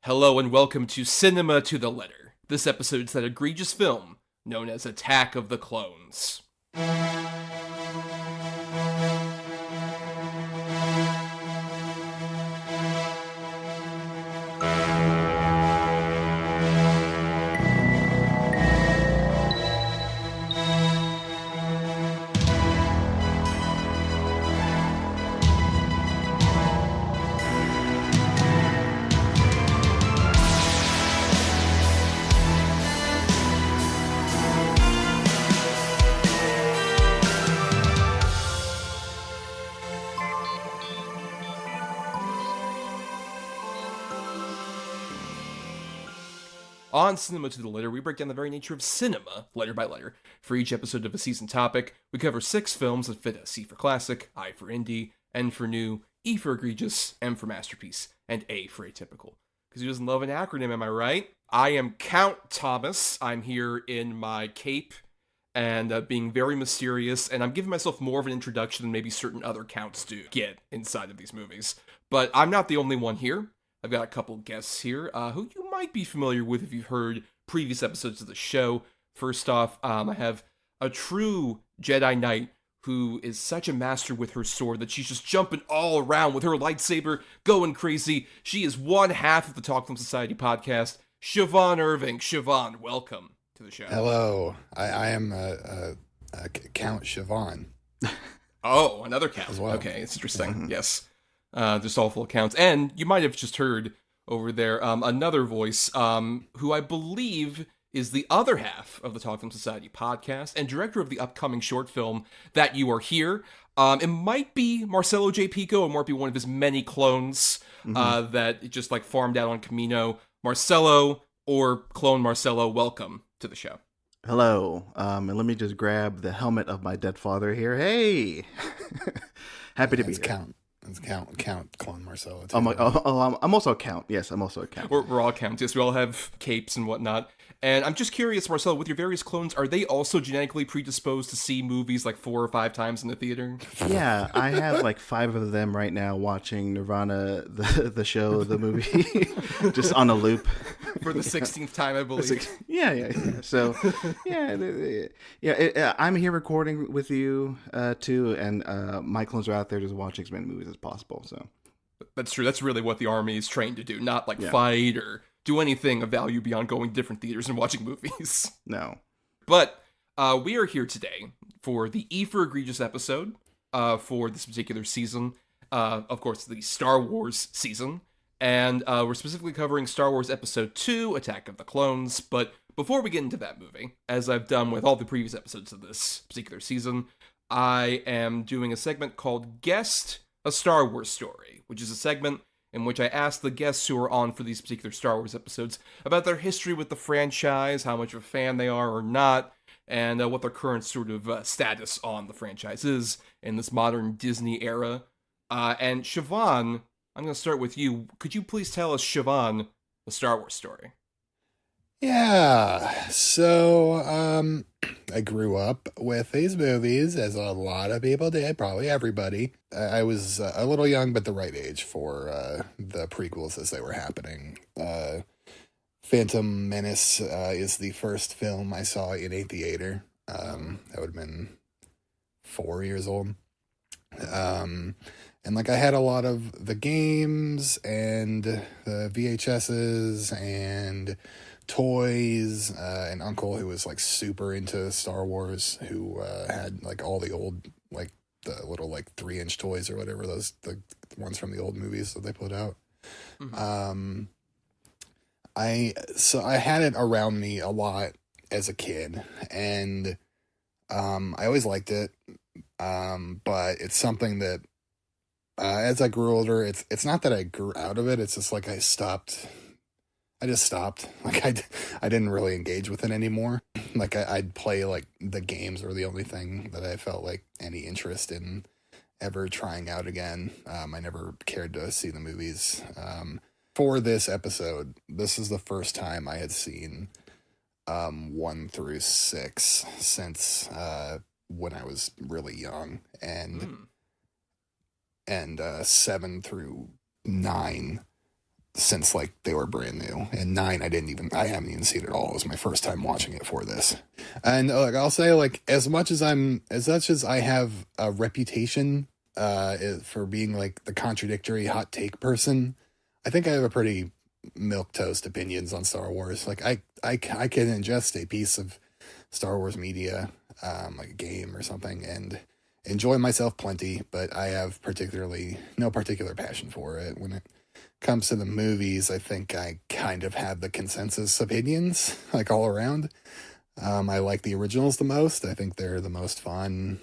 Hello and welcome to Cinema to the Letter. This episode's that egregious film known as Attack of the Clones. On Cinema to the Letter, we break down the very nature of cinema, letter by letter. For each episode of a season topic, we cover 6 films that fit a C for classic, I for indie, N for new, E for egregious, M for masterpiece, and A for atypical. Because who doesn't love an acronym, am I right? I am Count Thomas. I'm here in my cape and being very mysterious, and I'm giving myself more of an introduction than maybe certain other counts do get inside of these movies. But I'm not the only one here. I've got a couple guests here who you might be familiar with if you've heard previous episodes of the show. First off, I have a true Jedi Knight who is such a master with her sword that she's just jumping all around with her lightsaber, going crazy. She is one half of the Talk Film Society podcast, Siobhan Irving. Siobhan, welcome to the show. Hello, I am Count Siobhan. Oh, another count. As well. Okay, it's interesting. Yes. Just all full accounts. And you might have just heard over there another voice who I believe is the other half of the Talk Film Society podcast and director of the upcoming short film That You Are Here. It might be Marcelo J. Pico, or might be one of his many clones that just like farmed out on Camino. Marcelo or clone Marcelo, welcome to the show. Hello, and let me just grab the helmet of my dead father here. Hey! Happy to be here. It's Count Clone Marcelo. I'm also a Count. Yes, I'm also a Count. We're all Counts. Yes, we all have capes and whatnot. And I'm just curious, Marcelo, with your various clones, are they also genetically predisposed to see movies like 4 or 5 times in the theater? Yeah, I have like 5 of them right now watching Nirvana, the show, the movie, just on a loop. For the 16th time, I believe. Yeah. So, I'm here recording with you, too, and my clones are out there just watching as many movies as possible, so. That's true. That's really what the army is trained to do, not like fight or do anything of value beyond going to different theaters and watching movies. No. But we are here today for the E for Egregious episode for this particular season. Of course, the Star Wars season. And we're specifically covering Star Wars Episode 2, Attack of the Clones. But before we get into that movie, as I've done with all the previous episodes of this particular season, I am doing a segment called Guest a Star Wars Story, which is a segment in which I ask the guests who are on for these particular Star Wars episodes about their history with the franchise, how much of a fan they are or not, and what their current sort of status on the franchise is in this modern Disney era. And Siobhan, I'm going to start with you. Could you please tell us, Siobhan, the Star Wars story? Yeah, so I grew up with these movies, as a lot of people did, probably everybody. I was a little young, but the right age for the prequels as they were happening. Phantom Menace is the first film I saw in a theater. I would have been 4 years old. And like I had a lot of the games and the VHSs and toys, an uncle who was like super into Star Wars, who had like all the old, like the little like 3-inch toys or whatever, those the ones from the old movies that they put out. Mm-hmm. I had it around me a lot as a kid, and I always liked it, but it's something that as I grew older, it's not that I grew out of it, it's just like I just stopped. Like I didn't really engage with it anymore. Like I'd play like the games were the only thing that I felt like any interest in ever trying out again. I never cared to see the movies. For this episode, this is the first time I had seen 1 through 6 since when I was really young, and 7 through 9 since like they were brand new. And 9, I haven't even seen it all. It was my first time watching it for this. And like I'll say, like as much as I have a reputation for being like the contradictory hot take person, I think I have a pretty milquetoast opinions on Star Wars. Like I can ingest a piece of Star Wars media, like a game or something, and enjoy myself plenty, but I have no particular passion for it. When it comes to the movies, I think I kind of have the consensus opinions, like all around. I like the originals the most. I think they're the most fun,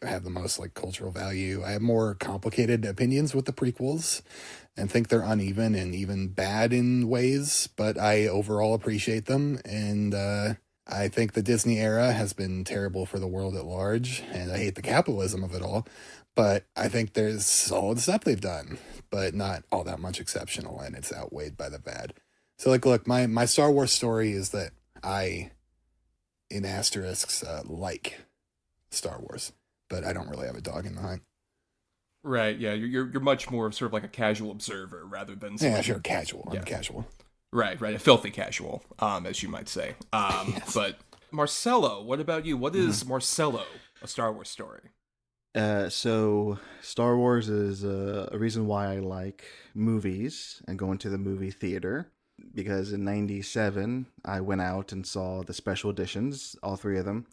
have the most like cultural value. I have more complicated opinions with the prequels and think they're uneven and even bad in ways, but I overall appreciate them. And I think the Disney era has been terrible for the world at large, and I hate the capitalism of it all. But I think there's solid stuff they've done, but not all that much exceptional, and it's outweighed by the bad. So, like, look, my Star Wars story is that I, in asterisks, like Star Wars, but I don't really have a dog in the hunt. Right, yeah, you're much more of sort of like a casual observer rather than... Yeah, sure, casual. I'm casual. Right, a filthy casual, as you might say. Yes. But Marcelo, what about you? What is Marcelo, a Star Wars story? So Star Wars is a reason why I like movies and going to the movie theater, because in '97 I went out and saw the special editions, all 3 of them,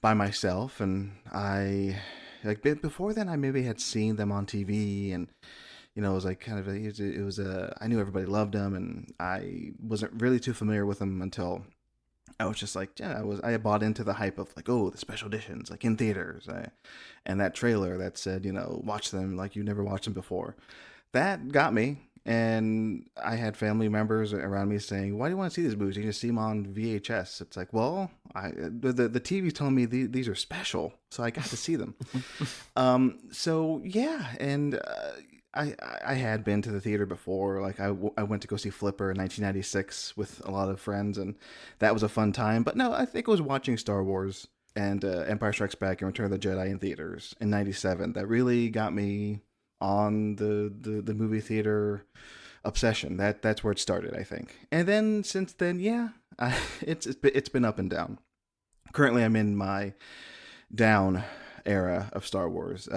by myself, and I like before then I maybe had seen them on TV, and you know, it was like kind of I knew everybody loved them, and I wasn't really too familiar with them until I was just like, yeah, I bought into the hype of like, oh, the special editions, like in theaters, and that trailer that said, you know, watch them like you never watched them before. That got me, and I had family members around me saying, why do you want to see these movies? You can just see them on VHS. It's like, well, the TV's telling me these are special, so I got to see them. So yeah, and I had been to the theater before. Like I went to go see Flipper in 1996 with a lot of friends, and that was a fun time. But no, I think it was watching Star Wars and Empire Strikes Back and Return of the Jedi in theaters in '97 that really got me on the movie theater obsession. That's where it started, I think. And then since then, yeah, it's been up and down. Currently, I'm in my down era of Star Wars,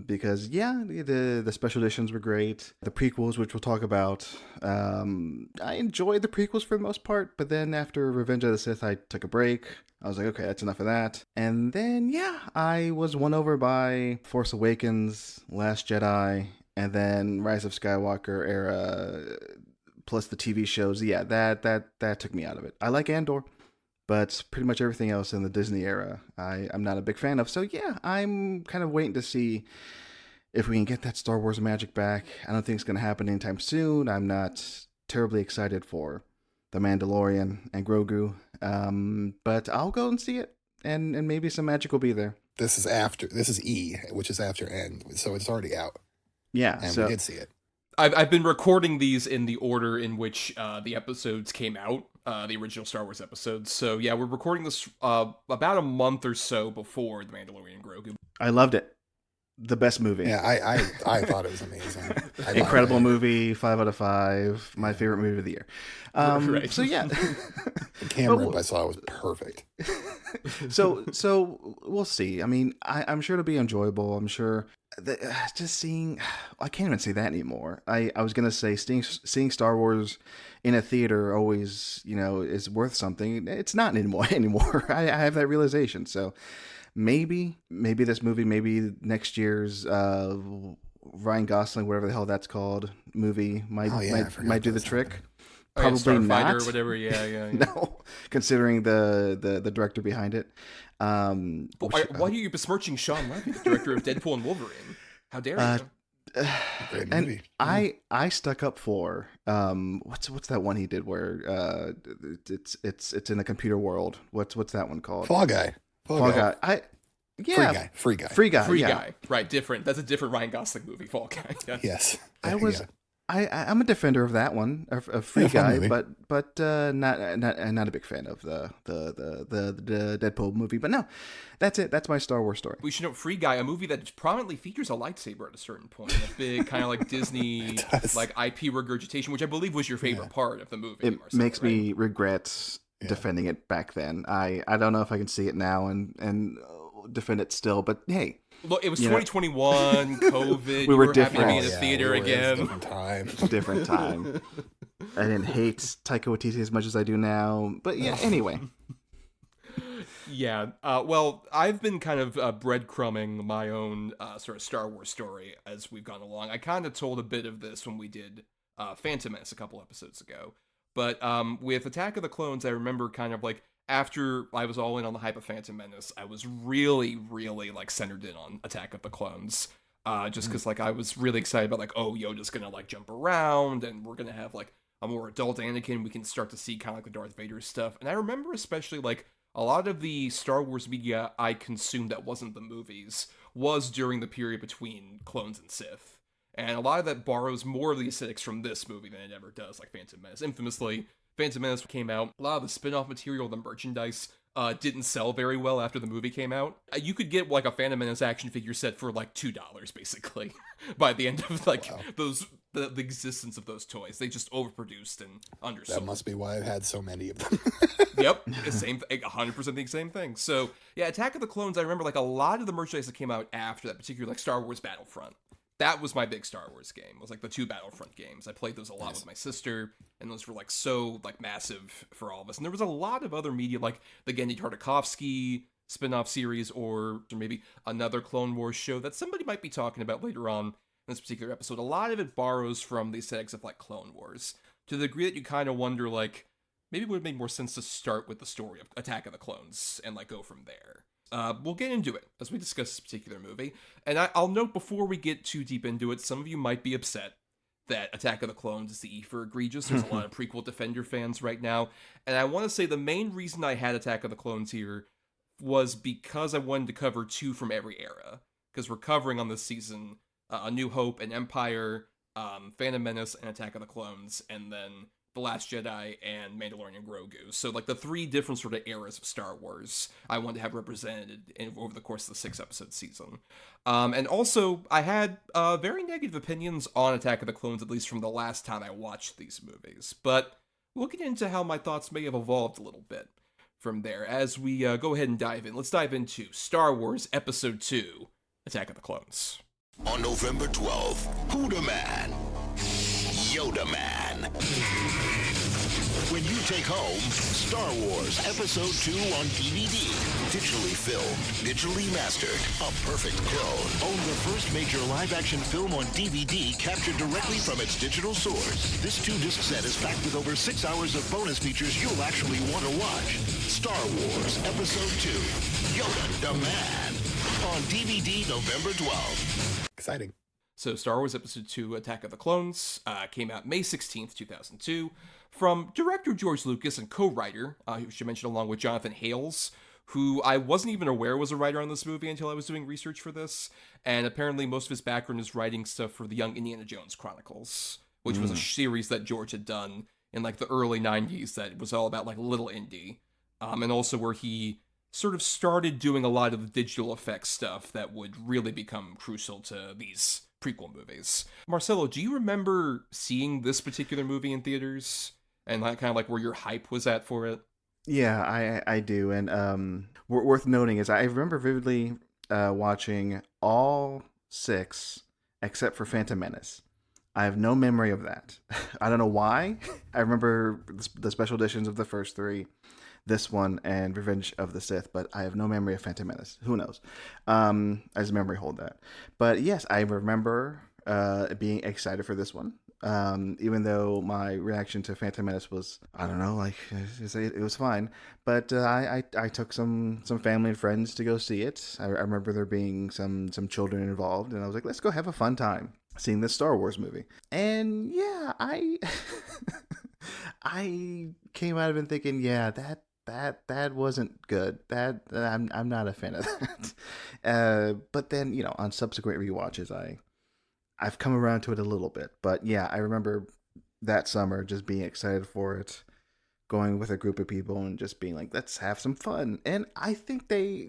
because yeah, the special editions were great. The prequels, which we'll talk about, I enjoyed the prequels for the most part, but then after Revenge of the Sith, I took a break. I was like, okay, that's enough of that. And then yeah, I was won over by Force Awakens, Last Jedi, and then Rise of Skywalker era, plus the TV shows. Yeah, that took me out of it. I like Andor, but pretty much everything else in the Disney era, I'm not a big fan of. So yeah, I'm kind of waiting to see if we can get that Star Wars magic back. I don't think it's going to happen anytime soon. I'm not terribly excited for The Mandalorian and Grogu, but I'll go and see it, and maybe some magic will be there. This is E, which is after N, so it's already out. Yeah, and we did see it. I've been recording these in the order in which the episodes came out, the original Star Wars episodes. So yeah, we're recording this about a month or so before The Mandalorian and Grogu. I loved it. The best movie. Yeah, I thought it was amazing. Incredible movie, 5 out of 5. My favorite movie of the year. Right. So yeah, the camera I saw was perfect. So we'll see. I mean, I'm sure it'll be enjoyable. I'm sure. Just seeing, I can't even say that anymore. I was gonna say seeing Star Wars in a theater always, you know, is worth something. It's not anymore. I have that realization. So maybe this movie, maybe next year's Ryan Gosling, whatever the hell that's called, movie might do the trick. Probably not, or whatever. Yeah. No, considering the director behind it. Why are you besmirching Sean Levy, the director of Deadpool and Wolverine? How dare you? Great and movie. I stuck up for what's that one he did where it's in the computer world. What's that one called? Fall Guy. Free Guy. Free Guy. Guy. Right, different. That's a different Ryan Gosling movie. Fall Guy. Yeah. Yes. I was I'm a defender of that one, a Free Yeah, fun Guy, movie. but not a big fan of the Deadpool movie. But no, that's it. That's my Star Wars story. We should note Free Guy, a movie that prominently features a lightsaber at a certain point. A big kind of like Disney does. like IP regurgitation, which I believe was your favorite part of the movie. It Marcelo, makes right? me regret defending it back then. I don't know if I can see it now and defend it still. But hey. Look, it was You know- 2021, COVID. We were you were happy to be in different. a theater it was again. different time. Different time. I didn't hate Taika Waititi as much as I do now. But yeah, anyway. Yeah. Well, I've been kind of breadcrumbing my own sort of Star Wars story as we've gone along. I kind of told a bit of this when we did Phantom Menace a couple episodes ago. But with Attack of the Clones, I remember kind of like after I was all in on the hype of Phantom Menace, I was really, really like centered in on Attack of the Clones. Just because like I was really excited about like, oh, Yoda's gonna like jump around and we're gonna have like a more adult Anakin. We can start to see kind of like the Darth Vader stuff. And I remember especially like a lot of the Star Wars media I consumed that wasn't the movies was during the period between Clones and Sith. And a lot of that borrows more of the aesthetics from this movie than it ever does, like Phantom Menace. Infamously, Phantom Menace came out. A lot of the spin-off material, the merchandise, didn't sell very well after the movie came out. You could get like a Phantom Menace action figure set for like $2, basically, by the end of like the existence of those toys. They just overproduced and undersold. That must be why I've had so many of them. Yep, the same, 100% the same thing. So yeah, Attack of the Clones. I remember like a lot of the merchandise that came out after that, particularly like Star Wars Battlefront. That was my big Star Wars game. It was like the 2 Battlefront games. I played those a lot with my sister, and those were like so like massive for all of us. And there was a lot of other media like the Genndy Tartakovsky spin-off series, or maybe another Clone Wars show that somebody might be talking about later on in this particular episode. A lot of it borrows from the aesthetics of like Clone Wars, to the degree that you kind of wonder like maybe it would make more sense to start with the story of Attack of the Clones and like go from there. We'll get into it as we discuss this particular movie. And I'll note before we get too deep into it, some of you might be upset that Attack of the Clones is the E for egregious. There's a lot of prequel Defender fans right now. And I want to say the main reason I had Attack of the Clones here was because I wanted to cover 2 from every era. Because we're covering on this season A New Hope and Empire, Phantom Menace and Attack of the Clones, and then The Last Jedi and Mandalorian Grogu. So like the 3 different sort of eras of Star Wars I wanted to have represented over the course of the 6-episode season. And also I had very negative opinions on Attack of the Clones, at least from the last time I watched these movies. But we'll get into how my thoughts may have evolved a little bit from there as we go ahead and dive in. Let's dive into Star Wars Episode 2, Attack of the Clones. On November 12th, who the man? Yoda Man. When you take home Star Wars Episode 2 on DVD, digitally filmed, digitally mastered, a perfect clone. Own the first major live-action film on DVD captured directly from its digital source. This 2-disc set is packed with over 6 hours of bonus features you'll actually want to watch. Star Wars Episode 2, Yoda the Man, on DVD November 12th. Exciting. So Star Wars Episode 2, Attack of the Clones, came out May 16th, 2002, from director George Lucas and co-writer, who should mention along with Jonathan Hales, who I wasn't even aware was a writer on this movie until I was doing research for this, and apparently most of his background is writing stuff for the Young Indiana Jones Chronicles, which was a series that George had done in like the early 90s that was all about like little indie, and also where he sort of started doing a lot of the digital effects stuff that would really become crucial to these prequel movies. Marcelo, do you remember seeing this particular movie in theaters and like, kind of like where your hype was at for it? Yeah, I do. And worth noting is I remember vividly watching all 6 except for Phantom Menace. I have no memory of that. I don't know why. I remember the special editions of the first 3, this one, and Revenge of the Sith, but I have no memory of Phantom Menace. Who knows? As memory hold that. But yes, I remember being excited for this one. Even though my reaction to Phantom Menace was, I don't know, like it was fine. But I took some family and friends to go see it. I remember there being some children involved, and I was like, let's go have a fun time seeing this Star Wars movie. And yeah, I came out of it thinking, yeah, that wasn't good. That I'm not a fan of that. But then, on subsequent rewatches, I've come around to it a little bit. But yeah, I remember that summer just being excited for it, going with a group of people and just being like, let's have some fun. And I think they,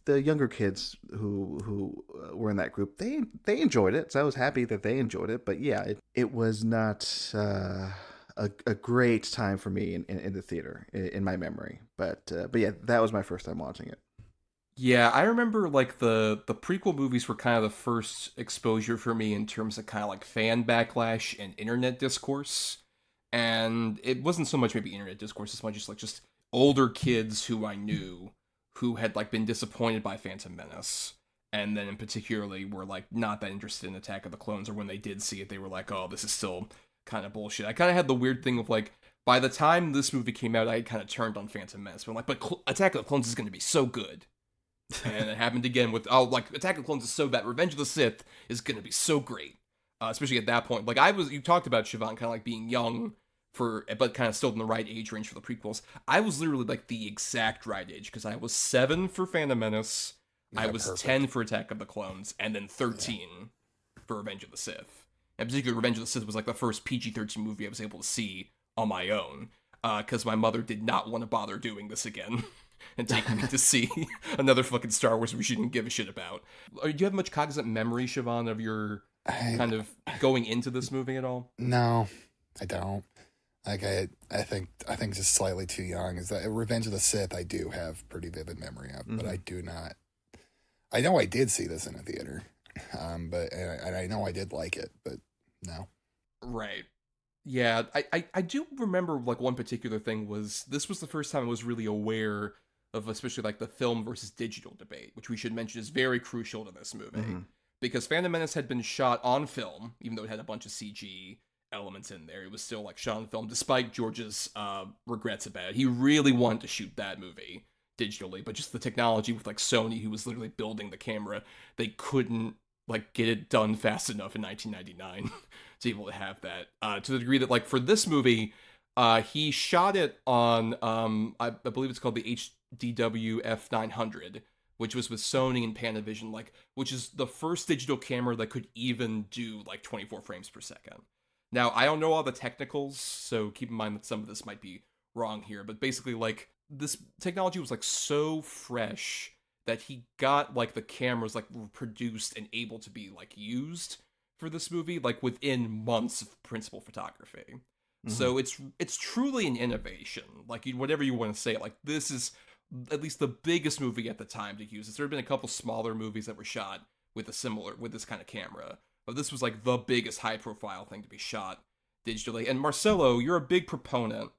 the younger kids who were in that group, they enjoyed it. So I was happy that they enjoyed it. But yeah, it was not a great time for me in the theater in my memory. But yeah, that was my first time watching it. Yeah, I remember like the prequel movies were kind of the first exposure for me in terms of kind of like fan backlash and internet discourse. And it wasn't so much maybe internet discourse as much as like just older kids who I knew who had like been disappointed by Phantom Menace, and then in particularly were like not that interested in Attack of the Clones, or when they did see it they were like, oh, this is still kind of bullshit. I kind of had the weird thing of like, by the time this movie came out I had kind of turned on Phantom Menace, but I'm like, but Attack of the Clones is going to be so good. And it happened again with, oh, like, Attack of the Clones is so bad, Revenge of the Sith is going to be so great. Especially at that point. Like, you talked about Siobhan kind of like being young but kind of still in the right age range for the prequels. I was literally like the exact right age, because I was 7 for Phantom Menace, I was perfect. 10 for Attack of the Clones, and then 13 for Revenge of the Sith. In particular, Revenge of the Sith was like the first PG-13 movie I was able to see on my own, because my mother did not want to bother doing this again. And taking me to see another fucking Star Wars movie she didn't give a shit about. Do you have much cognizant memory, Siobhan, of your kind of going into this movie at all? No, I don't. Like I think just slightly too young. Is that Revenge of the Sith? I do have pretty vivid memory of, but I do not. I know I did see this in a theater, but I know I did like it, but no. Right. Yeah, I do remember like one particular thing was this was the first time I was really aware of especially like the film versus digital debate, which we should mention is very crucial to this movie. Because Phantom Menace had been shot on film, even though it had a bunch of CG elements in there. It was still like shot on film, despite George's regrets about it. He really wanted to shoot that movie digitally, but just the technology with like Sony, who was literally building the camera, they couldn't like get it done fast enough in 1999 to be able to have that. To the degree that like for this movie, he shot it on I believe it's called the HDW F900, which was with Sony and Panavision, like, which is the first digital camera that could even do like 24 frames per second. Now, I don't know all the technicals, so keep in mind that some of this might be wrong here, but basically like this technology was like so fresh that he got like the cameras like produced and able to be like used for this movie like within months of principal photography. So it's truly an innovation. Like, whatever you want to say, like, this is at least the biggest movie at the time to use this. There have been a couple smaller movies that were shot with this kind of camera, but this was like the biggest high profile thing to be shot digitally. And Marcelo, you're a big proponent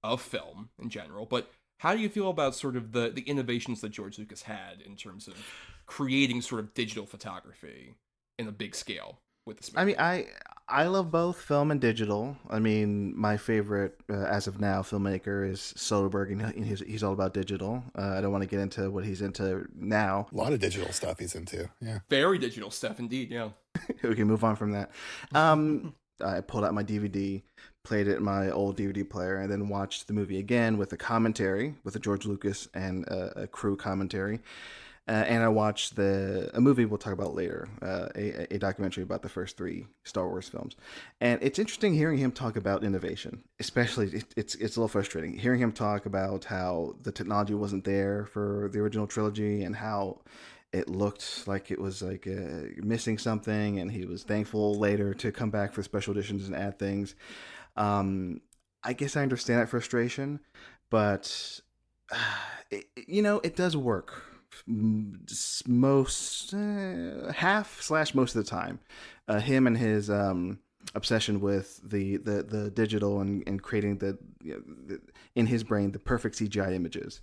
of film in general, but how do you feel about sort of the innovations that George Lucas had in terms of creating sort of digital photography in a big scale with this movie? I mean, I love both film and digital. I mean, my favorite, as of now, filmmaker is Soderbergh, and he's all about digital. I don't want to get into what he's into now. A lot of digital stuff he's into, yeah. Very digital stuff, indeed, yeah. We can move on from that. I pulled out my DVD, played it in my old DVD player, and then watched the movie again with a commentary, with a George Lucas and a crew commentary. And I watched a movie we'll talk about later, a documentary about the first 3 Star Wars films. And it's interesting hearing him talk about innovation, especially it's a little frustrating hearing him talk about how the technology wasn't there for the original trilogy and how it looked like it was like missing something, and he was thankful later to come back for special editions and add things. I guess I understand that frustration, but it does work. Most half/most of the time, him and his obsession with the digital and creating in his brain the perfect CGI images.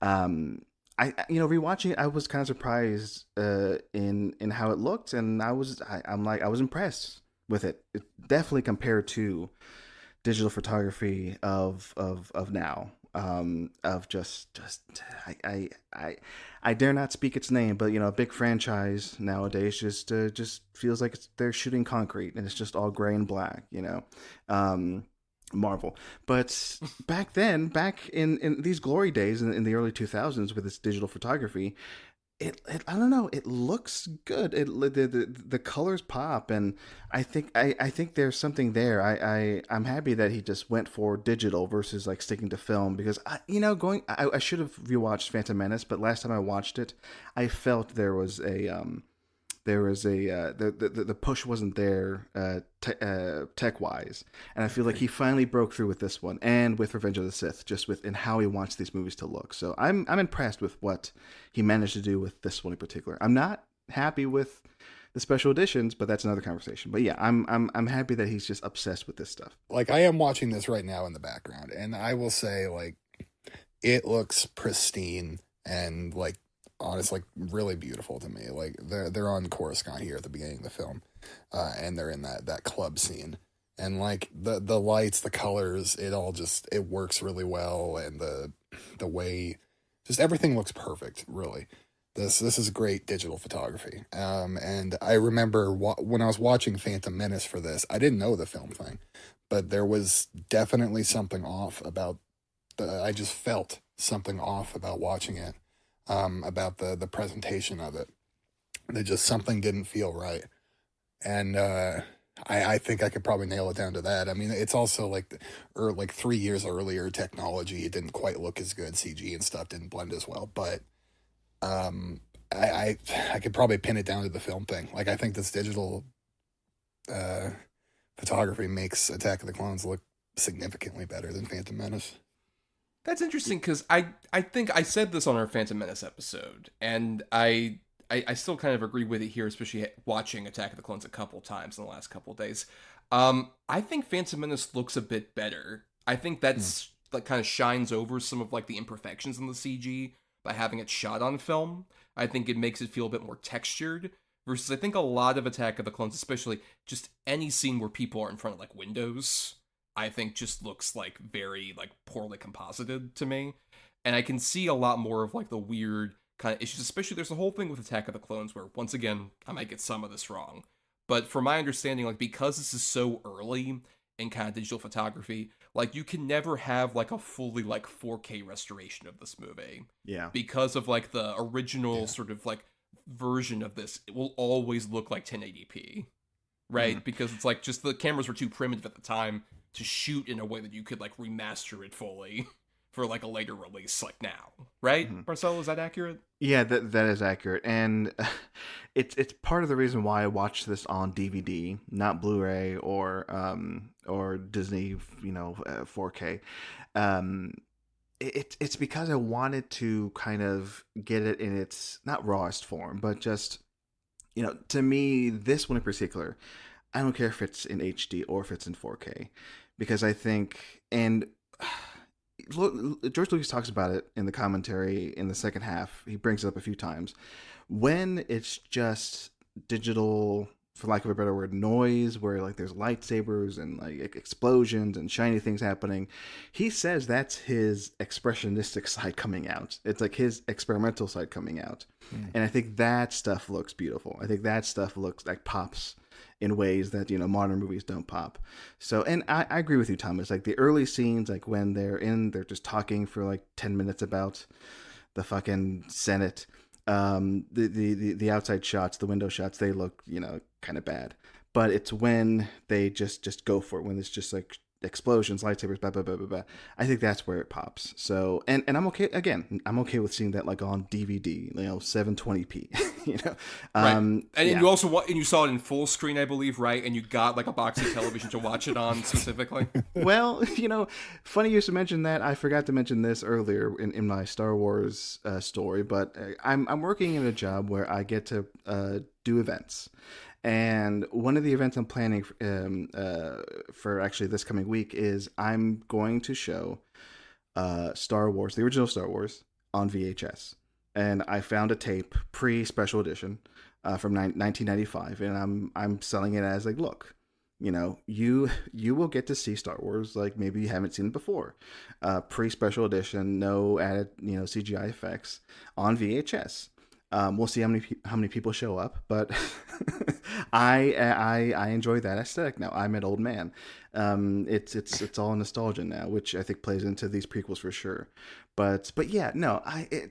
Rewatching it, I was kind of surprised in how it looked, and I was impressed with it. It definitely compared to digital photography of now. I dare not speak its name, but a big franchise nowadays just feels like they're shooting concrete and it's just all gray and black, Marvel. But back in these glory days in the early 2000s with this digital photography, I don't know. It looks good. The colors pop, and I think there's something there. I'm happy that he just went for digital versus like sticking to film because I should have rewatched Phantom Menace, but last time I watched it, I felt the push wasn't there tech wise, and I feel like he finally broke through with this one and with Revenge of the Sith, just with in how he wants these movies to look. So I'm impressed with what he managed to do with this one in particular. I'm not happy with the special editions, but that's another conversation. But yeah, I'm happy that he's just obsessed with this stuff. Like, I am watching this right now in the background, and I will say, like, it looks pristine and, like, honestly, like, really beautiful to me. Like, they're on Coruscant here at the beginning of the film, and they're in that club scene, and like the lights, the colors, it works really well, and the way, just everything looks perfect. Really, this is great digital photography. And I remember when I was watching Phantom Menace for this, I didn't know the film thing, but there was definitely something off about I just felt something off about watching it. About the presentation of it. That just something didn't feel right. And I think I could probably nail it down to that. I mean, it's also like 3 years earlier technology, it didn't quite look as good. CG and stuff didn't blend as well. But I could probably pin it down to the film thing. Like, I think this digital photography makes Attack of the Clones look significantly better than Phantom Menace. That's interesting because I think I said this on our Phantom Menace episode, and I still kind of agree with it here, especially watching Attack of the Clones a couple times in the last couple of days. I think Phantom Menace looks a bit better. I think that's like kind of shines over some of like the imperfections in the CG by having it shot on film. I think it makes it feel a bit more textured versus I think a lot of Attack of the Clones, especially just any scene where people are in front of like windows, I think just looks like very like poorly composited to me. And I can see a lot more of like the weird kind of issues, especially there's a whole thing with Attack of the Clones where, once again, I might get some of this wrong, but from my understanding, like, because this is so early in kind of digital photography, like, you can never have like a fully like 4K restoration of this movie. Yeah. Because of like the original sort of like version of this, it will always look like 1080p, right? Because it's like just the cameras were too primitive at the time to shoot in a way that you could like remaster it fully for like a later release like now, right? Marcelo, is that accurate? Yeah, that is accurate, and it's part of the reason why I watched this on DVD, not Blu-ray or Disney, 4K. It's because I wanted to kind of get it in its not rawest form, but just to me, this one in particular, I don't care if it's in HD or if it's in 4K, because I think George Lucas talks about it in the commentary in the second half. He brings it up a few times. When it's just digital, for lack of a better word, noise, where like there's lightsabers and like explosions and shiny things happening, he says that's his expressionistic side coming out. It's like his experimental side coming out. And I think that stuff looks beautiful. I think that stuff looks like pops in ways that modern movies don't pop. So, and I agree with you, Thomas. Like the early scenes, like when they're just talking for like 10 minutes about the fucking Senate. The outside shots, the window shots, they look kind of bad. But it's when they just go for it, when it's just like explosions, lightsabers, blah blah blah blah blah. I think that's where it pops. So, and I'm okay. Again, I'm okay with seeing that like on DVD, 720p. Right. And you also and you saw it in full screen, I believe, right? And you got like a boxy television to watch it on specifically. Well, funny you should mention that. I forgot to mention this earlier in my Star Wars story, but I'm working in a job where I get to do events. And one of the events I'm planning for actually this coming week is I'm going to show Star Wars, the original Star Wars, on VHS. And I found a tape pre-special edition from 1995, and I'm selling it as like, look, you will get to see Star Wars like maybe you haven't seen it before, pre-special edition, no added CGI effects on VHS. We'll see how many people show up, but I enjoy that aesthetic now. I'm an old man. It's all nostalgia now, which I think plays into these prequels for sure. But yeah, no,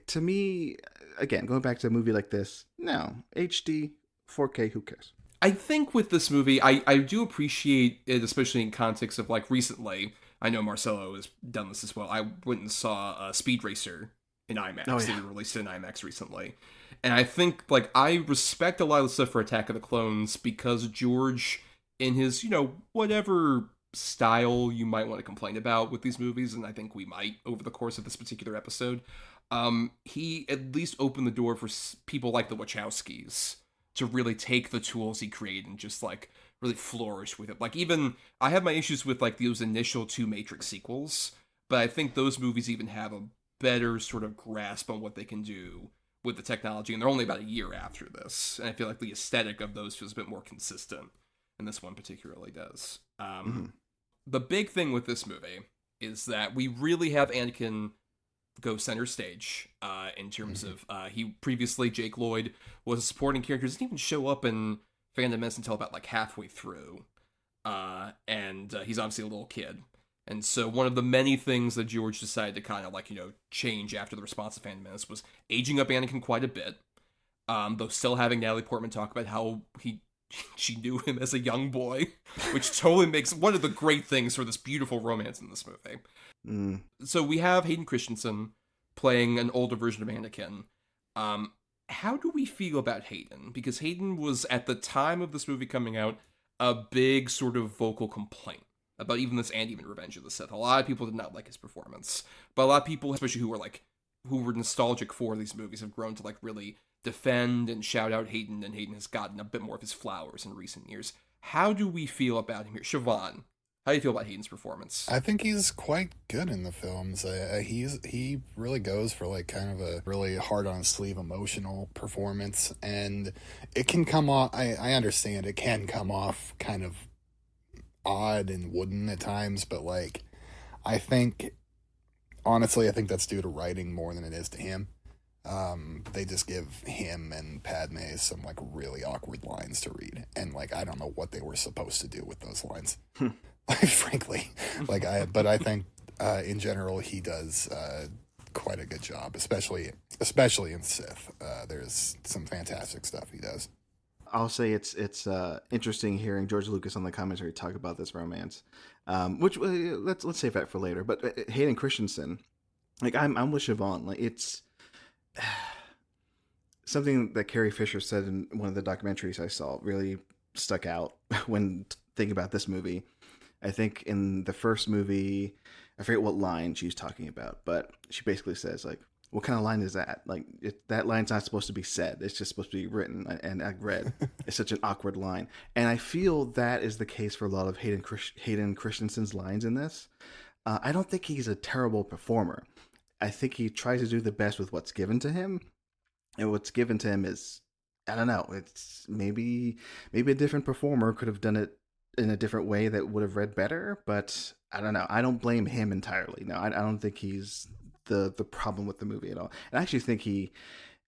to me, again, going back to a movie like this, no, HD, 4K, who cares? I think with this movie, I do appreciate it, especially in context of like recently. I know Marcelo has done this as well. I went and saw Speed Racer in IMAX. Oh, yeah. They released it in IMAX recently. And I think, like, I respect a lot of the stuff for Attack of the Clones because George, in his, whatever style you might want to complain about with these movies, and I think we might over the course of this particular episode, he at least opened the door for people like the Wachowskis to really take the tools he created and just, like, really flourish with it. Like, even, I have my issues with, like, those initial 2 Matrix sequels, but I think those movies even have a better sort of grasp on what they can do with the technology, and they're only about a year after this, and I feel like the aesthetic of those feels a bit more consistent, and this one particularly does. The big thing with this movie is that we really have Anakin go center stage in terms of he previously, Jake Lloyd, was a supporting character, doesn't even show up in Phantom Menace until about like halfway through, and he's obviously a little kid. And so one of the many things that George decided to kind of like, change after the response to Phantom Menace was aging up Anakin quite a bit, though still having Natalie Portman talk about how she knew him as a young boy, which totally makes one of the great things for this beautiful romance in this movie. So we have Hayden Christensen playing an older version of Anakin. How do we feel about Hayden? Because Hayden was, at the time of this movie coming out, a big sort of vocal complaint about even this and even Revenge of the Sith. A lot of people did not like his performance, but a lot of people, especially who were nostalgic for these movies, have grown to like really defend and shout out Hayden, and Hayden has gotten a bit more of his flowers in recent years. How do we feel about him here? Siobhan, how do you feel about Hayden's performance? I think he's quite good in the films. He really goes for like kind of a really hard on sleeve emotional performance, and it can come off, I understand it can come off kind of odd and wooden at times, but like honestly I think that's due to writing more than it is to him. They just give him and Padme some like really awkward lines to read, and like I don't know what they were supposed to do with those lines. Frankly, but I think in general he does quite a good job, especially in Sith. There's some fantastic stuff he does. I'll say it's interesting hearing George Lucas on the commentary talk about this romance, which let's save that for later. But Hayden Christensen, like I'm with Siobhan. Like it's something that Carrie Fisher said in one of the documentaries I saw really stuck out when thinking about this movie. I think in the first movie, I forget what line she's talking about, but she basically says like, what kind of line is that? Like, that line's not supposed to be said. It's just supposed to be written and read. It's such an awkward line. And I feel that is the case for a lot of Hayden Christensen's lines in this. I don't think he's a terrible performer. I think he tries to do the best with what's given to him. And what's given to him is, I don't know, it's maybe a different performer could have done it in a different way that would have read better. But I don't know. I don't blame him entirely. No, I don't think he's the problem with the movie at all. And I actually think he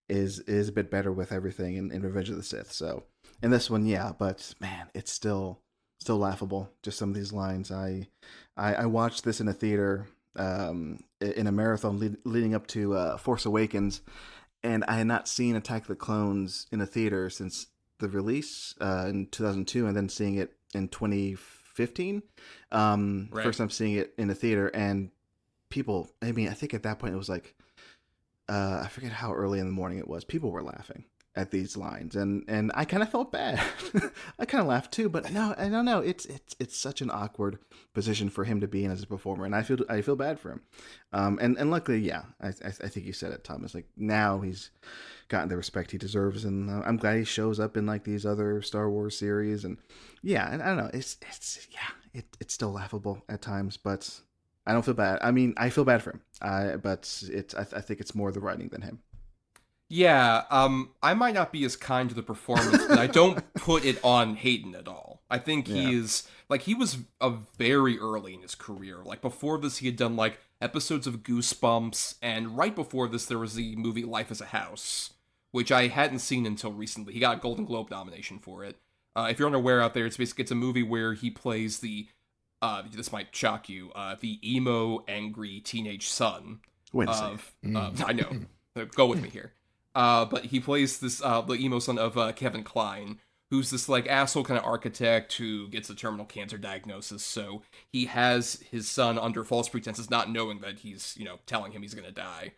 is a bit better with everything in Revenge of the Sith. So in this one, yeah, but man, it's still laughable. Just some of these lines. I watched this in a theater in a marathon leading up to Force Awakens, and I had not seen Attack of the Clones in a theater since the release in 2002, and then seeing it in 2015. Right. First time seeing it in a theater, and people, I mean, I think at that point it was like, I forget how early in the morning it was. People were laughing at these lines, and I kind of felt bad. I kind of laughed too, but no, I don't know. It's such an awkward position for him to be in as a performer, and I feel bad for him. And luckily, yeah, I think you said it, Thomas. Like now he's gotten the respect he deserves, and I'm glad he shows up in like these other Star Wars series, and yeah, and I don't know, it's still laughable at times, but I don't feel bad. I mean, I feel bad for him, but I think it's more the writing than him. Yeah, I might not be as kind to the performance, but I don't put it on Hayden at all. I think he was very early in his career. Like before this, he had done like episodes of Goosebumps, and right before this, there was the movie Life as a House, which I hadn't seen until recently. He got a Golden Globe nomination for it. If you're unaware out there, it's a movie where he plays the this might shock you, the emo, angry teenage son of I know. Go with me here. But he plays this the emo son of Kevin Kline, who's this like asshole kind of architect who gets a terminal cancer diagnosis. So he has his son under false pretenses, not knowing that he's telling him he's gonna die.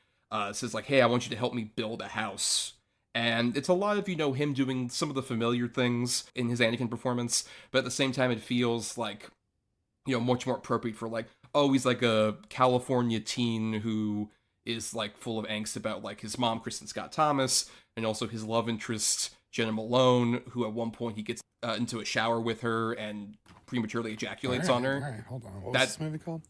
Says like, hey, I want you to help me build a house. And it's a lot of, him doing some of the familiar things in his Anakin performance, but at the same time, it feels like, much more appropriate for like, oh, he's like a California teen who is like full of angst about like his mom, Kristen Scott Thomas, and also his love interest, Jenna Malone, who at one point he gets into a shower with her and prematurely ejaculates on her. All right, hold on. What was this movie called?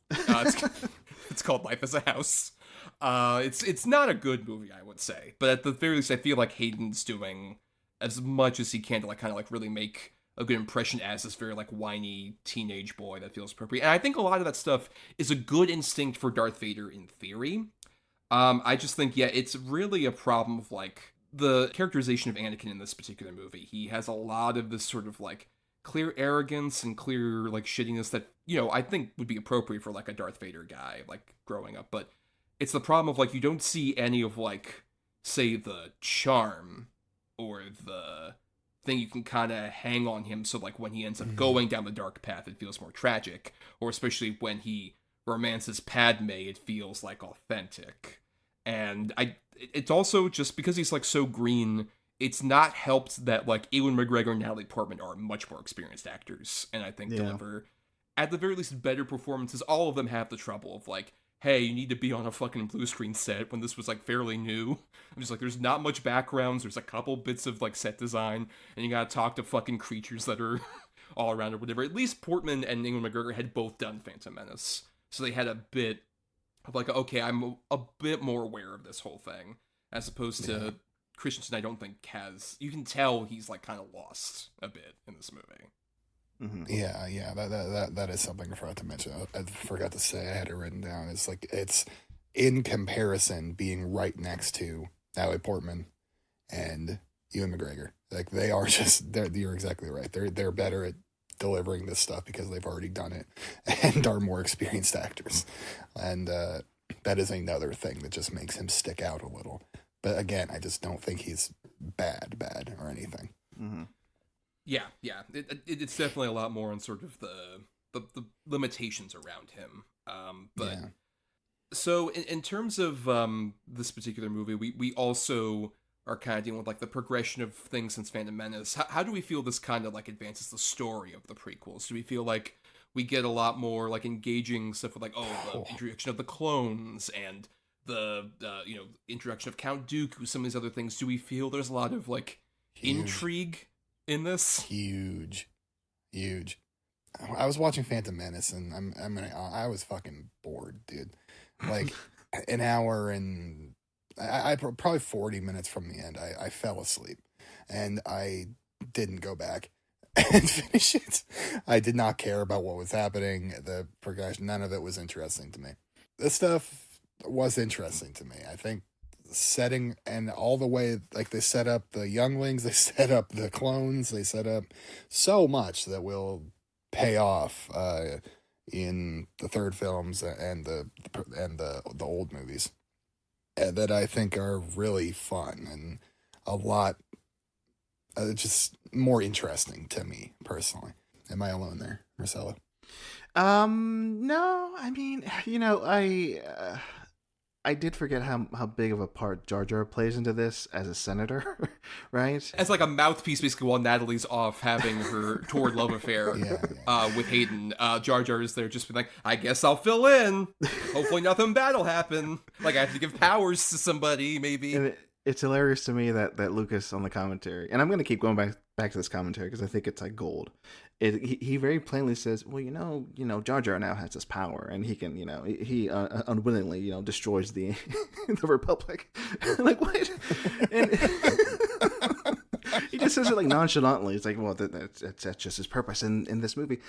It's called Life as a House. It's not a good movie, I would say, but at the very least, I feel like Hayden's doing as much as he can to like kind of like really make a good impression as this very like whiny teenage boy that feels appropriate. And I think a lot of that stuff is a good instinct for Darth Vader in theory. I just think, it's really a problem of like the characterization of Anakin in this particular movie. He has a lot of this sort of like clear arrogance and clear like shittiness that I think would be appropriate for like a Darth Vader guy like growing up, but it's the problem of like you don't see any of like, say, the charm or the thing you can kind of hang on him, so like when he ends up going down the dark path it feels more tragic, or especially when he romances Padme it feels like authentic. And it's also just because he's like so green, it's not helped that like Ewan McGregor and Natalie Portman are much more experienced actors, and I think deliver at the very least better performances. All of them have the trouble of like, hey, you need to be on a fucking blue screen set when this was like fairly new. I'm just like, there's not much backgrounds, there's a couple bits of like set design, and you gotta talk to fucking creatures that are all around or whatever. At least Portman and Ewan McGregor had both done Phantom Menace, so they had a bit of like, okay, I'm a bit more aware of this whole thing, as opposed to Christensen. I don't think has. You can tell he's like kind of lost a bit in this movie. Mm-hmm. Yeah, that is something I forgot to mention. I forgot to say, I had it written down. It's like, it's in comparison being right next to Natalie Portman and Ewan McGregor. Like they are just, you're exactly right. They're better at delivering this stuff because they've already done it and are more experienced actors. And that is another thing that just makes him stick out a little. But again, I just don't think he's bad or anything. Mm-hmm. Yeah. It's definitely a lot more on sort of the limitations around him. So in terms of this particular movie, we also are kind of dealing with like the progression of things since Phantom Menace. How do we feel this kind of like advances the story of the prequels? Do we feel like we get a lot more like engaging stuff with like, the introduction of the clones and the introduction of Count Dooku, some of these other things? Do we feel there's a lot of like intrigue in this? Huge. I was watching Phantom Menace and I was fucking bored, dude. Like an hour and I probably 40 minutes from the end, I fell asleep and I didn't go back and finish it. I did not care about what was happening. The progression, none of it was interesting to me. This stuff was interesting to me. I think the setting and all the way, like they set up the younglings, they set up the clones, they set up so much that will pay off in the third films and the old movies that I think are really fun and a lot just more interesting to me personally. Am I alone there, Marcelo? No, I mean, I did forget how big of a part Jar Jar plays into this as a senator, right? As like a mouthpiece, basically, while Natalie's off having her torrid love affair with Hayden. Jar Jar is there just being like, I guess I'll fill in. Hopefully nothing bad will happen. Like I have to give powers to somebody, maybe. And it's hilarious to me that Lucas on the commentary, and I'm going to keep going back to this commentary because I think it's like gold. He very plainly says, well, Jar Jar now has this power, and he can, he unwillingly, destroys the the Republic. Like what? And he just says it like nonchalantly. It's like, well, that's just his purpose in this movie.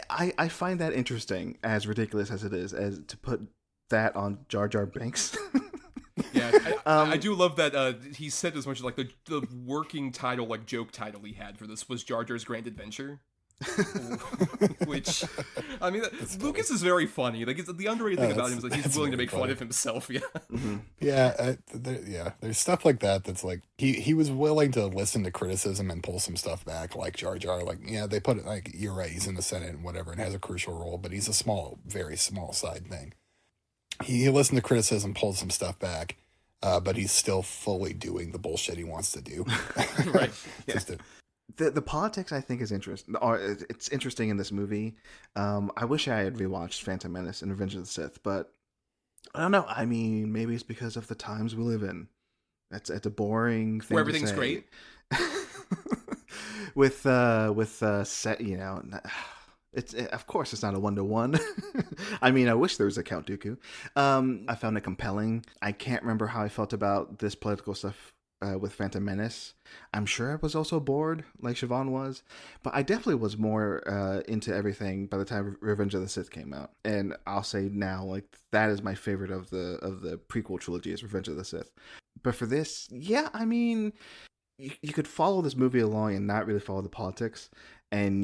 I find that interesting, as ridiculous as it is, as to put that on Jar Jar Binks. Yeah, I do love that he said as much as like the working title, like joke title he had for this was Jar Jar's Grand Adventure. Which, I mean, Lucas is very funny. Like, the underrated thing about him is like he's willing to make fun of himself. Yeah. Mm-hmm. Yeah, there's stuff like that that's like he was willing to listen to criticism and pull some stuff back, like Jar Jar. Like, yeah, they put it like, you're right, he's in the Senate and whatever, and has a crucial role, but he's a small, very small side thing. He listened to criticism, pulled some stuff back, but he's still fully doing the bullshit he wants to do. Right. Just The politics, I think, is interesting. It's interesting in this movie. I wish I had rewatched Phantom Menace and Revenge of the Sith, but I don't know. I mean, maybe it's because of the times we live in. It's a boring thing Where to everything's say. great. with set, you know, of course it's not a 1-to-1. I mean, I wish there was a Count Dooku. I found it compelling. I can't remember how I felt about this political stuff with Phantom Menace. I'm sure I was also bored, like Siobhan was, but I definitely was more into everything by the time Revenge of the Sith came out. And I'll say now, like, that is my favorite of the prequel trilogy, is Revenge of the Sith. But for this, yeah, I mean, you could follow this movie along and not really follow the politics, and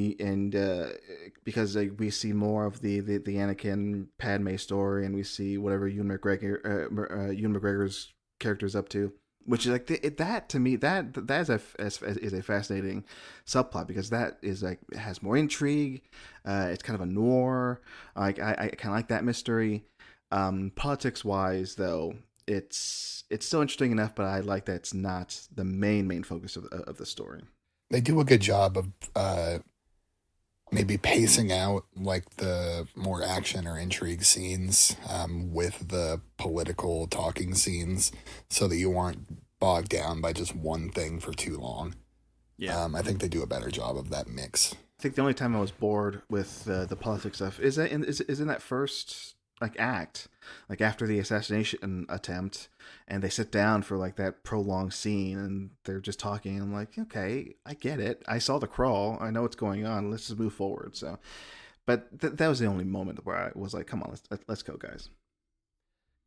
because like, we see more of the Anakin Padme story, and we see whatever Ewan McGregor's character is up to, which is like that to me that is a fascinating subplot, because that is like, it has more intrigue. It's kind of a noir. Like I kind of like that mystery. Politics wise, though, it's still interesting enough, but I like that it's not the main focus of the story. They do a good job of maybe pacing out like the more action or intrigue scenes with the political talking scenes, so that you aren't bogged down by just one thing for too long. Yeah, I think they do a better job of that mix. I think the only time I was bored with the politics stuff is in that first like act, like after the assassination attempt, and they sit down for like that prolonged scene, and they're just talking. I'm like, okay, I get it. I saw the crawl. I know what's going on. Let's just move forward. So, but that was the only moment where I was like, come on, let's go, guys.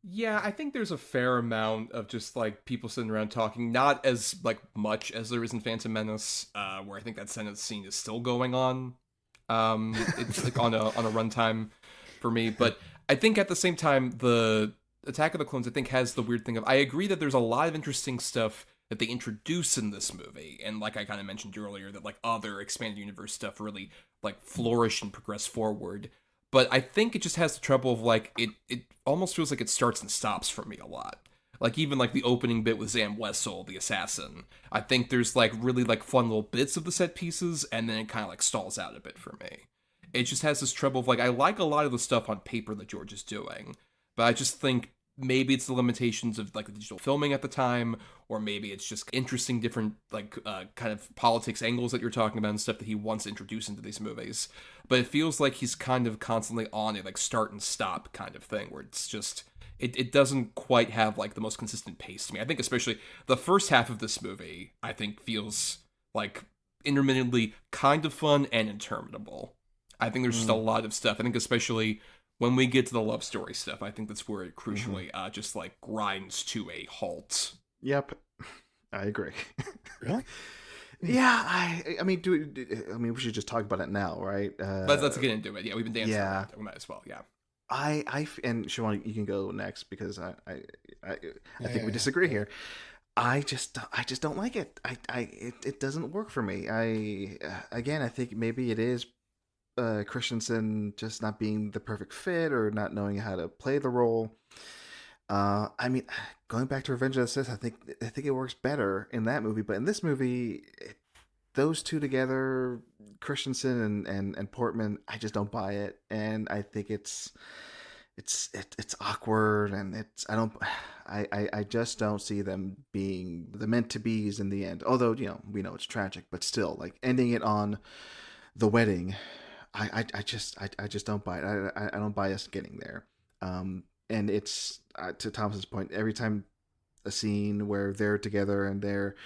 Yeah, I think there's a fair amount of just like people sitting around talking, not as like much as there is in Phantom Menace, where I think that Senate scene is still going on. It's like on a runtime for me, but I think at the same time, the Attack of the Clones, I think, has the weird thing of, I agree that there's a lot of interesting stuff that they introduce in this movie, and like I kind of mentioned earlier, that like other expanded universe stuff really like flourish and progress forward. But I think it just has the trouble of like it almost feels like it starts and stops for me a lot. Like even like the opening bit with Zam Wessel, the assassin, I think there's like really like fun little bits of the set pieces, and then it kind of like stalls out a bit for me. It just has this trouble of like, I like a lot of the stuff on paper that George is doing, but I just think maybe it's the limitations of like the digital filming at the time, or maybe it's just interesting different like kind of politics angles that you're talking about and stuff that he wants to introduce into these movies. But it feels like he's kind of constantly on a like start and stop kind of thing, where it's just it doesn't quite have like the most consistent pace to me. I think especially the first half of this movie, I think, feels like intermittently kind of fun and interminable. I think there's just a lot of stuff. I think especially when we get to the love story stuff, I think that's where it crucially just like grinds to a halt. Yep, I agree. Really? Yeah, I mean, we should just talk about it now, right? But let's get into it. Yeah, we've been dancing around. We might as well. Yeah. And Siobhan, you can go next, because I think we disagree here. I just don't like it. It doesn't work for me. I think maybe it is Christensen just not being the perfect fit, or not knowing how to play the role. I mean, going back to Revenge of the Sith, I think it works better in that movie, but in this movie, those two together, Christensen and Portman, I just don't buy it, and I think it's awkward, and I just don't see them being the meant to be's in the end. Although, you know, we know it's tragic, but still, like ending it on the wedding, I just don't buy it. I don't buy us getting there. And it's to Thomas's point, every time a scene where they're together and they're,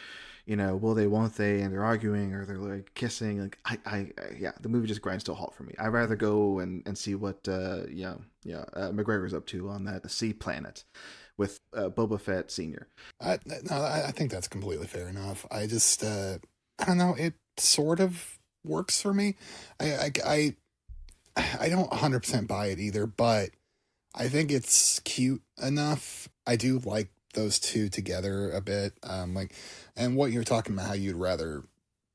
you know, will they, won't they, and they're arguing or they're like kissing, like yeah, the movie just grinds to a halt for me. I'd rather go and see what McGregor's up to on that sea planet with Boba Fett Sr. I think that's completely fair enough. I just I don't know, it sort of works for me. I don't 100% buy it either, but I think it's cute enough. I do like those two together a bit. And what you're talking about, how you'd rather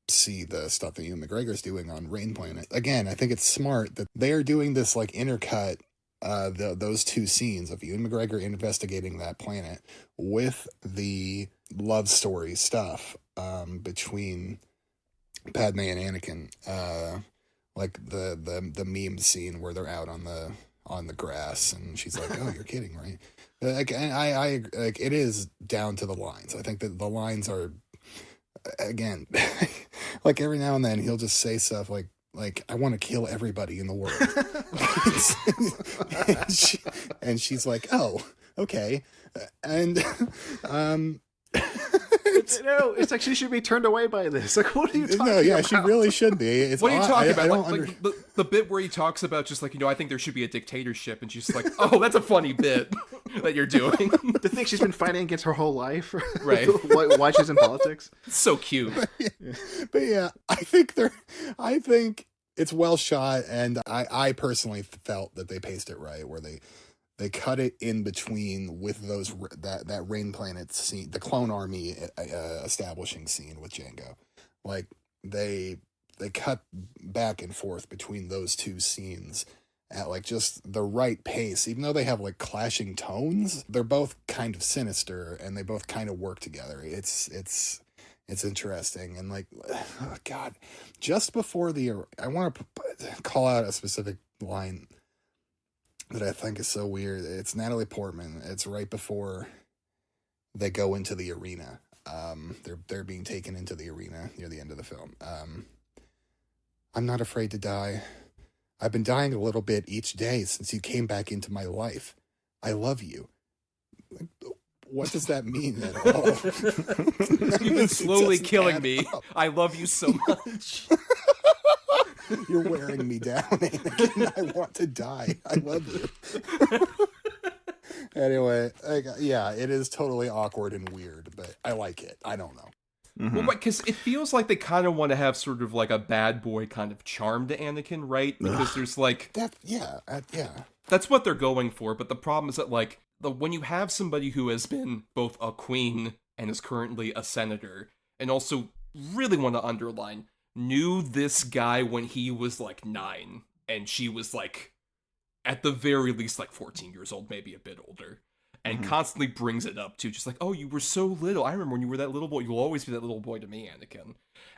see the stuff that Ewan McGregor's doing on Rain Planet. Again, I think it's smart that they are doing this like intercut, those two scenes of Ewan McGregor investigating that planet with the love story stuff between Padme and Anakin. Like the meme scene where they're out on the grass and she's like, "Oh, you're kidding, right?" Like, and I like, it is down to the lines. I think that the lines are, again, like every now and then he'll just say stuff like I want to kill everybody in the world. and she's like, "Oh, okay." And it's like she should be turned away by this. Like, what are you talking about? She really should be. It's what are you talking about? Like the bit where he talks about just like, I think there should be a dictatorship, and she's like, "Oh, that's a funny bit that you're doing." To think she's been fighting against her whole life, right? why she's in politics? It's so cute. But yeah, I think it's well shot, and I personally felt that they paced it right, where they cut it in between with those that Rain Planet scene, the clone army establishing scene with Jango. Like they cut back and forth between those two scenes at like just the right pace. Even though they have like clashing tones, they're both kind of sinister and they both kind of work together. It's interesting. And like, oh God, just before I want to call out a specific line that I think is so weird. It's Natalie Portman. It's right before they go into the arena. They're being taken into the arena near the end of the film. I'm not afraid to die. I've been dying a little bit each day since you came back into my life. I love you. Like, what does that mean at all? You've been slowly killing me. I love you so much. You're wearing me down, Anakin. I want to die. I love you. Anyway, yeah, it is totally awkward and weird, but I like it. I don't know. Mm-hmm. Well, because it feels like they kind of want to have sort of like a bad boy kind of charm to Anakin, right? Because there's like yeah. That's what they're going for. But the problem is that like when you have somebody who has been both a queen and is currently a senator, and also really want to underline, knew this guy when he was like 9 and she was like at the very least like 14 years old, maybe a bit older, and constantly brings it up to just like, "Oh, you were so little. I remember when you were that little boy. You'll always be that little boy to me, Anakin."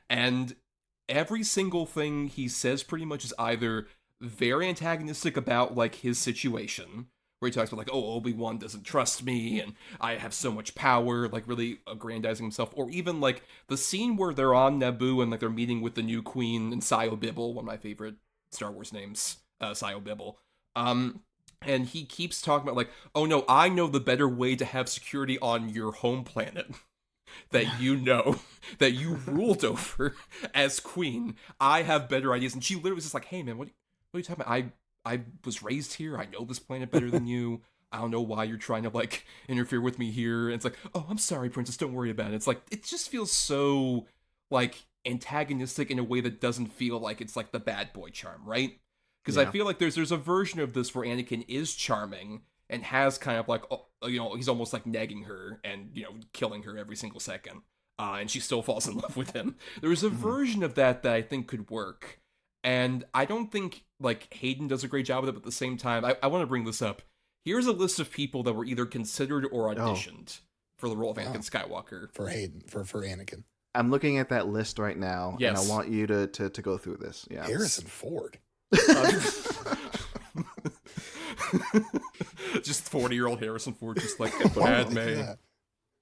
And every single thing he says pretty much is either very antagonistic about like his situation, where he talks about like, "Oh, Obi-Wan doesn't trust me and I have so much power," like really aggrandizing himself, or even like the scene where they're on Naboo and like they're meeting with the new queen and Sio Bibble, one of my favorite Star Wars names, Sio Bibble. And he keeps talking about like, "Oh no, I know the better way to have security on your home planet that you know, that you ruled over as queen. I have better ideas." And she literally was just like, "Hey man, what are you talking about? I was raised here. I know this planet better than you. I don't know why you're trying to like interfere with me here." And it's like, "Oh, I'm sorry, princess. Don't worry about it." It's like, it just feels so like antagonistic in a way that doesn't feel like it's like the bad boy charm, right? Because I feel like there's a version of this where Anakin is charming and has kind of like, he's almost like negging her and, killing her every single second. And she still falls in love with him. There's a version of that I think could work. And I don't think like Hayden does a great job with it, but at the same time, I want to bring this up. Here's a list of people that were either considered or auditioned for the role of Anakin Skywalker. For Hayden, for Anakin. I'm looking at that list right now, yes. And I want you to go through this. Yeah. Harrison Ford. Just 40-year-old Harrison Ford, just like,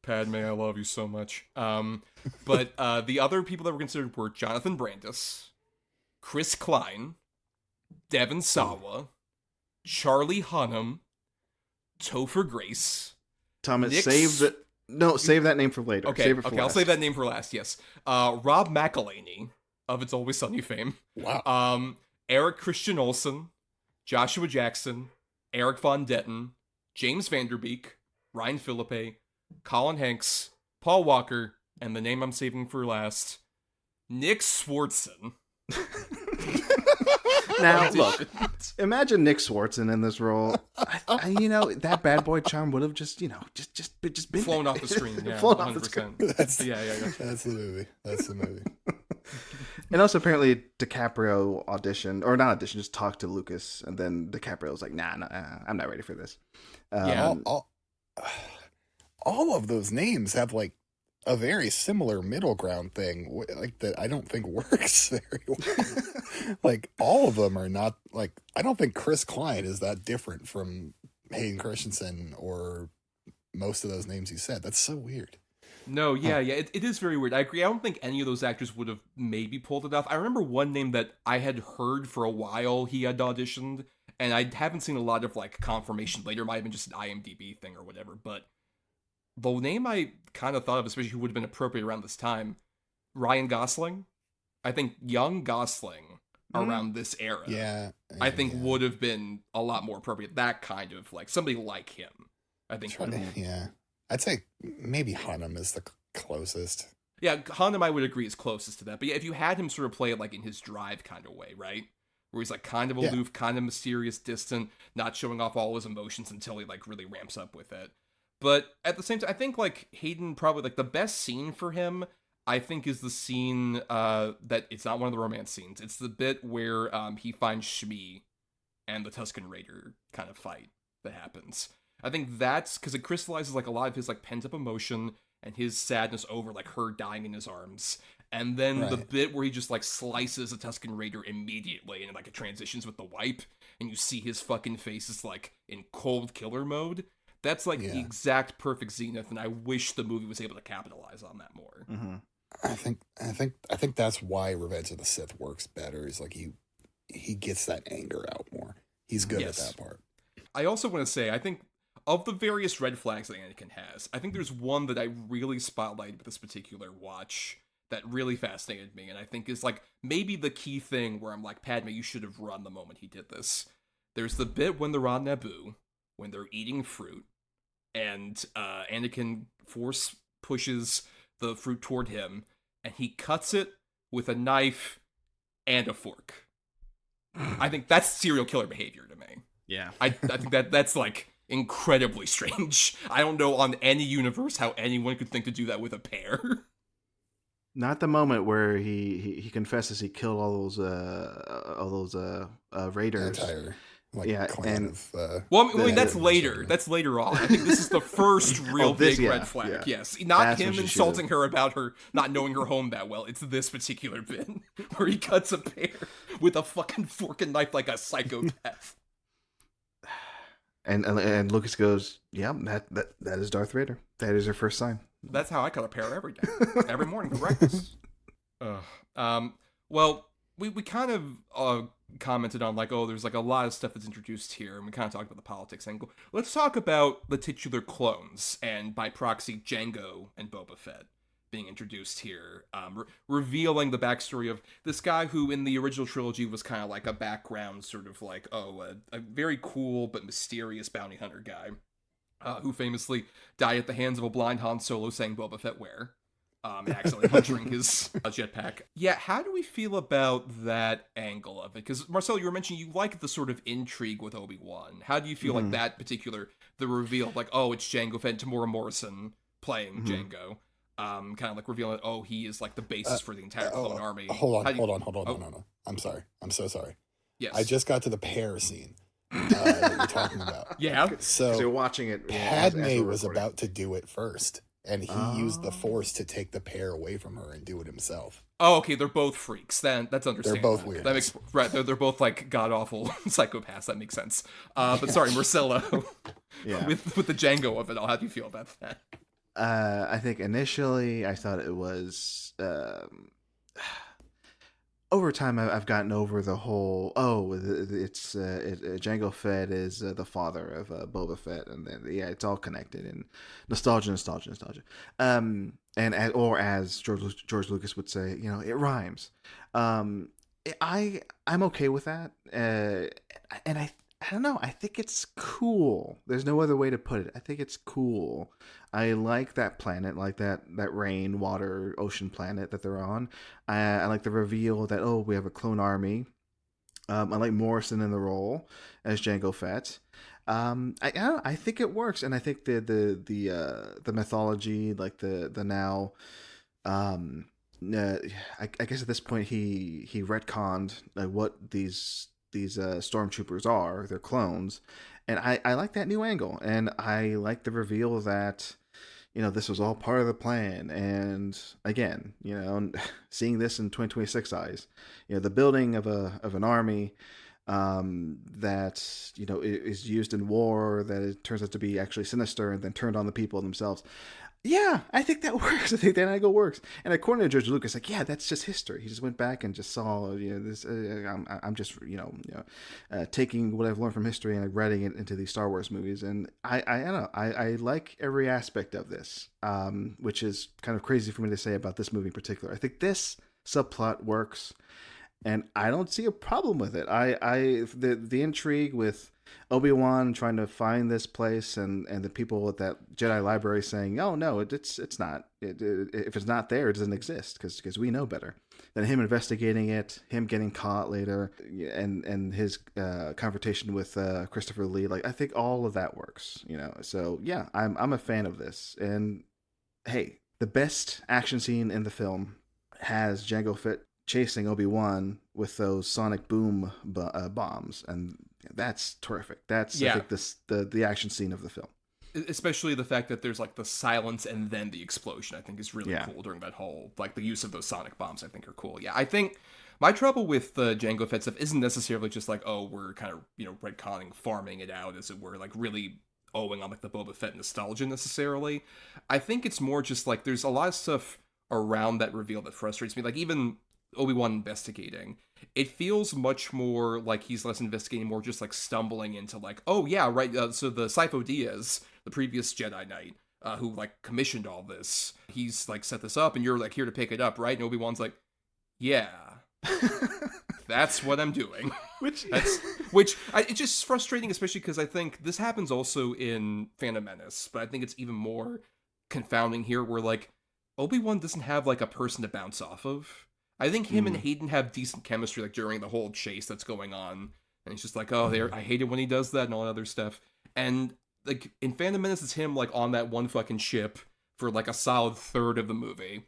Padme, I love you so much. But the other people that were considered were Jonathan Brandis, Chris Klein, Devon Sawa, Charlie Hunnam, Topher Grace. Thomas, save that name for later. Okay, save it for I'll save that name for last. Yes, Rob McElhenney of It's Always Sunny fame. Wow. Eric Christian Olsen, Joshua Jackson, Eric Von Detten, James Vanderbeek, Ryan Philippe, Colin Hanks, Paul Walker, and the name I'm saving for last, Nick Swardson. Now, look, imagine Nick Swartzen in this role. That bad boy charm would have just been flown off the screen. Yeah, flown 100%. off the screen. Yeah. That's the movie. And also, apparently, DiCaprio auditioned, or not auditioned, just talked to Lucas, and then DiCaprio was like, nah, I'm not ready for this. All of those names have like a very similar middle ground thing, like that I don't think works very well. Like all of them are not like, I don't think Chris Klein is that different from Hayden Christensen or most of those names you said. That's so weird. No, yeah, it is very weird. I agree. I don't think any of those actors would have maybe pulled it off. I remember one name that I had heard for a while he had auditioned, and I haven't seen a lot of like confirmation later. It might have been just an IMDb thing or whatever, but the name I kind of thought of, especially who would have been appropriate around this time, Ryan Gosling. I think young Gosling around this era, I think would have been a lot more appropriate. That kind of like somebody like him, I think. I'd say maybe Hunnam is the closest. Yeah, Hunnam I would agree is closest to that. But yeah, if you had him sort of play it like in his Drive kind of way, right? Where he's like kind of aloof, kind of mysterious, distant, not showing off all his emotions until he like really ramps up with it. But at the same time, I think like Hayden probably like the best scene for him, I think, is the scene that it's not one of the romance scenes. It's the bit where he finds Shmi and the Tusken Raider kind of fight that happens. I think that's because it crystallizes like a lot of his like pent up emotion and his sadness over like her dying in his arms. And then the bit where he just like slices a Tusken Raider immediately and like it transitions with the wipe and you see his fucking face is like in cold killer mode. That's like the exact perfect zenith, and I wish the movie was able to capitalize on that more. Mm-hmm. I think that's why Revenge of the Sith works better. Is like he gets that anger out more. He's good at that part. I also want to say, I think of the various red flags that Anakin has, I think there's one that I really spotlighted with this particular watch that really fascinated me, and I think is like maybe the key thing where I'm like, Padme, you should have run the moment he did this. There's the bit when they're on Naboo, when they're eating fruit, and Anakin force pushes the fruit toward him, and he cuts it with a knife and a fork. I think that's serial killer behavior to me. Yeah. I think that's like incredibly strange. I don't know on any universe how anyone could think to do that with a pear. Not the moment where he confesses he killed all those raiders. Clan of. Well, I mean that's later. That's later on. I think this is the first real big red flag. Yeah. Yes, not that's him insulting her about her not knowing her home that well. It's this particular bit where he cuts a pear with a fucking fork and knife like a psychopath. And Lucas goes, "Yeah, that is Darth Vader. That is her first sign." That's how I cut a pear every day, every morning for breakfast. Well, we kind of commented on like, oh, there's like a lot of stuff that's introduced here, and we kind of talked about the politics angle. Let's talk about the titular clones, and by proxy, Jango and Boba Fett being introduced here, revealing the backstory of this guy who in the original trilogy was kind of like a background sort of like, a very cool but mysterious bounty hunter guy, who famously died at the hands of a blind Han Solo saying Boba Fett where, and accidentally puncturing his jetpack. Yeah, how do we feel about that angle of it? Because, Marcelo, you were mentioning you like the sort of intrigue with Obi-Wan. How do you feel like that particular, the reveal, like, oh, it's Jango Fett, Tamora Morrison playing Jango, kind of like revealing, oh, he is like the basis for the entire clone army. Hold on. No. I'm sorry. I'm so sorry. Yes. I just got to the pear scene that you're talking about. Yeah. So you're watching it. Padme was about to do it first. And he used the Force to take the pear away from her and do it himself. Oh, okay, they're both freaks. Then that's understandable. They're both weird. That makes right. They're both like god awful psychopaths. That makes sense. But sorry, Marcelo. with the Jango of it all, how do you feel about that? I think initially I thought it was. Over time, I've gotten over the whole. It's Jango Fett is the father of Boba Fett, and then it's all connected and nostalgia. Or as George Lucas would say, it rhymes. I'm okay with that, and I don't know. I think it's cool. There's no other way to put it. I think it's cool. I like that planet, like that rain, water, ocean planet that they're on. I like the reveal that, oh, we have a clone army. I like Morrison in the role as Jango Fett. I don't know, I think it works, and I think the mythology, like the now, I guess at this point he retconned what these stormtroopers are. They're clones, and I like that new angle, and I like the reveal that this was all part of the plan. And again, seeing this in 2026 eyes, the building of an army that is used in war, that it turns out to be actually sinister and then turned on the people themselves. Yeah, I think that works. I think that angle works. And according to George Lucas, like, yeah, that's just history. He just went back and just saw, this. I'm just, taking what I've learned from history and like, writing it into these Star Wars movies. And I don't know. I like every aspect of this, which is kind of crazy for me to say about this movie in particular. I think this subplot works, and I don't see a problem with it. The intrigue with Obi-Wan trying to find this place, and the people at that Jedi library saying, "Oh no, it's not. If it's not there, it doesn't exist because we know better." Then him investigating it, him getting caught later, and his confrontation with Christopher Lee. Like, I think all of that works. So yeah, I'm a fan of this. And hey, the best action scene in the film has Jango Fett chasing Obi-Wan with those sonic boom bombs, and that's terrific. That's I think the action scene of the film. Especially the fact that there's like the silence and then the explosion, I think is really cool during that whole, like the use of those sonic bombs, I think are cool. Yeah, I think my trouble with the Jango Fett stuff isn't necessarily just like, oh, we're kind of, retconning, farming it out, as it were, like really owing on like the Boba Fett nostalgia necessarily. I think it's more just like there's a lot of stuff around that reveal that frustrates me. Like even Obi-Wan investigating, it feels much more like he's less investigating, more just like stumbling into like, oh yeah, right, so the Sifo Dyas, the previous Jedi Knight, who like commissioned all this, he's like set this up and you're like here to pick it up, right? And Obi-Wan's like, yeah, that's what I'm doing. It's just frustrating, especially because I think this happens also in Phantom Menace, but I think it's even more confounding here where like Obi-Wan doesn't have like a person to bounce off of. I think him and Hayden have decent chemistry, like during the whole chase that's going on, and he's just like, "Oh, I hate it when he does that," and all that other stuff. And like in Phantom Menace, it's him like on that one fucking ship for like a solid third of the movie,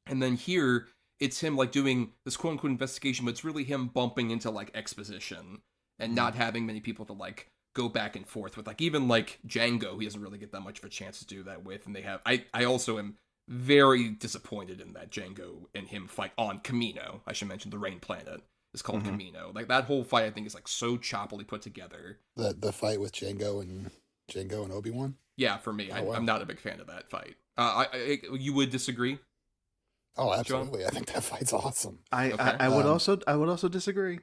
and then here it's him like doing this quote unquote investigation, but it's really him bumping into like exposition and not having many people to like go back and forth with. Like even like Django, he doesn't really get that much of a chance to do that with, and they have. I also am very disappointed in that Django and him fight on Kamino. I should mention the Rain Planet is called Kamino. Like that whole fight, I think, is like so choppily put together. The fight with Django and Obi-Wan. Yeah, for me, wow. I'm not a big fan of that fight. You would disagree? Oh, absolutely. John? I think that fight's awesome. I would also disagree.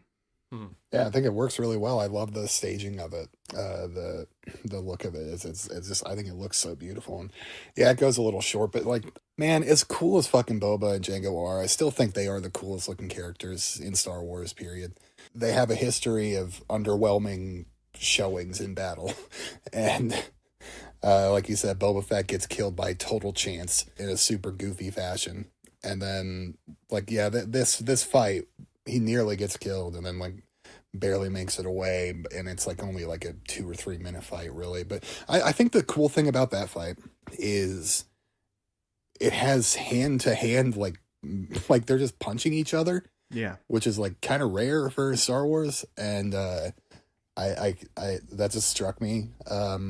Yeah, I think it works really well. I love the staging of it. The look of it is it's just, I think it looks so beautiful. And yeah, it goes a little short, but like, man, as cool as fucking Boba and Jango are, I still think they are the coolest looking characters in Star Wars, period. They have a history of underwhelming showings in battle. And like you said, Boba Fett gets killed by total chance in a super goofy fashion. And then like, yeah, this fight, he nearly gets killed and then like barely makes it away, and it's like only like a 2 or 3 minute fight really. But I think the cool thing about that fight is it has hand to hand, like they're just punching each other, which is like kind of rare for Star Wars. And I that just struck me. Yeah,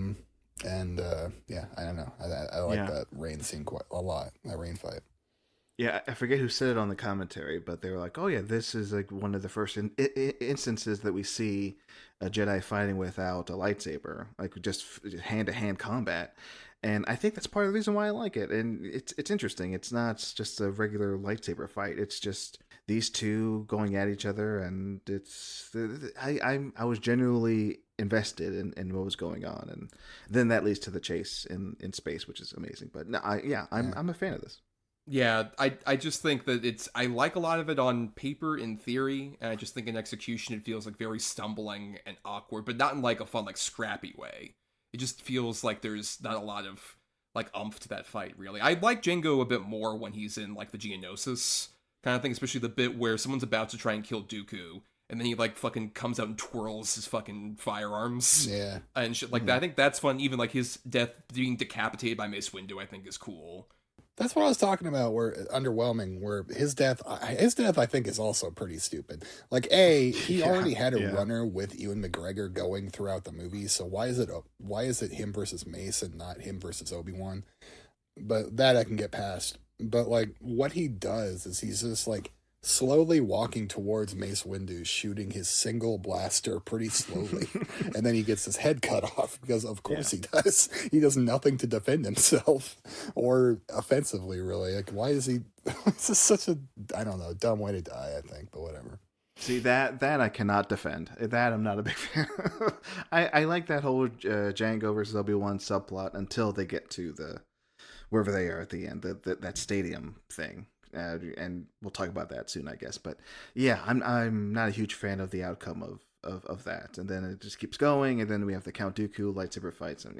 I don't know, I like that rain scene quite a lot, that rain fight. Yeah, I forget who said it on the commentary, but they were like, "Oh yeah, this is like one of the first instances that we see a Jedi fighting without a lightsaber, like just hand-to-hand combat." And I think that's part of the reason why I like it. And it's interesting. It's not just a regular lightsaber fight. It's just these two going at each other, and I was genuinely invested in what was going on, and then that leads to the chase in space, which is amazing. But no, I'm a fan of this. Yeah, I just think that I like a lot of it on paper in theory, and I just think in execution it feels like very stumbling and awkward, but not in like a fun, like scrappy way. It just feels like there's not a lot of like umph to that fight, really. I like Django a bit more when he's in like the Geonosis kind of thing, especially the bit where someone's about to try and kill Dooku, and then he like fucking comes out and twirls his fucking firearms. Yeah. And shit like that. I think that's fun. Even like his death being decapitated by Mace Windu, I think is cool. That's what I was talking about, where underwhelming, where his death, I think, is also pretty stupid. Like, he already had a runner with Ewan McGregor going throughout the movie, so why is it him versus Mace and not him versus Obi-Wan? But that I can get past. But, like, what he does is he's just, like, slowly walking towards Mace Windu, shooting his single blaster pretty slowly. And then he gets his head cut off, because of course he does. He does nothing to defend himself, or offensively, really. Like, why is he... This is such a, I don't know, dumb way to die, I think, but whatever. See, that I cannot defend. That I'm not a big fan of. I like that whole Django versus Obi-Wan subplot until they get to the... wherever they are at the end, that stadium thing. And we'll talk about that soon, I guess. But yeah, I'm not a huge fan of the outcome of that. And then it just keeps going, and then we have the Count Dooku lightsaber fights, and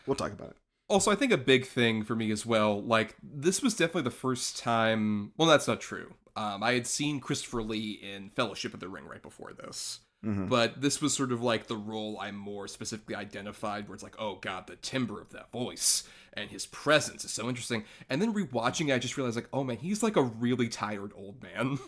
we'll talk about it. Also, I think a big thing for me as well, like, this was definitely the first time... Well, that's not true. I had seen Christopher Lee in Fellowship of the Ring right before this. Mm-hmm. But this was sort of like the role I more specifically identified, where it's like, oh god, the timbre of that voice and his presence is so interesting. And then rewatching it, I just realized, like, oh man, he's like a really tired old man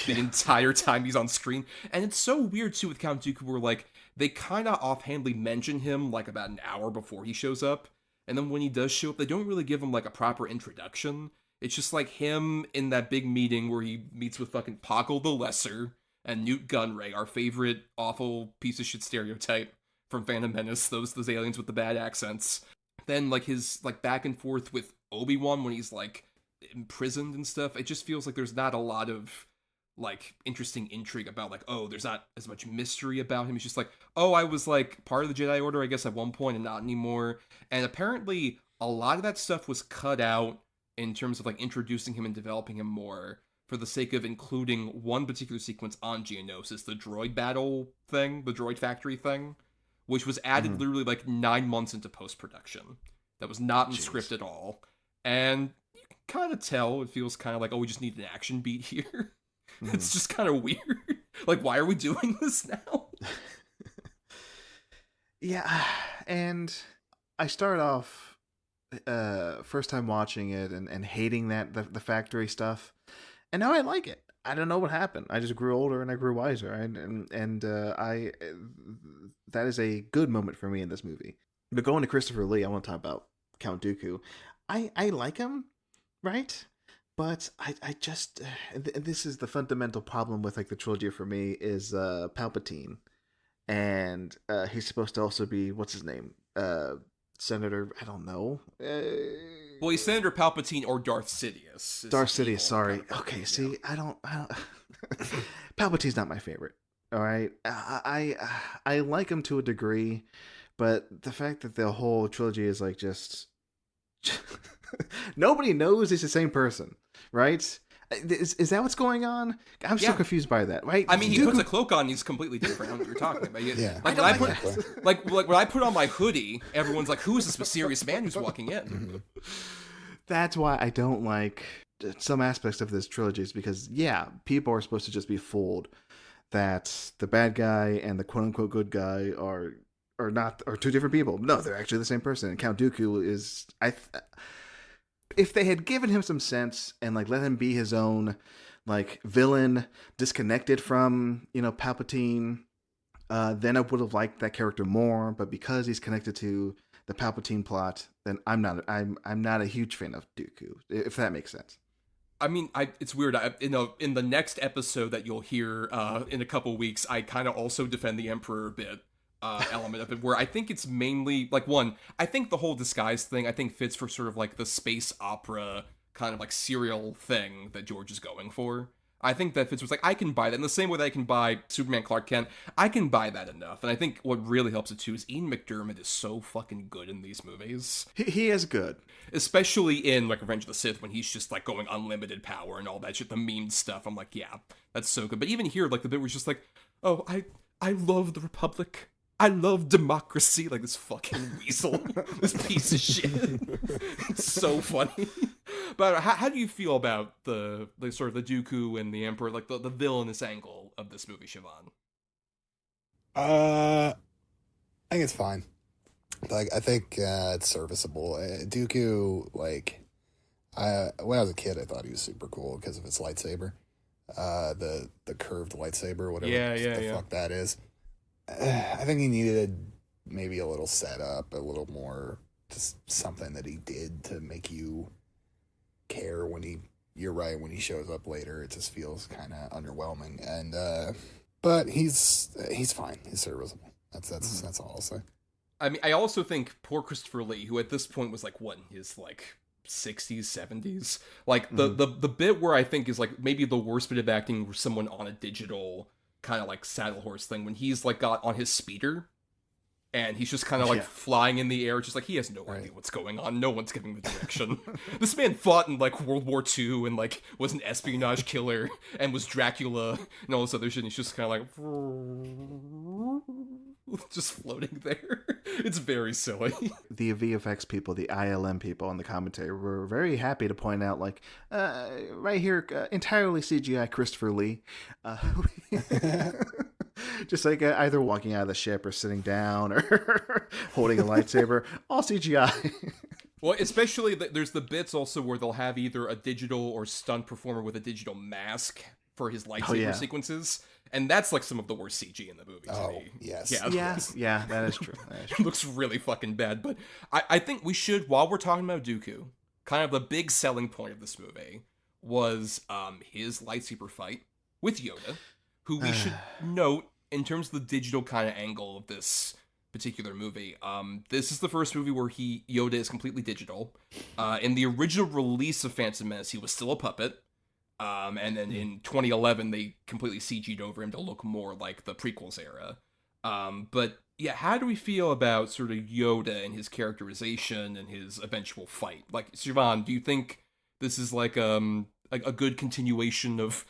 the entire time he's on screen. And it's so weird too with Count Dooku, where like they kind of offhandedly mention him like about an hour before he shows up, and then when he does show up, they don't really give him like a proper introduction. It's just like him in that big meeting where he meets with fucking Paco the Lesser and Newt Gunray, our favorite awful piece of shit stereotype from Phantom Menace, those aliens with the bad accents. Then like his like back and forth with Obi-Wan when he's like imprisoned and stuff. It just feels like there's not a lot of like interesting intrigue about like, oh, there's not as much mystery about him. It's just like, oh, I was like part of the Jedi Order, I guess, at one point and not anymore. And apparently a lot of that stuff was cut out in terms of like introducing him and developing him more, for the sake of including one particular sequence on Geonosis, the droid battle thing, the droid factory thing, which was added literally like 9 months into post-production. That was not in script at all. And you can kind of tell, it feels kind of like, oh, we just need an action beat here. It's just kind of weird. Like, why are we doing this now? Yeah, and I started off first time watching it and hating that the factory stuff. And now I like it. I don't know what happened. I just grew older and I grew wiser, and that is a good moment for me in this movie. But going to Christopher Lee, I want to talk about Count Dooku. I like him, right? But I just this is the fundamental problem with like the trilogy for me is Palpatine, and he's supposed to also be, what's his name, Senator, I don't know. Well, he's Senator Palpatine or Darth Sidious. Darth Sidious, sorry. Okay, see, I don't Palpatine's not my favorite. All right, I like him to a degree, but the fact that the whole trilogy is like just nobody knows it's the same person, right? Is that what's going on? I'm so confused by that, right? I mean, he puts a cloak on, he's completely different. I know what you're talking about. Yeah. Like, when I put on my hoodie, everyone's like, who is this mysterious man who's walking in? That's why I don't like some aspects of this trilogy, is because, yeah, people are supposed to just be fooled that the bad guy and the quote-unquote good guy are two different people. No, they're actually the same person. And Count Dooku is... if they had given him some sense and like let him be his own like villain, disconnected from, Palpatine, then I would have liked that character more. But because he's connected to the Palpatine plot, then I'm not a huge fan of Dooku, if that makes sense. I mean, it's weird. In the next episode that you'll hear in a couple weeks, I kind of also defend the Emperor a bit. Element of it, where I think it's mainly like, one, I think the whole disguise thing I think fits for sort of like the space opera kind of like serial thing that George is going for. I think that fits. Was like, I can buy that in the same way that I can buy Superman Clark Kent. I can buy that enough. And I think what really helps it too is Ian McDiarmid is so fucking good in these movies. He is good. Especially in like Revenge of the Sith when he's just like going unlimited power and all that shit, the meme stuff. I'm like, yeah, that's so good. But even here, like the bit where he's just like, oh, I love the Republic. I love democracy. Like this fucking weasel, this piece of shit. It's so funny. But how do you feel about the sort of the Dooku and the Emperor, like the villainous angle of this movie, Siobhan? I think it's fine. Like, I think it's serviceable. Dooku, like, when I was a kid, I thought he was super cool because of his lightsaber, the curved lightsaber, whatever the fuck that is. I think he needed maybe a little setup, a little more, just something that he did to make you care when you're right, when he shows up later, it just feels kind of underwhelming. And but he's fine. He's serviceable. That's all I'll say. I mean, I also think poor Christopher Lee, who at this point was like what in his like 60s, 70s, like the bit where I think is like maybe the worst bit of acting where someone on a digital kind of like saddle horse thing when he's like got on his speeder and he's just kind of like flying in the air, just like he has no idea what's going on. No one's giving the direction. This man fought in like World War II and like was an espionage killer and was Dracula and all this other shit. And he's just kind of like just floating there. It's very silly. The VFX people, the ILM people on the commentary were very happy to point out, like, right here, entirely CGI Christopher Lee. Just like either walking out of the ship or sitting down or holding a lightsaber, all CGI. Well, especially there's the bits also where they'll have either a digital or stunt performer with a digital mask for his lightsaber sequences. And that's like some of the worst CG in the movie to me. Yes. Yeah, that is true. It looks really fucking bad. But I think we should, while we're talking about Dooku, kind of the big selling point of this movie was his lightsaber fight with Yoda, who we should note in terms of the digital kind of angle of this particular movie. This is the first movie where Yoda is completely digital. In the original release of Phantom Menace, he was still a puppet. And then in 2011, they completely CG'd over him to look more like the prequels era. But yeah, how do we feel about sort of Yoda and his characterization and his eventual fight? Like, Siobhan, do you think this is like a good continuation of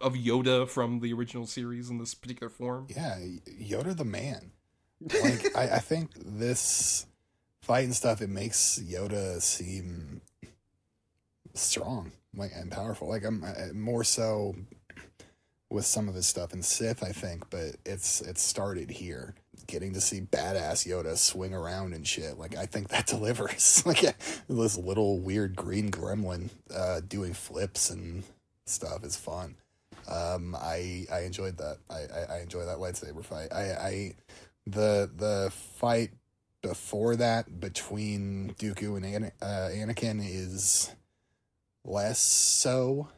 of Yoda from the original series in this particular form? Yeah, Yoda the man. Like, I think this fight and stuff, it makes Yoda seem strong, like, and powerful. Like, I'm more so with some of his stuff in Sith, I think, but it started here. Getting to see badass Yoda swing around and shit, like, I think that delivers. Like, this little weird green gremlin doing flips and stuff is fun. I enjoyed that. I enjoy that lightsaber fight. The fight before that between Dooku and Anakin is less so,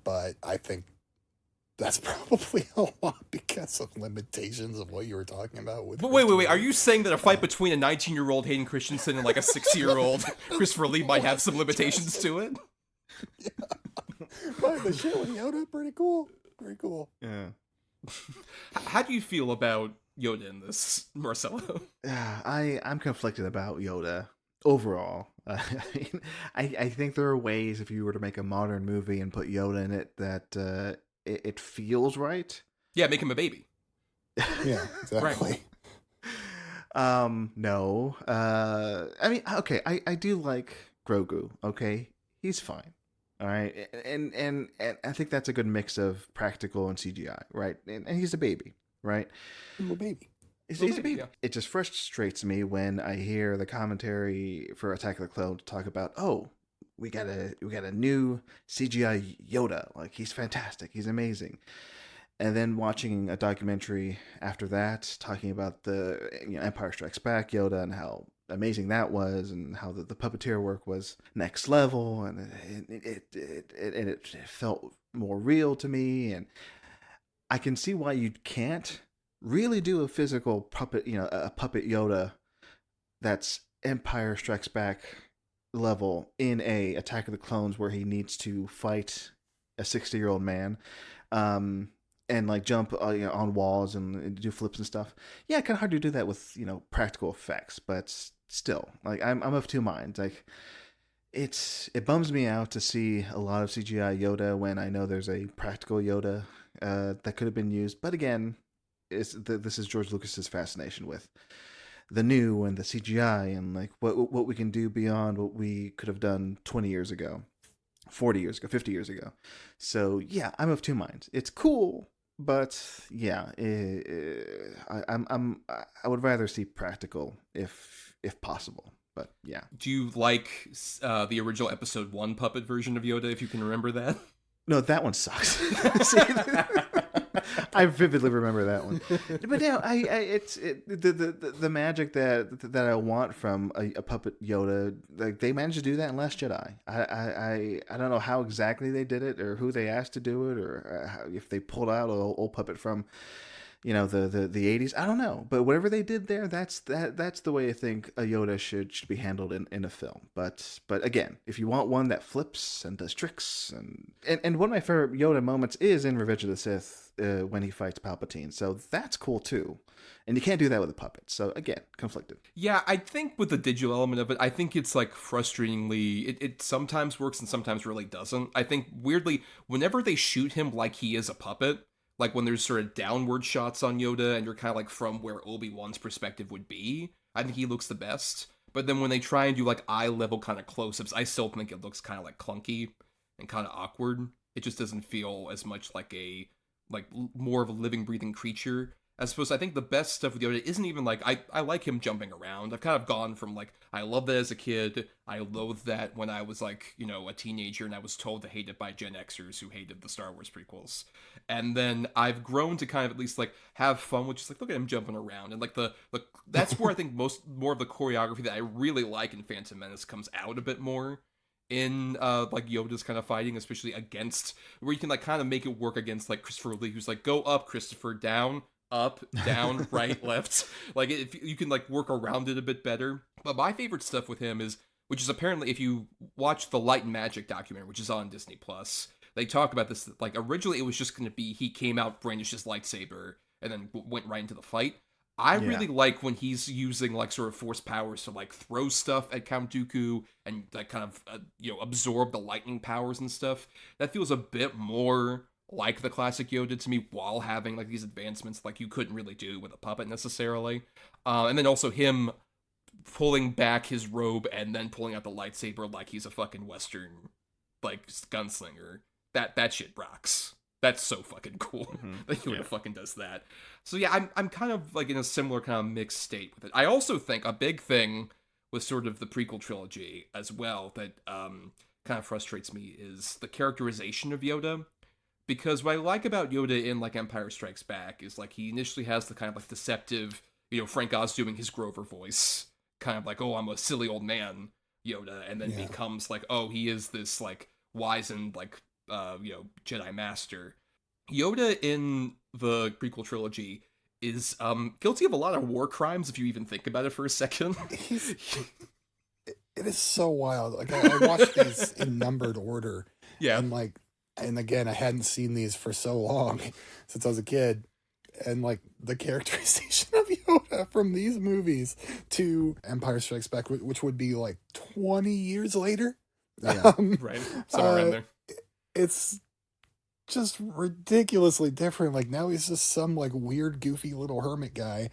but I think that's probably a lot because of limitations of what you were talking about. With but wait, are you saying that a fight between a 19-year-old Hayden Christensen and like a 6-year-old Christopher Lee might have some limitations to it? Yeah. But the shit with Yoda, pretty cool. Yeah. How do you feel about Yoda in this, Marcelo? I'm conflicted about Yoda overall. I think there are ways, if you were to make a modern movie and put Yoda in it, that it feels right. Yeah, make him a baby. Yeah, exactly. No. I mean, okay, I do like Grogu. Okay, he's fine. All right, and I think that's a good mix of practical and CGI, right? And he's a baby, right? Little baby. He's a baby. Yeah. It just frustrates me when I hear the commentary for Attack of the Clones talk about, oh, we got a new CGI Yoda, like he's fantastic, he's amazing. And then watching a documentary after that talking about the Empire Strikes Back Yoda and how amazing that was, and how the puppeteer work was next level, and it felt more real to me, and I can see why you can't really do a physical puppet, a puppet Yoda that's Empire Strikes Back level in a Attack of the Clones where he needs to fight a 60-year-old man. And like jump on walls and do flips and stuff. Yeah, kind of hard to do that with practical effects, but still, like I'm of two minds. Like it bums me out to see a lot of CGI Yoda when I know there's a practical Yoda that could have been used. But again, this is George Lucas's fascination with the new and the CGI and like what we can do beyond what we could have done 20 years ago, 40 years ago, 50 years ago. So yeah, I'm of two minds. It's cool, but yeah, I would rather see practical if possible. But yeah. Do you like the original Episode 1 puppet version of Yoda, if you can remember that? No, that one sucks. I vividly remember that one. But yeah, the magic that I want from a puppet Yoda, like they managed to do that in Last Jedi. I don't know how exactly they did it, or who they asked to do it, or if they pulled out an old puppet from the 80s. I don't know, but whatever they did there, that's the way I think a Yoda should be handled in a film. But again, if you want one that flips and does tricks, and one of my favorite Yoda moments is in Revenge of the Sith when he fights Palpatine, so that's cool too. And you can't do that with a puppet. So again, conflicted. Yeah, I think with the digital element of it, I think it's like frustratingly, it sometimes works and sometimes really doesn't. I think weirdly, whenever they shoot him like he is a puppet, like when there's sort of downward shots on Yoda and you're kind of like from where Obi-Wan's perspective would be, I think he looks the best. But then when they try and do like eye level kind of close-ups, I still think it looks kind of like clunky and kind of awkward. It just doesn't feel as much like more of a living, breathing creature. As opposed to, I think the best stuff with Yoda isn't even like, I like him jumping around. I've kind of gone from like, I love that as a kid, I loathed that when I was like, a teenager and I was told to hate it by Gen Xers who hated the Star Wars prequels. And then I've grown to kind of at least like have fun with just like, look at him jumping around. And like that's where I think more of the choreography that I really like in Phantom Menace comes out a bit more in like Yoda's kind of fighting, especially against, where you can like kind of make it work against like Christopher Lee, who's like, go up, Christopher, down, up, down, right, left. Like if you can like work around it a bit better. But my favorite stuff with him is, which is apparently, if you watch the Light and Magic documentary, which is on Disney Plus, they talk about this. Like originally it was just going to be he came out, brandished his lightsaber, and then went right into the fight. I really like when he's using like sort of force powers to like throw stuff at Count Dooku and like kind of absorb the lightning powers and stuff. That feels a bit more like the classic Yoda to me, while having like these advancements like you couldn't really do with a puppet necessarily. And then also him pulling back his robe and then pulling out the lightsaber like he's a fucking Western like gunslinger. That shit rocks. That's so fucking cool that Yoda fucking does that. So yeah, I'm kind of like in a similar kind of mixed state with it. I also think a big thing with sort of the prequel trilogy as well that kind of frustrates me is the characterization of Yoda. Because what I like about Yoda in like Empire Strikes Back is like he initially has the kind of like deceptive, Frank Oz doing his Grover voice, kind of like, oh, I'm a silly old man, Yoda, and then becomes like, oh, he is this like wizened like Jedi Master. Yoda in the prequel trilogy is guilty of a lot of war crimes if you even think about it for a second. It is so wild. Like I watched these in numbered order. Yeah. And again, I hadn't seen these for so long since I was a kid. And like the characterization of Yoda from these movies to Empire Strikes Back, which would be like 20 years later. Yeah. Right. Somewhere around there. It's just ridiculously different. Like now he's just some like weird, goofy little hermit guy,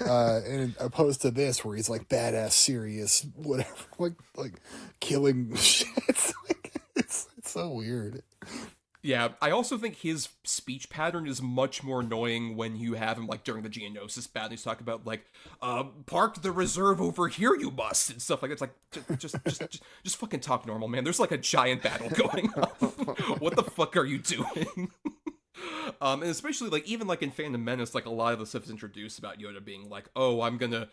and opposed to this where he's like badass, serious, whatever, like killing shit. It's so weird. Yeah, I also think his speech pattern is much more annoying when you have him, like, during the Geonosis battle. He's talking about, like, park the reserve over here, you must, and stuff like that. It's like, just fucking talk normal, man. There's, like, a giant battle going on. What the fuck are you doing? And especially, like, even, like, in Phantom Menace, like, a lot of the stuff is introduced about Yoda being like, oh, I'm gonna,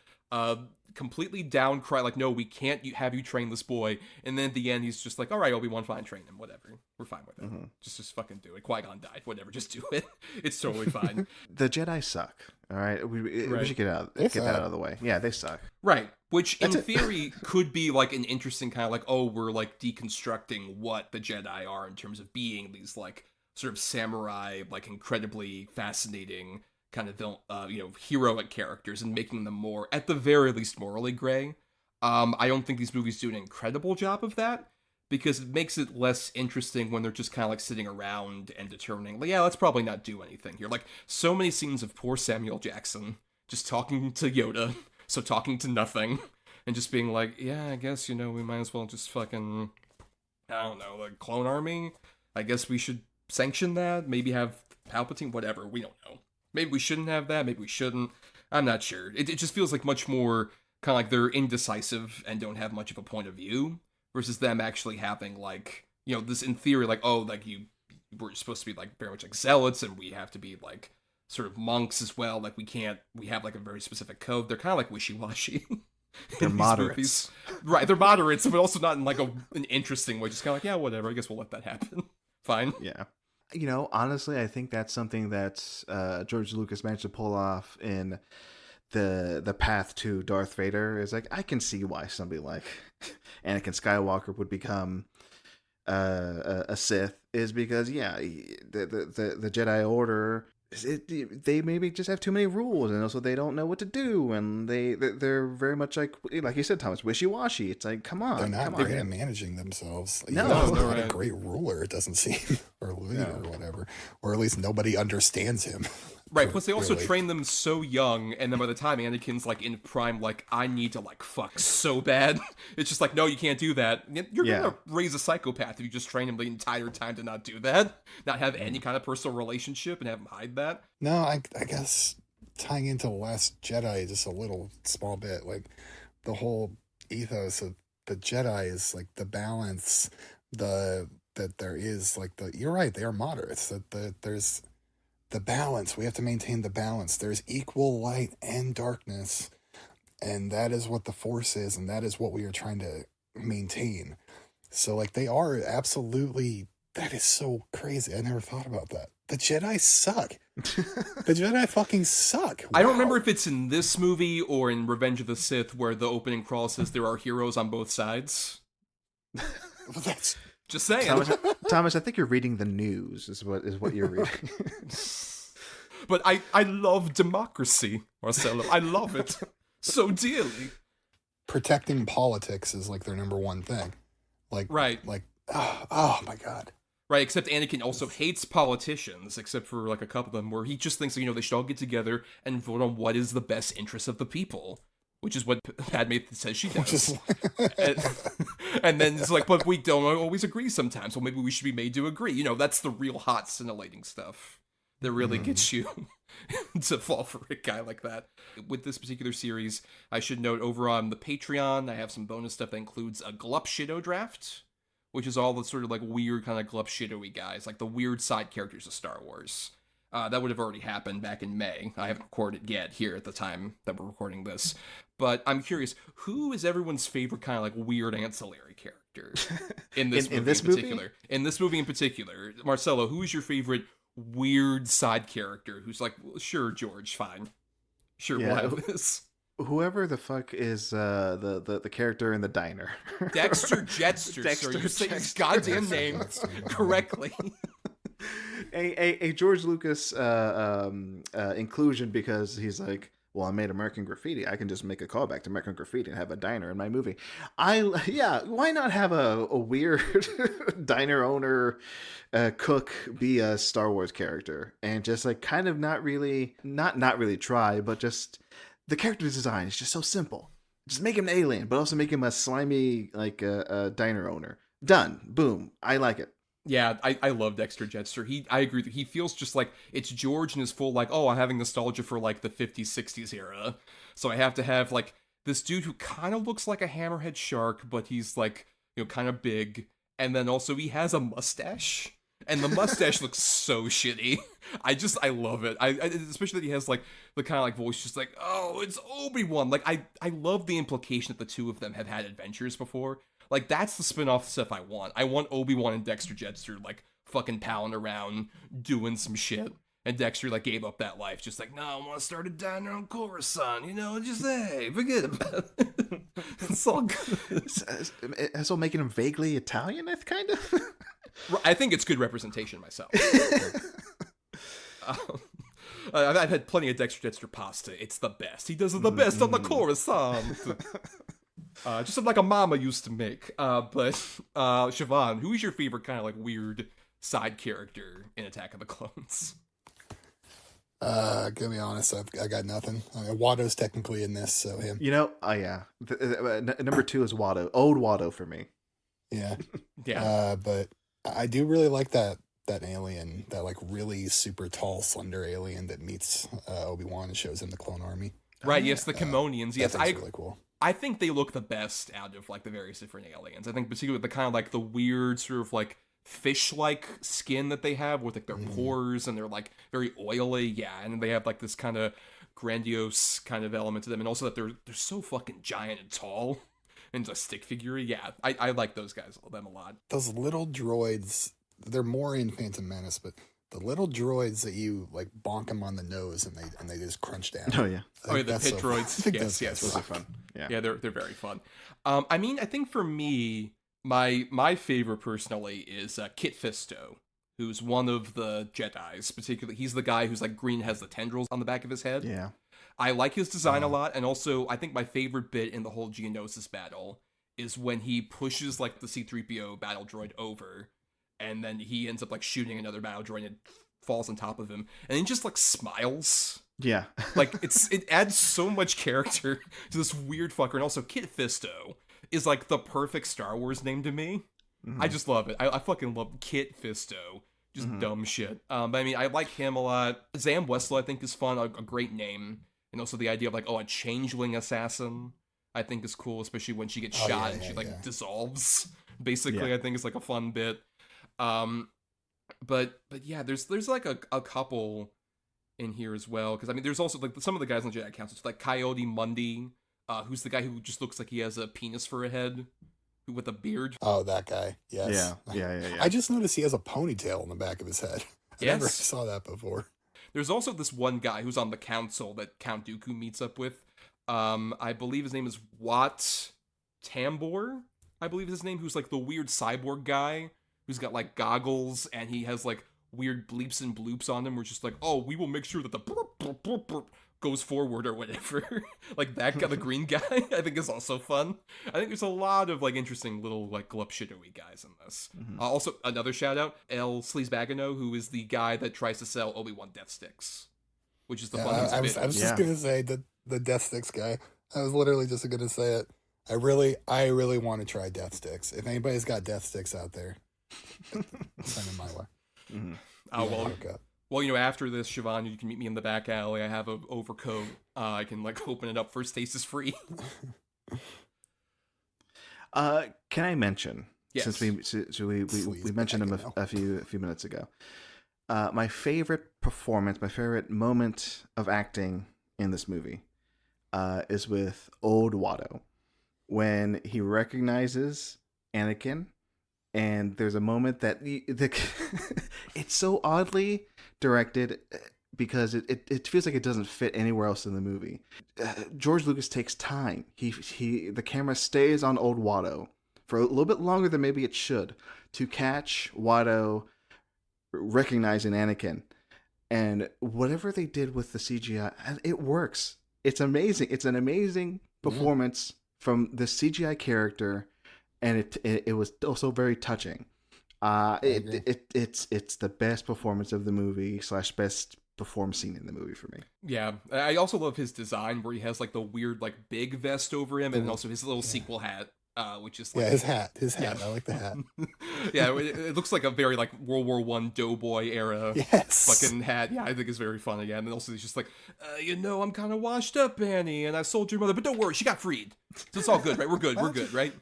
completely down cry, like, no, we can't have you train this boy. And then at the end, he's just like, all right, Obi-Wan, fine, train him, whatever. We're fine with it. Just fucking do it. Qui-Gon died, whatever, just do it. It's totally fine. The Jedi suck. All right, we should get that out of the way. Yeah, they suck. Right, which in theory could be like an interesting kind of like, oh, we're like deconstructing what the Jedi are in terms of being these like sort of samurai, like incredibly fascinating kind of heroic characters, and making them more, at the very least, morally gray. I don't think these movies do an incredible job of that, because it makes it less interesting when they're just kind of like sitting around and determining, like, yeah, let's probably not do anything here. Like, so many scenes of poor Samuel Jackson just talking to Yoda, so talking to nothing, and just being like, yeah, I guess, we might as well just fucking, I don't know, like, clone army? I guess we should sanction that? Maybe have Palpatine? Whatever, we don't know. Maybe we shouldn't have that, maybe we shouldn't. I'm not sure. It just feels like much more kind of like they're indecisive and don't have much of a point of view, versus them actually having, like, this in theory, like, oh, like, we're supposed to be, like, very much like zealots, and we have to be, like, sort of monks as well. Like, we have, like, a very specific code. They're kind of, like, wishy-washy. They're moderates. Movies. Right, they're moderates, but also not in, like, an interesting way. Just kind of like, yeah, whatever, I guess we'll let that happen. Fine. Yeah. Honestly, I think that's something that George Lucas managed to pull off in the path to Darth Vader. Is like, I can see why somebody like Anakin Skywalker would become a Sith, is because the Jedi Order, they maybe just have too many rules, and also they don't know what to do, and they're very much like you said, Thomas, wishy-washy. It's like, come on, they're not great at managing themselves. No, Yoda's they're not a great ruler, it doesn't seem, or leader, or whatever, or at least nobody understands him. Right, plus they also train them so young, and then by the time Anakin's, like, in prime, like, I need to, like, fuck so bad, it's just like, no, you can't do that. You're gonna raise a psychopath if you just train him the entire time to not do that, not have any kind of personal relationship, and have him hide that. No, I guess tying into The Last Jedi just a little small bit, like, the whole ethos of the Jedi is, like, the balance, that there is, like, you're right, they are moderates, that there's the balance. We have to maintain the balance. There's equal light and darkness, and that is what the Force is, and that is what we are trying to maintain. So, like, they are absolutely, that is so crazy. I never thought about that. The Jedi suck. The Jedi fucking suck. Wow. I don't remember if it's in this movie or in Revenge of the Sith where the opening crawl says there are heroes on both sides. That's just saying. Thomas, I think you're reading the news. Is what you're reading. But I love democracy, Marcelo. I love it so dearly. Protecting politics is like their number one thing. Like, right. Like, oh my God. Right, except Anakin also hates politicians, except for, like, a couple of them, where he just thinks, they should all get together and vote on what is the best interest of the people, which is what Padme says she does. And then it's like, but we don't always agree sometimes, so maybe we should be made to agree. That's the real hot, scintillating stuff that really gets you to fall for a guy like that. With this particular series, I should note, over on the Patreon, I have some bonus stuff that includes a Glup Shido draft, which is all the sort of, like, weird kind of Glup Shido-y guys, like the weird side characters of Star Wars. That would have already happened back in May. I haven't recorded it yet here at the time that we're recording this. But I'm curious, who is everyone's favorite kind of, like, weird ancillary character in this movie in particular? In this movie in particular. Marcelo, who is your favorite weird side character who's like, well, sure, George, fine. Sure, we'll have this. Whoever the fuck is the character in the diner. Dexter Jettster, sir. You say his goddamn name correctly. A George Lucas inclusion, because he's like, well, I made American Graffiti. I can just make a callback to American Graffiti and have a diner in my movie. Why not have a weird diner owner cook be a Star Wars character, and just, like, kind of not really try, but just the character design is just so simple. Just make him an alien, but also make him a slimy, like, a diner owner. Done. Boom. I like it. Yeah, I love Dexter Jettster. I agree that he feels just like it's George in his full, like, oh, I'm having nostalgia for, like, the 50s, 60s era. So I have to have, like, this dude who kind of looks like a hammerhead shark, but he's, like, kind of big. And then also he has a mustache. And the mustache looks so shitty. I love it. I especially that he has like the kind of like voice, just like, oh, it's Obi-Wan. Like I love the implication that the two of them have had adventures before. Like that's the spin-off stuff I want. I want Obi-Wan and Dexter Jettster like fucking palling around doing some shit. And Dexter like gave up that life, just like, no, I want to start a diner on Coruscant, just hey, forget about it. It's all good. So making him vaguely Italian, kind of. I think it's good representation myself. I've had plenty of Dexter Jettster pasta. It's the best. He does it the best on the Coruscant. Just like a mama used to make. But Siobhan, who is your favorite kind of like weird side character in Attack of the Clones? Gonna be honest, I got nothing. Watto's technically in this, so him. Yeah. Number 2 is Watto. Old Watto for me. Yeah. Yeah. But I do really like that alien, that like really super tall, slender alien that meets Obi-Wan and shows him the clone army. Right, yes, the Kimonians. Yes, that's really cool. I think they look the best out of like the various different aliens. I think particularly the kind of like the weird sort of like fish-like skin that they have with like their pores, and they're like very oily, and they have like this kind of grandiose kind of element to them, and also that they're so fucking giant and tall and a stick figure. I like those guys, them a lot. Those little droids, they're more in Phantom Menace, but the little droids that you like bonk them on the nose and they just crunch down. Oh yeah, the pit droids. Yes, those are fun. Yeah, they're very fun. I mean, I think for me, my favorite personally is Kit Fisto, who's one of the Jedis. Particularly, he's the guy who's like green, has the tendrils on the back of his head. Yeah, I like his design a lot, and also I think my favorite bit in the whole Geonosis battle is when he pushes like the C-3PO battle droid over, and then he ends up like shooting another battle droid and it falls on top of him, and he just like smiles. Yeah, like it adds so much character to this weird fucker. And also Kit Fisto is like the perfect Star Wars name to me. I just love it. I fucking love Kit Fisto. Just dumb shit. But I mean, I like him a lot. Zam Wesell I think is fun, a great name. And also the idea of like, a changeling assassin I think is cool, especially when she gets shot and she dissolves. Basically, I think it's like a fun bit. But yeah, there's like a couple in here as well, because I mean there's also like some of the guys on the Jedi Council. It's like Coyote Mundi, who's the guy who just looks like he has a penis for a head, with a beard. Oh, that guy. Yes. Yeah. I just noticed he has a ponytail on the back of his head. I never saw that before. There's also this one guy who's on the council that Count Dooku meets up with. I believe his name is Wat Tambor. I believe his name, who's like the weird cyborg guy who's got like goggles and he has like weird bleeps and bloops on him. We're just like, oh, we will make sure that the burp, burp, burp, burp goes forward or whatever. Like that guy, the green guy, I think is also fun. I think there's a lot of like interesting little like glup shittery guys in this. Also, another shout out, El Sleazebagano, who is the guy that tries to sell Obi-Wan death sticks, which is the funniest bit. I was just gonna say the death sticks guy. I was literally just gonna say it. I really want to try death sticks. If anybody's got death sticks out there, send them my way. Well, after this, Siobhan, you can meet me in the back alley. I have an overcoat. I can like open it up for stasis free. Can I mention? Yes. Since we mentioned him a few minutes ago. My favorite performance, my favorite moment of acting in this movie, is with old Watto, when he recognizes Anakin, and there's a moment that it's so oddly directed because it feels like it doesn't fit anywhere else in the movie. George Lucas takes time. The camera stays on old Watto for a little bit longer than maybe it should to catch Watto recognizing Anakin. And whatever they did with the CGI, it works. It's amazing. It's an amazing performance from the CGI character, and it was also very touching. It's the best performance of the movie / best performed scene in the movie for me. Yeah, I also love his design where he has like the weird like big vest over him, and also his little sequel hat, which is like his hat. I like the hat. Yeah, it looks like a very like World War I doughboy era fucking hat. Yeah, I think it's very fun again. And also he's just like, I'm kind of washed up, Annie, and I sold your mother, but don't worry, she got freed, so it's all good, right? We're good, right?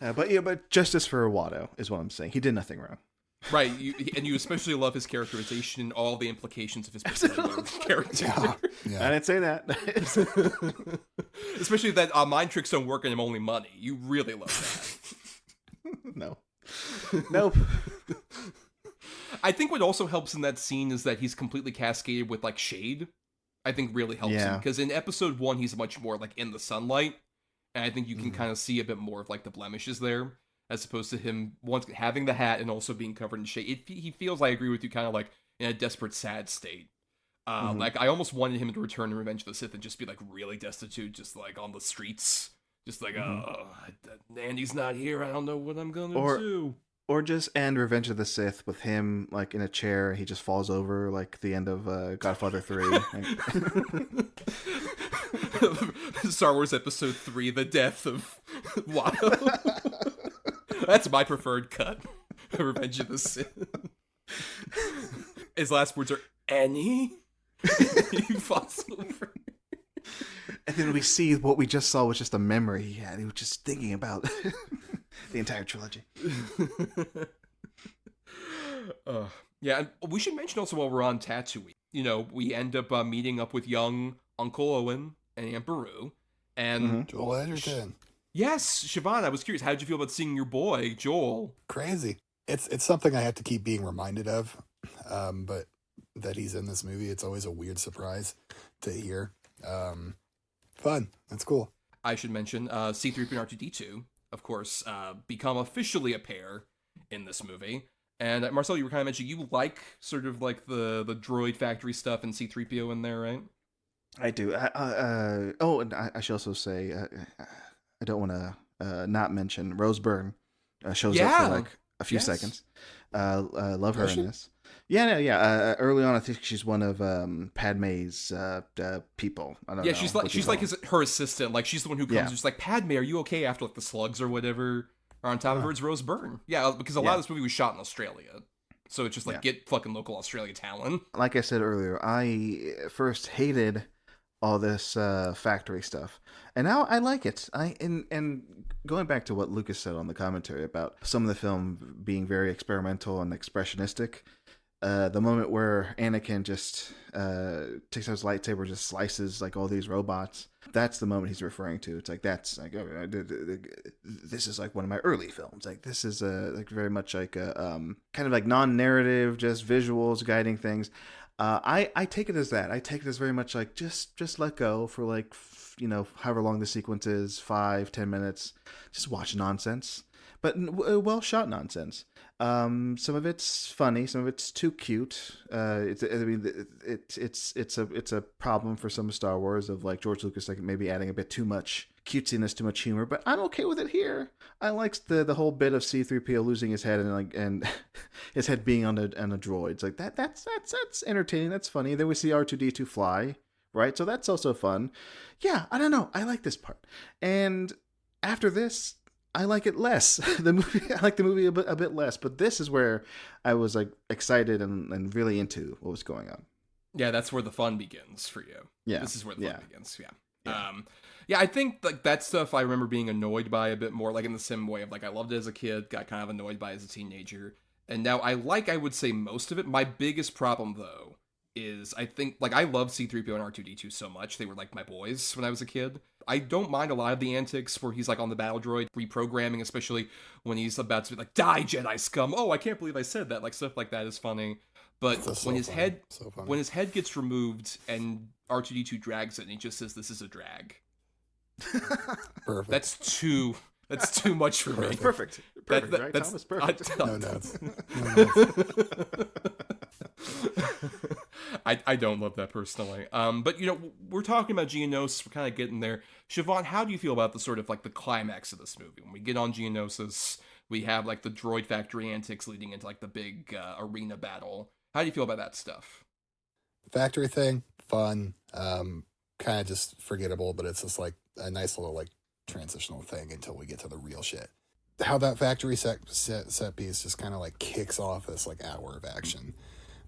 But justice for Watto is what I'm saying. He did nothing wrong. Right, and you especially love his characterization and all the implications of his particular character. Yeah. I didn't say that. Especially that mind tricks don't work and I'm only money. You really love that. No. Nope. I think what also helps in that scene is that he's completely cascaded with like shade. I think really helps him because in episode 1 he's much more like in the sunlight, and I think you can kind of see a bit more of like the blemishes there, as opposed to him once having the hat and also being covered in shade. He feels, I agree with you, kind of like in a desperate, sad state. Like I almost wanted him to return in Revenge of the Sith and just be like really destitute, just like on the streets, just like Andy's not here. I don't know what I'm gonna do. Or just end Revenge of the Sith with him like in a chair. He just falls over like the end of Godfather 3. Star Wars Episode 3, The Death of Watto. That's my preferred cut. Revenge of the Sith. His last words are, Annie? He falls over. And then we see what we just saw was just a memory he had. He was just thinking about the entire trilogy. Yeah, and we should mention also while we're on Tatooine, you know, we end up meeting up with young Uncle Owen and Aunt Beru. And Joel Edgerton. Yes, Siobhan, I was curious. How did you feel about seeing your boy, Joel? Crazy. It's something I have to keep being reminded of, but that he's in this movie, it's always a weird surprise to hear. Fun. That's cool. I should mention C-3PO and R2-D2, of course, become officially a pair in this movie. And Marcel, you were kind of mentioning you like sort of like the droid factory stuff and C-3PO in there, right? I do. And I should also say, I don't want to not mention Rose Byrne shows up for like a few seconds. Love her in this. Yeah. Early on, I think she's one of Padme's people. I don't know. She's like her assistant. Like she's the one who comes just like, Padme, are you okay? After like the slugs or whatever are on top of her. It's Rose Byrne. Yeah, because a lot of this movie was shot in Australia, so it's just like get fucking local Australia talent. Like I said earlier, I first hated all this factory stuff, and now I like it. And going back to what Lucas said on the commentary about some of the film being very experimental and expressionistic. The moment where Anakin just takes out his lightsaber, just slices like all these robots. That's the moment he's referring to. It's like that's like this is like one of my early films. Like this is like very much like a kind of like non-narrative, just visuals guiding things. I take it as that. I take it as very much like just let go for like however long the sequence is, 5-10 minutes. Just watch nonsense, but well shot nonsense. Some of it's funny, some of it's too cute. It's a problem for some of Star Wars of like George Lucas like maybe adding a bit too much cutesiness, too much humor. But I'm okay with it here. I like the whole bit of C-3PO losing his head and his head being on a droid. It's like that's entertaining. That's funny. Then we see R2-D2 fly, right? So that's also fun. Yeah, I don't know. I like this part. And after this, I like it less. I like the movie a bit less, but this is where I was like excited and really into what was going on. Yeah, that's where the fun begins for you. Yeah, this is where the fun begins. Yeah. I think like that stuff I remember being annoyed by a bit more, like in the same way of like I loved it as a kid, got kind of annoyed by it as a teenager, and now I would say most of it. My biggest problem though is I think like I love C-3PO and R2-D2 so much. They were like my boys when I was a kid. I don't mind a lot of the antics where he's like on the battle droid reprogramming, especially when he's about to be like, die Jedi scum. Oh, I can't believe I said that. Like stuff like that is funny. But when his head gets removed and R2-D2 drags it and he just says, this is a drag. Perfect. That's too much for me. Perfect. Right, that's Thomas? Perfect. No notes. I don't love that personally. But we're talking about Geonosis. We're kind of getting there. Siobhan, how do you feel about the sort of like the climax of this movie? When we get on Geonosis, we have like the droid factory antics leading into like the big arena battle. How do you feel about that stuff? Factory thing, fun, kind of just forgettable, but it's just like a nice little like transitional thing until we get to the real shit. How that factory set piece just kind of like kicks off this like hour of action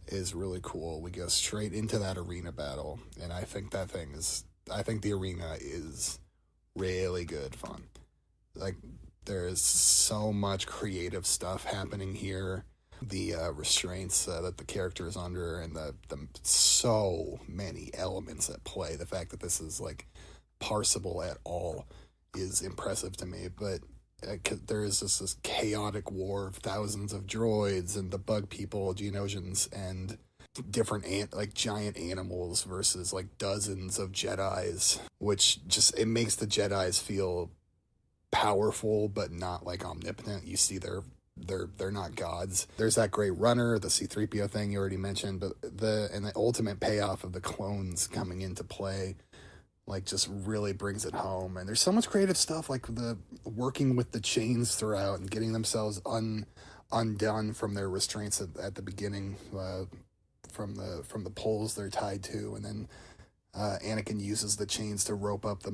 is really cool. We go straight into that arena battle, and I think the arena is really good fun. Like there is so much creative stuff happening here. the restraints that the character is under, and the so many elements at play. The fact that this is like parsable at all is impressive to me. But there is just this chaotic war of thousands of droids and the bug people, Geonosians, and different like giant animals versus like dozens of Jedis, which just, it makes the Jedis feel powerful but not like omnipotent. You see they're not gods. There's that great runner, the C-3PO thing you already mentioned, but the ultimate payoff of the clones coming into play like just really brings it home. And there's so much creative stuff, like the working with the chains throughout and getting themselves undone from their restraints at the beginning, from the poles they're tied to, and then Anakin uses the chains to rope up the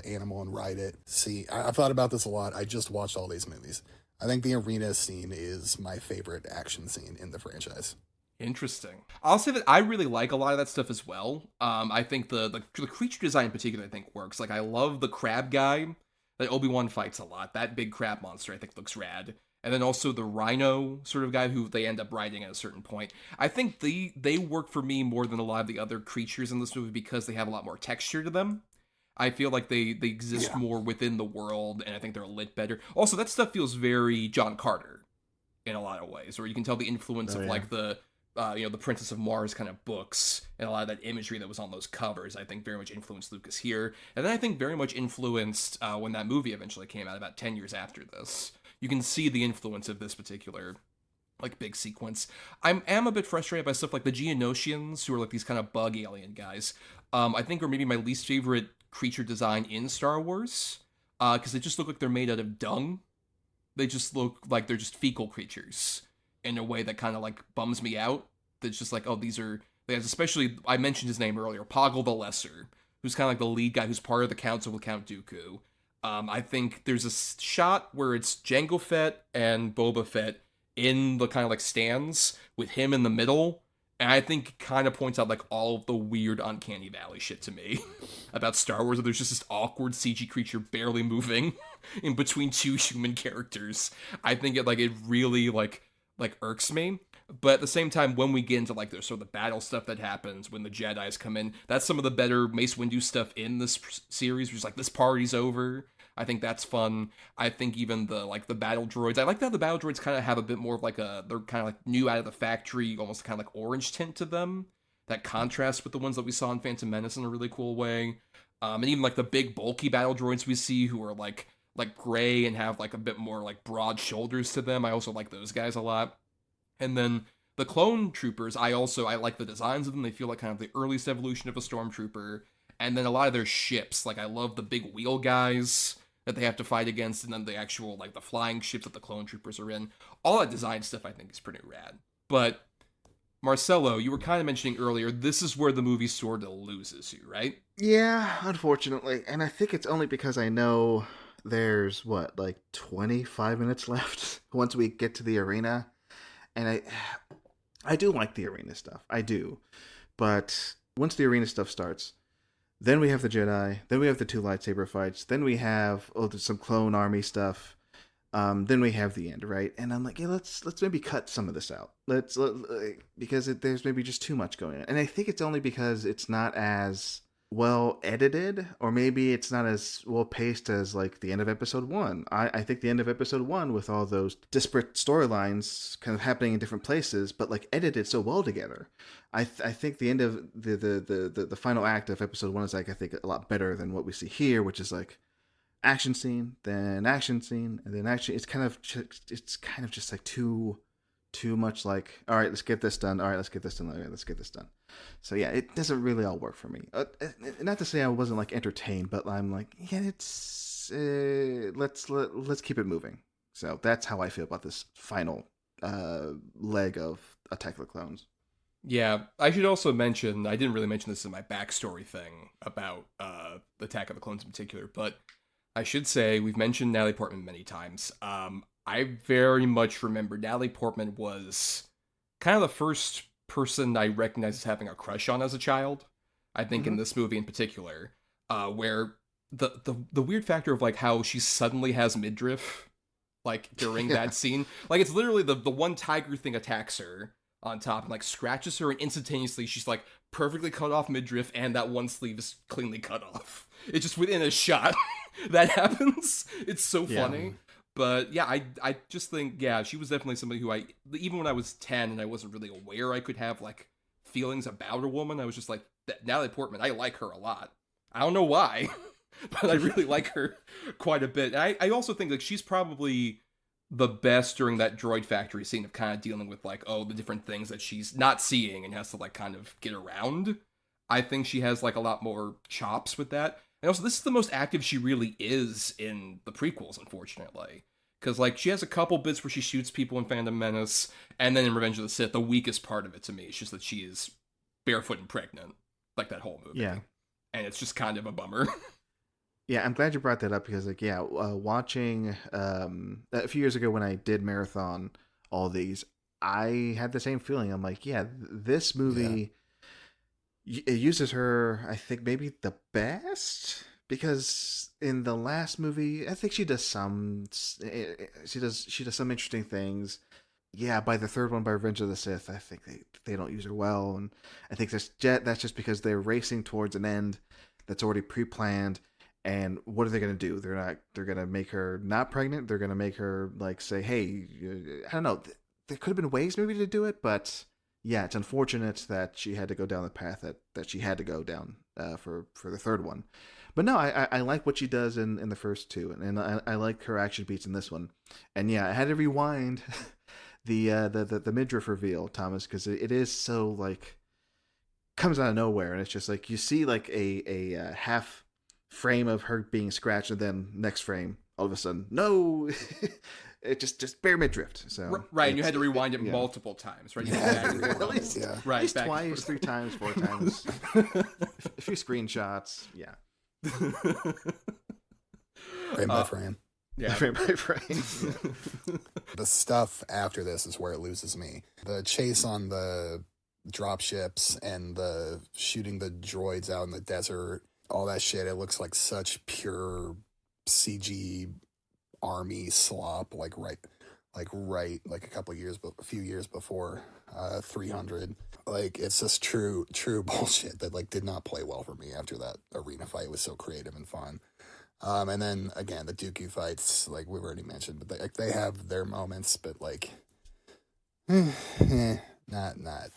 animal and ride it. See, I've thought about this a lot. I just watched all these movies. I think the arena scene is my favorite action scene in the franchise. Interesting. I'll say that I really like a lot of that stuff as well. I think the creature design in particular, I think, works. Like, I love the crab guy that Obi-Wan fights a lot. That big crab monster, I think, looks rad. And then also the rhino sort of guy who they end up riding at a certain point. I think they work for me more than a lot of the other creatures in this movie because they have a lot more texture to them. I feel like they exist more within the world, and I think they're lit better. Also, that stuff feels very John Carter in a lot of ways, where you can tell the influence of like the the Princess of Mars kind of books, and a lot of that imagery that was on those covers, I think very much influenced Lucas here. And then I think very much influenced when that movie eventually came out about 10 years after this. You can see the influence of this particular like big sequence. I am a bit frustrated by stuff like the Geonosians, who are like these kind of bug alien guys. I think are maybe my least favorite creature design in Star Wars, because they just look like they're made out of dung. They just look like they're just fecal creatures in a way that kind of like bums me out. That's just like, oh, these are, especially, I mentioned his name earlier, Poggle the Lesser, who's kind of like the lead guy who's part of the council with Count Dooku. I think there's a shot where it's Jango Fett and Boba Fett in the kind of like stands with him in the middle, and I think it kind of points out like all of the weird Uncanny Valley shit to me about Star Wars. There's just this awkward CG creature barely moving in between two human characters. I think it really like irks me. But at the same time, when we get into like the battle stuff that happens when the Jedis come in, that's some of the better Mace Windu stuff in this series. Which is like, this party's over. I think that's fun. I think even the battle droids, I like how the battle droids kind of have a bit more of like they're kind of like new out of the factory, almost kind of like orange tint to them. That contrasts with the ones that we saw in Phantom Menace in a really cool way. And even like the big bulky battle droids we see who are like gray and have like a bit more like broad shoulders to them. I also like those guys a lot. And then the clone troopers, I like the designs of them. They feel like kind of the earliest evolution of a stormtrooper. And then a lot of their ships, like I love the big wheel guys that they have to fight against, and then the actual like the flying ships that the clone troopers are in. All that design stuff I think is pretty rad. But Marcelo, you were kind of mentioning earlier, this is where the movie sort of loses you, right? Yeah, unfortunately. And I think it's only because I know there's 25 minutes left once we get to the arena. And I do like the arena stuff. I do. But once the arena stuff starts, then we have the Jedi, then we have the two lightsaber fights, then we have there's some clone army stuff, then we have the end, right? And I'm like, yeah, let's maybe cut some of this out. Because there's maybe just too much going on. And I think it's only because it's not as well edited, or maybe it's not as well paced as like the end of episode 1. I think the end of episode 1 with all those disparate storylines kind of happening in different places, but like edited so well together. I think the end of the final act of episode 1 is like, I think a lot better than what we see here, which is like action scene, then action scene, and then action. It's kind of just like too much like, all right, let's get this done. All right, let's get this done. All right, let's get this done. So yeah, it doesn't really all work for me. Not to say I wasn't like entertained, but I'm like, yeah, it's let's keep it moving. So that's how I feel about this final leg of Attack of the Clones. Yeah, I should also mention, I didn't really mention this in my backstory thing about Attack of the Clones in particular, but I should say we've mentioned Natalie Portman many times. I very much remember Natalie Portman was kind of the first person I recognized as having a crush on as a child. I think in this movie in particular, where the weird factor of like how she suddenly has midriff like during that scene. Like it's literally the one tiger thing attacks her on top and like scratches her, and instantaneously she's like perfectly cut off midriff, and that one sleeve is cleanly cut off. It's just within a shot that happens. It's so funny. But yeah, I just think, yeah, she was definitely somebody who even when I was 10 and I wasn't really aware I could have like feelings about a woman, I was just like, Natalie Portman, I like her a lot. I don't know why, but I really like her quite a bit. And I also think like she's probably the best during that droid factory scene of kind of dealing with like, the different things that she's not seeing and has to like kind of get around. I think she has like a lot more chops with that. And also, this is the most active she really is in the prequels, unfortunately. Because, like, she has a couple bits where she shoots people in Phantom Menace, and then in Revenge of the Sith, the weakest part of it to me is just that she is barefoot and pregnant, like that whole movie. Yeah. And it's just kind of a bummer. Yeah, I'm glad you brought that up because, like, watching a few years ago when I did marathon all these, I had the same feeling. I'm like, this movie... It uses her, I think, maybe the best, because in the last movie, I think she does some interesting things. Yeah, by the third one, by Revenge of the Sith, I think they don't use her well, and I think that's just because they're racing towards an end that's already pre-planned. And what are they going to do? They're going to make her not pregnant. They're going to make her like say, hey, I don't know. There could have been ways maybe to do it, but. Yeah, it's unfortunate that she had to go down the path that she had to go down for the third one. But no, I like what she does in the first two, and I like her action beats in this one. And yeah, I had to rewind the midriff reveal, Thomas, because it is so like comes out of nowhere, and it's just like you see like a half frame of her being scratched, and then next frame, all of a sudden, no. It just bare midriff. So right, and you had to rewind it multiple times, right? At least twice, 3 times, 4 times. A few screenshots. Yeah. Frame by frame. Yeah, frame by frame. The stuff after this is where it loses me. The chase on the dropships and the shooting the droids out in the desert, all that shit. It looks like such pure CG army slop, like a few years before 300. Like it's just true bullshit that like did not play well for me after that arena fight. Was so creative and fun. And then again the Dooku fights, like we've already mentioned, but they have their moments, but like not.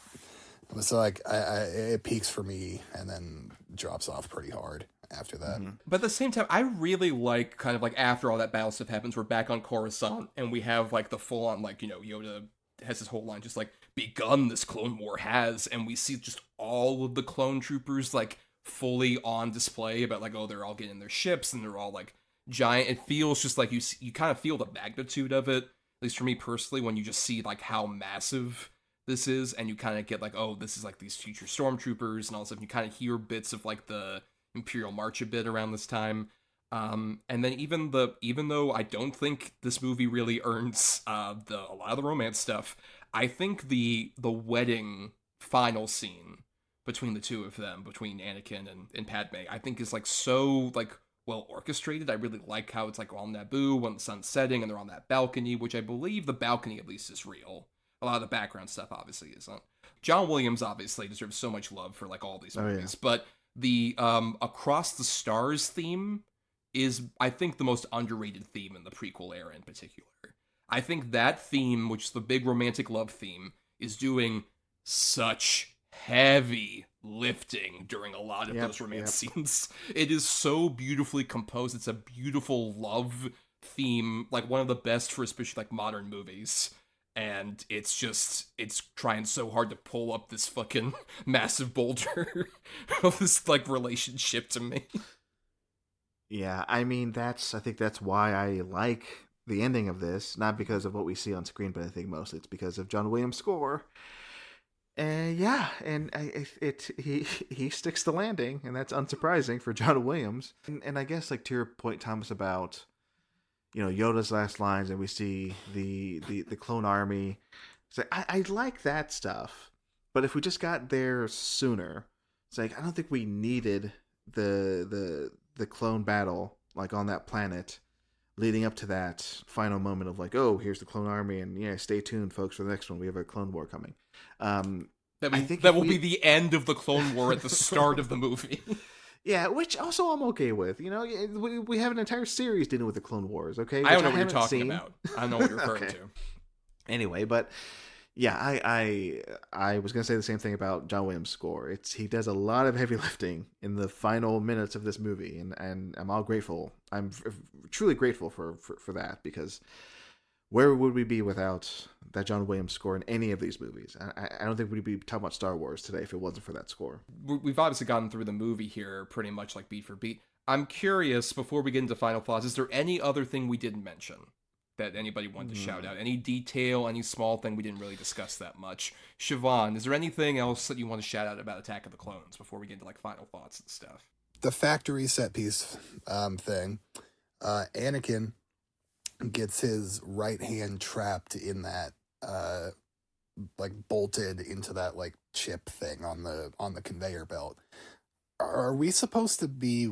So like it peaks for me and then drops off pretty hard after that. Mm-hmm. But at the same time, I really like kind of like after all that battle stuff happens, we're back on Coruscant and we have like the full on like, Yoda has this whole line just like begun this clone war has, and we see just all of the clone troopers like fully on display about like, they're all getting their ships and they're all like giant. It feels just like you kind of feel the magnitude of it, at least for me personally, when you just see like how massive this is, and you kind of get like, this is like these future stormtroopers and all this stuff. You kind of hear bits of like the Imperial March a bit around this time, and then even though I don't think this movie really earns a lot of the romance stuff, I think the wedding final scene between the two of them, between Anakin and Padme, I think is like so like well orchestrated. I really like how it's like on Naboo when the sun's setting and they're on that balcony, which I believe the balcony at least is real. A lot of the background stuff obviously isn't. John Williams obviously deserves so much love for like all these movies, but the Across the Stars theme is, I think, the most underrated theme in the prequel era in particular. I think that theme, which is the big romantic love theme, is doing such heavy lifting during a lot of those romance scenes. It is so beautifully composed. It's a beautiful love theme, like one of the best for especially like modern movies. And it's trying so hard to pull up this fucking massive boulder of this like relationship to me. Yeah, I mean I think that's why I like the ending of this, not because of what we see on screen, but I think mostly it's because of John Williams' score. And he sticks the landing, and that's unsurprising for John Williams. And I guess like to your point, Thomas, about Yoda's last lines, and we see the clone army. It's like I like that stuff, but if we just got there sooner, it's like I don't think we needed the clone battle like on that planet leading up to that final moment of like, oh, here's the clone army, and yeah, stay tuned, folks, for the next one. We have a Clone War coming. That will be the end of the Clone War at the start of the movie. Yeah, which also I'm okay with. You know, we have an entire series dealing with the Clone Wars. Okay, I don't know what you're talking about. I don't know what you're referring to. Anyway, but yeah, I was gonna say the same thing about John Williams' score. He does a lot of heavy lifting in the final minutes of this movie, and I'm all grateful. I'm truly grateful for that, because where would we be without that John Williams score in any of these movies? I don't think we'd be talking about Star Wars today if it wasn't for that score. We've obviously gotten through the movie here pretty much like beat for beat. I'm curious, before we get into final thoughts, is there any other thing we didn't mention that anybody wanted to shout out? Any detail, any small thing we didn't really discuss that much? Siobhan, is there anything else that you want to shout out about Attack of the Clones before we get into like final thoughts and stuff? The factory set piece thing. Anakin gets his right hand trapped in that like bolted into that like chip thing on the conveyor belt. Are we supposed to be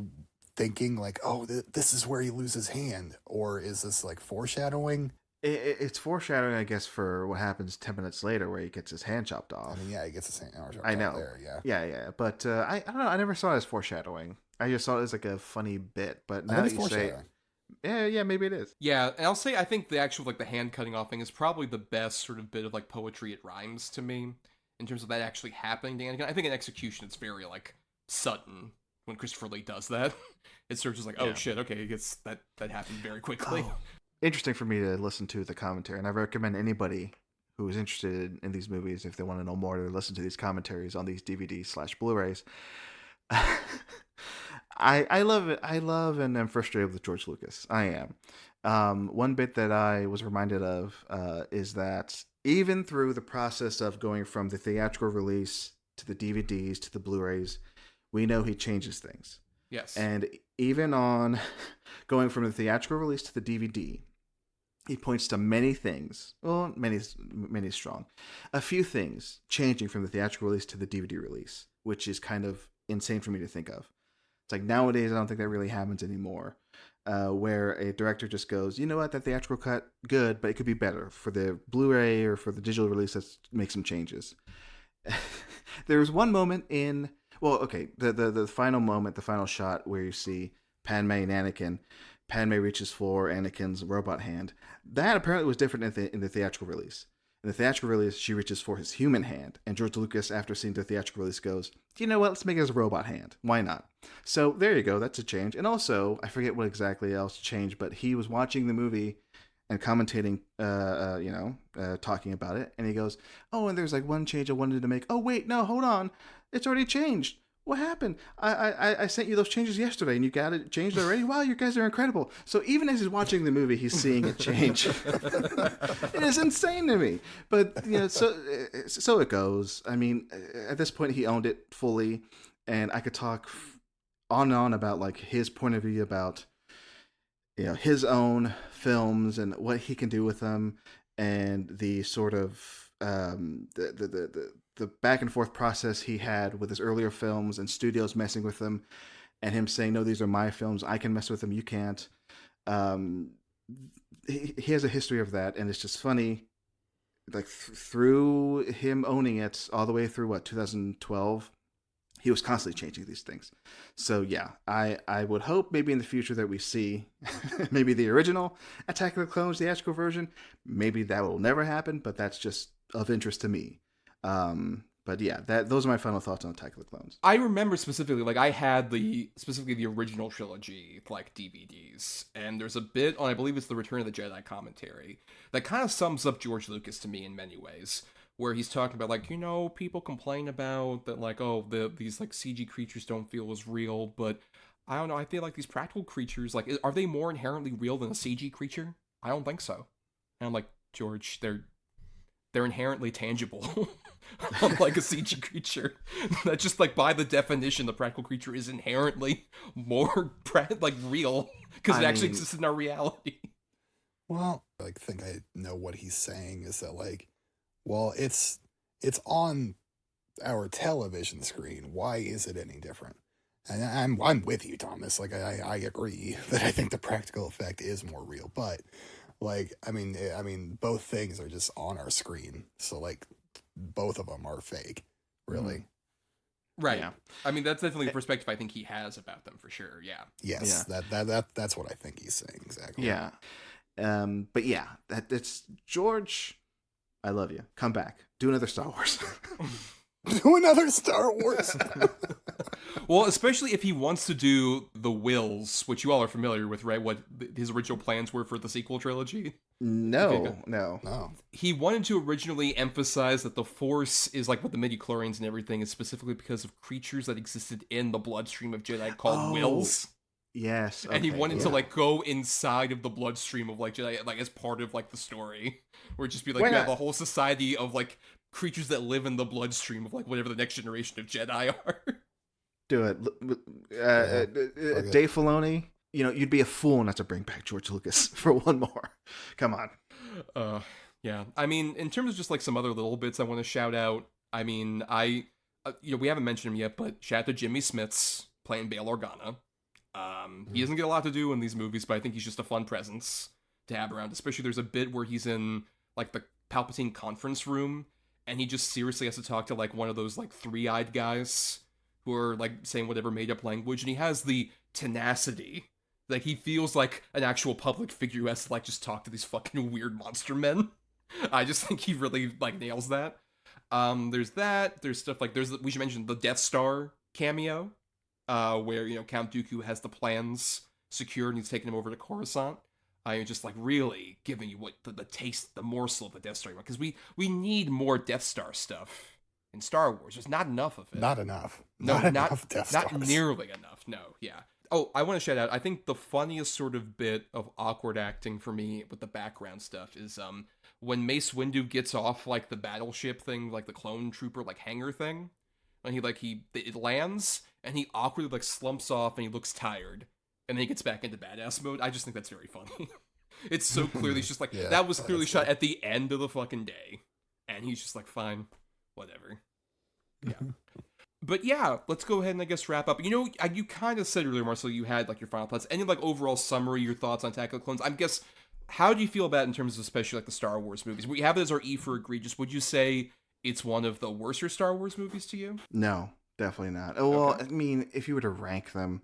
thinking like, oh, this is where he loses hand, or is this like foreshadowing? It's foreshadowing, I guess, for what happens 10 minutes later, where he gets his hand chopped off. I mean, yeah, he gets his hand chopped I know. off there, yeah. Yeah. But I don't know. I never saw it as foreshadowing. I just saw it as like a funny bit. But now that you say, yeah, maybe it is. Yeah, and I'll say I think the actual like the hand cutting off thing is probably the best sort of bit of like poetry it rhymes to me in terms of that actually happening to Anakin. I think in execution it's very like sudden when Christopher Lee does that. It sort of just like, oh shit, okay, I guess that happened very quickly. Oh. Interesting for me to listen to the commentary, and I recommend anybody who is interested in these movies, if they want to know more, to listen to these commentaries on these DVDs/Blu-rays. I love it. I love and am frustrated with George Lucas. I am. One bit that I was reminded of is that even through the process of going from the theatrical release to the DVDs to the Blu-rays, we know he changes things. Yes. And even on going from the theatrical release to the DVD, he points to many things. Well, many is strong. A few things changing from the theatrical release to the DVD release, which is kind of insane for me to think of. It's like nowadays, I don't think that really happens anymore, where a director just goes, you know what, that theatrical cut, good, but it could be better. For the Blu-ray or for the digital release, let's make some changes. There was one moment in... Well, okay, the final moment, the final shot where you see Padme and Anakin. Padme reaches for Anakin's robot hand. That apparently was different in the theatrical release. In the theatrical release, she reaches for his human hand. And George Lucas, after seeing the theatrical release, goes, you know what, let's make it as a robot hand. Why not? So there you go, that's a change. And also, I forget what exactly else changed, but he was watching the movie and commentating, talking about it. And he goes, oh, and there's like one change I wanted to make. Oh, wait, no, hold on. It's already changed. What happened? I sent you those changes yesterday, and you got it changed already? Wow, you guys are incredible. So even as he's watching the movie, he's seeing it change. It is insane to me. But, you know, so it goes. I mean, at this point, he owned it fully, and I could talk on and on about, like, his point of view about, you know, his own films and what he can do with them, and the sort of the back and forth process he had with his earlier films and studios messing with them, and him saying, no, these are my films, I can mess with them, you can't. He has a history of that, and it's just funny, like through him owning it all the way through 2012, he was constantly changing these things. So yeah, I would hope maybe in the future that we see maybe the original Attack of the Clones theatrical version. Maybe that will never happen, but that's just of interest to me. But yeah, those are my final thoughts on Attack of the Clones. I remember specifically, like, I had specifically the original trilogy, like, DVDs, and there's a bit on, I believe it's the Return of the Jedi commentary, that kind of sums up George Lucas to me in many ways, where he's talking about, like, you know, people complain about that, like, oh, these, like, CG creatures don't feel as real, but I don't know, I feel like these practical creatures, like, are they more inherently real than a CG creature? I don't think so. And I'm like, George, they're inherently tangible, unlike a CG creature. That's just like by the definition, the practical creature is inherently more like real because it actually exists in our reality. Well, I think I know what he's saying is that, like, well, it's on our television screen. Why is it any different? And I'm with you, Thomas. Like I agree that I think the practical effect is more real, but like I mean both things are just on our screen, so like both of them are fake, really. Right. Yeah. I mean, that's definitely a perspective I think he has about them for sure. Yeah. Yes, that's what I think he's saying exactly. Yeah. But yeah, that's George. I love you. Come back. Do another Star Wars. Do another Star Wars. Well, especially if he wants to do the Wills, which you all are familiar with, right? What his original plans were for the sequel trilogy. No. He wanted to originally emphasize that the Force is like what the midichlorians and everything is specifically because of creatures that existed in the bloodstream of Jedi called Wills. Yes. And he wanted to like go inside of the bloodstream of like Jedi, like as part of like the story, where it'd just be like you have a whole society of like creatures that live in the bloodstream of like whatever the next generation of Jedi are. Do it. Dave Filoni, you'd be a fool not to bring back George Lucas for one more. Come on. Yeah. I mean, in terms of just like some other little bits I want to shout out, I mean, we haven't mentioned him yet, but shout out to Jimmy Smits playing Bail Organa. He doesn't get a lot to do in these movies, but I think he's just a fun presence to have around. Especially there's a bit where he's in like the Palpatine conference room, and he just seriously has to talk to like one of those like three-eyed guys who are like saying whatever made-up language, and he has the tenacity. Like he feels like an actual public figure who has to like just talk to these fucking weird monster men. I just think he really like nails that. There's that. There's stuff like we should mention the Death Star cameo. Where Count Dooku has the plans secured and he's taking him over to Coruscant. Just like really giving you what the taste, the morsel of the Death Star, because we need more Death Star stuff in Star Wars. There's not enough of it. Not enough. No, enough Death Stars. Not nearly enough. No, yeah. Oh, I want to shout out. I think the funniest sort of bit of awkward acting for me with the background stuff is when Mace Windu gets off like the battleship thing, like the clone trooper like hangar thing, and it lands. And he awkwardly like slumps off and he looks tired. And then he gets back into badass mode. I just think that's very funny. It's so clearly just like, that was clearly shot at the end of the fucking day. And he's just like, fine, whatever. Yeah. But yeah, let's go ahead and I guess wrap up. You kind of said earlier, Marcel, you had like your final thoughts. Any like overall summary, your thoughts on Attack of the Clones? I guess, how do you feel about it in terms of especially like the Star Wars movies? We have it as our E for egregious. Would you say it's one of the worser Star Wars movies to you? No. Definitely not. Oh, well, okay. I mean, if you were to rank them,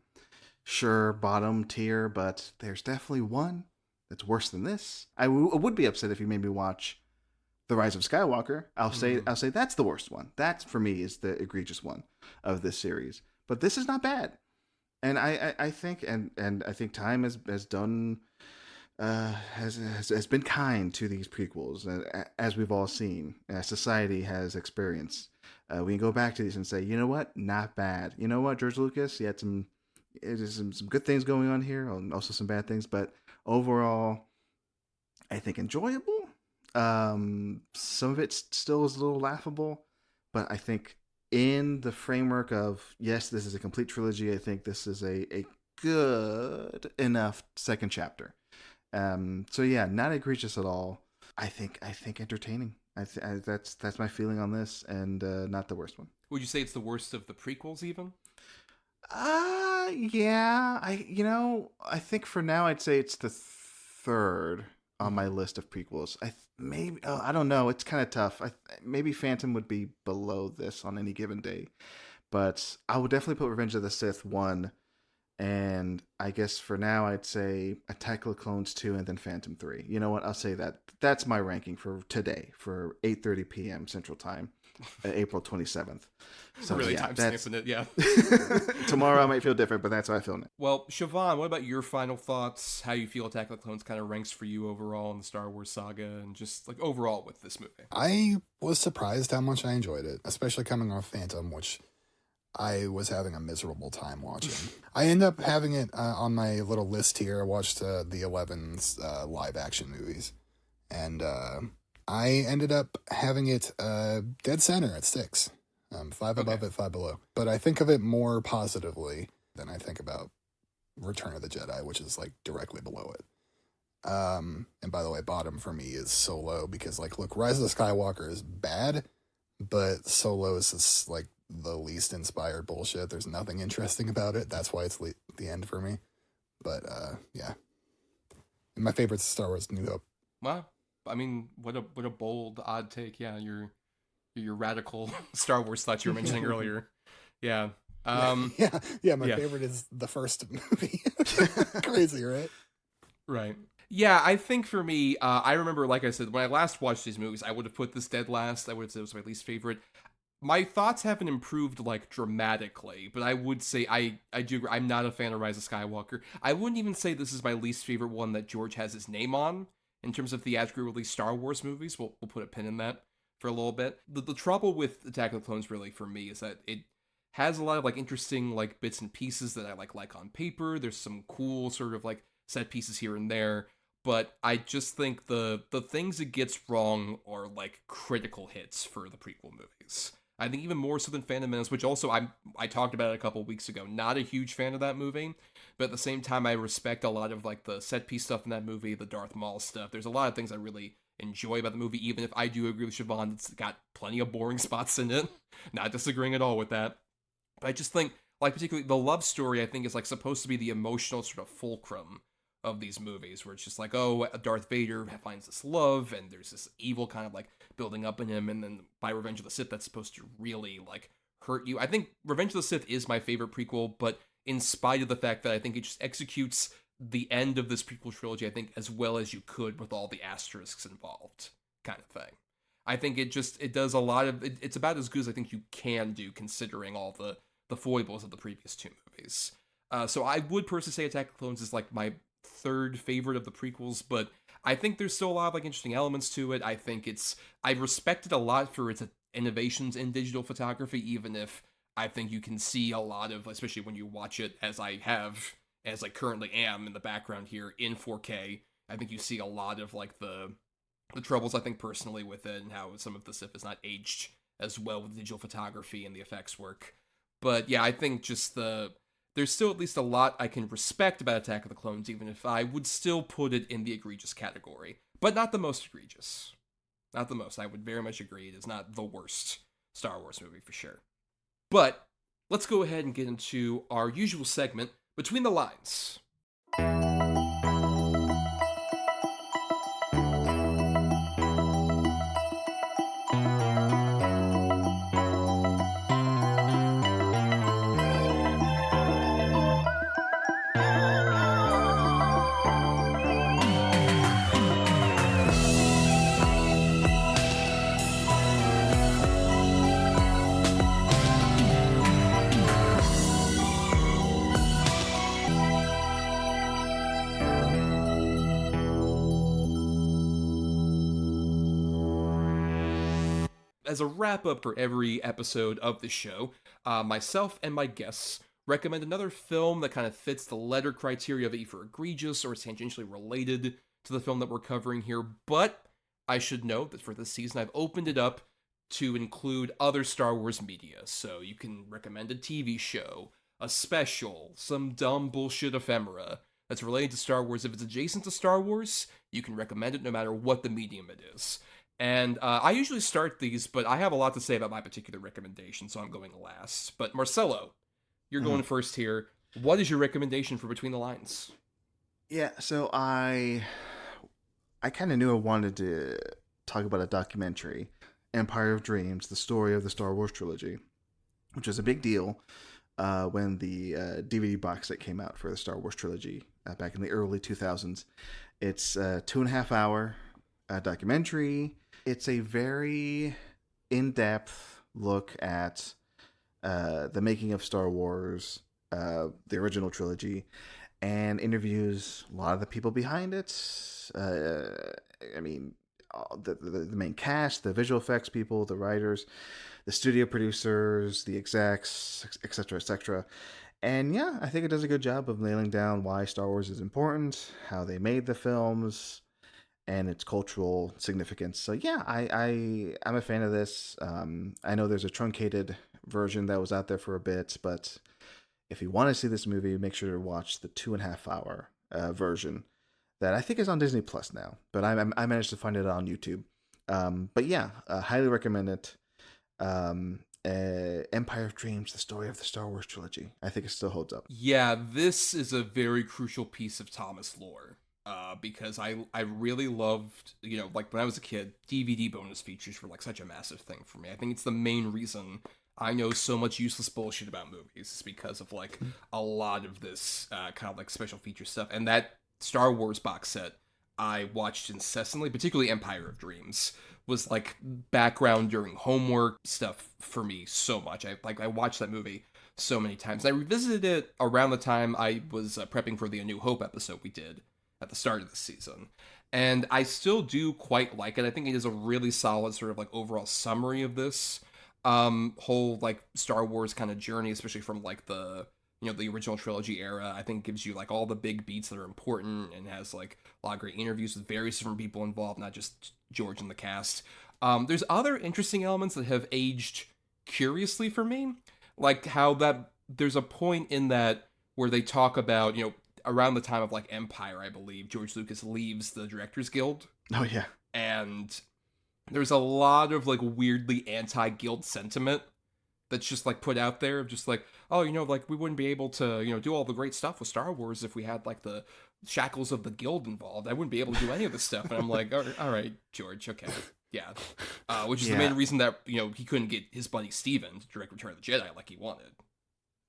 sure, bottom tier, but there's definitely one that's worse than this. I would be upset if you made me watch The Rise of Skywalker. I'll say that's the worst one. That, for me, is the egregious one of this series. But this is not bad. And I think, and I think time has done, has been kind to these prequels, as we've all seen, as society has experienced. We can go back to these and say, you know what? Not bad. You know what, George Lucas? You had some good things going on here, and also some bad things, but overall, I think enjoyable. Some of it still is a little laughable, but I think in the framework of, yes, this is a complete trilogy, I think this is a good enough second chapter. So yeah, not egregious at all. I think entertaining. That's my feeling on this, and not the worst one. Would you say it's the worst of the prequels, even? Yeah. I think for now I'd say it's the third on my list of prequels. I don't know. It's kind of tough. Maybe Phantom would be below this on any given day, but I would definitely put Revenge of the Sith 1. And I guess for now, I'd say Attack of the Clones 2 and then Phantom 3. You know what? I'll say that. That's my ranking for today, for 8:30 p.m. Central Time, April 27th. So, really time stamping it, yeah. Tomorrow I might feel different, but that's how I feel now. Well, Siobhan, what about your final thoughts? How you feel Attack of the Clones kind of ranks for you overall in the Star Wars saga, and just like overall with this movie? I was surprised how much I enjoyed it, especially coming off Phantom, which I was having a miserable time watching. I end up having it on my little list here. I watched the 11 live action movies, and I ended up having it dead center at 6. 5 above it, 5 below. But I think of it more positively than I think about Return of the Jedi, which is like directly below it. And by the way, bottom for me is Solo, because like, look, Rise of the Skywalker is bad, but Solo is this, like the least inspired bullshit. There's nothing interesting about it. That's why it's the end for me. But yeah, and my favorite's Star Wars: New Hope. Wow, I mean, what a bold, odd take. Yeah, your radical Star Wars thoughts you were mentioning earlier. Yeah. My favorite is the first movie. Crazy, right? Right. Yeah, I think for me, I remember, like I said, when I last watched these movies, I would have put this dead last. I would have said it was my least favorite. My thoughts haven't improved, like, dramatically, but I would say I do agree. I'm not a fan of Rise of Skywalker. I wouldn't even say this is my least favorite one that George has his name on, in terms of theatrically released Star Wars movies. We'll put a pin in that for a little bit. The trouble with Attack of the Clones, really, for me, is that it has a lot of, like, interesting, like, bits and pieces that I like on paper. There's some cool sort of, like, set pieces here and there, but I just think the things it gets wrong are, like, critical hits for the prequel movies. I think even more so than Phantom Menace, which also I talked about it a couple weeks ago. Not a huge fan of that movie, but at the same time, I respect a lot of, like, the set piece stuff in that movie, the Darth Maul stuff. There's a lot of things I really enjoy about the movie, even if I do agree with Siobhan, it's got plenty of boring spots in it. Not disagreeing at all with that. But I just think, like, particularly the love story, I think, is, like, supposed to be the emotional sort of fulcrum of these movies, where it's just like, oh, Darth Vader finds this love, and there's this evil kind of, like, building up in him, and then by Revenge of the Sith, that's supposed to really, like, hurt you. I think Revenge of the Sith is my favorite prequel, but in spite of the fact that I think it just executes the end of this prequel trilogy, I think, as well as you could with all the asterisks involved, kind of thing. I think it does a lot of, it's about as good as I think you can do, considering all the foibles of the previous two movies. So I would personally say Attack of the Clones is, like, my third favorite of the prequels, but I think there's still a lot of, like, interesting elements to it. I think I respect it a lot for its innovations in digital photography, even if I think you can see a lot of, especially when you watch it as I currently am in the background here in 4K, I think you see a lot of, like, the troubles, I think, personally with it, and how some of the stuff is not aged as well with digital photography and the effects work. But yeah, I think just there's still at least a lot I can respect about Attack of the Clones, even if I would still put it in the egregious category. But not the most egregious. Not the most. I would very much agree it is not the worst Star Wars movie for sure. But let's go ahead and get into our usual segment, Between the Lines. As a wrap-up for every episode of the show, myself and my guests recommend another film that kind of fits the letter criteria of either egregious or is tangentially related to the film that we're covering here. But I should note that for this season, I've opened it up to include other Star Wars media. So you can recommend a TV show, a special, some dumb bullshit ephemera that's related to Star Wars. If it's adjacent to Star Wars, you can recommend it no matter what the medium it is. And I usually start these, but I have a lot to say about my particular recommendation, so I'm going last. But Marcelo, you're going first here. What is your recommendation for Between the Lines? Yeah, so I kind of knew I wanted to talk about a documentary, Empire of Dreams, the story of the Star Wars trilogy, which was a big deal when the DVD box set came out for the Star Wars trilogy back in the early 2000s. It's a 2.5 hour documentary. It's a very in-depth look at the making of Star Wars, the original trilogy, and interviews a lot of the people behind it. I mean, the main cast, the visual effects people, the writers, the studio producers, the execs, etc., etc. And yeah, I think it does a good job of nailing down why Star Wars is important, how they made the films, and its cultural significance. So yeah, I'm a fan of this. I know there's a truncated version that was out there for a bit, but if you want to see this movie, make sure to watch the 2.5 hour version that I think is on Disney Plus now. But I managed to find it on YouTube. But yeah, highly recommend it. Empire of Dreams, the story of the Star Wars trilogy. I think it still holds up. Yeah, this is a very crucial piece of Thomas lore. Because I really loved, like when I was a kid, DVD bonus features were like such a massive thing for me. I think it's the main reason I know so much useless bullshit about movies is because of like a lot of this kind of like special feature stuff. And that Star Wars box set I watched incessantly, particularly Empire of Dreams, was like background during homework stuff for me so much. I watched that movie so many times. And I revisited it around the time I was prepping for the A New Hope episode we did at the start of the season. And I still do quite like it. I think it is a really solid sort of like overall summary of this whole like Star Wars kind of journey, especially from like the the original trilogy era. I think gives you like all the big beats that are important and has like a lot of great interviews with various different people involved, not just George and the cast. There's other interesting elements that have aged curiously for me, like how that there's a point in that where they talk about, around the time of like Empire, I believe, George Lucas leaves the Directors Guild. Oh yeah. And there's a lot of like weirdly anti-guild sentiment that's just like put out there of just like, oh, like we wouldn't be able to, do all the great stuff with Star Wars if we had like the shackles of the guild involved. I wouldn't be able to do any of this stuff. And I'm like, all right, George, okay. Yeah. Which is the main reason that, he couldn't get his buddy Steven to direct Return of the Jedi like he wanted.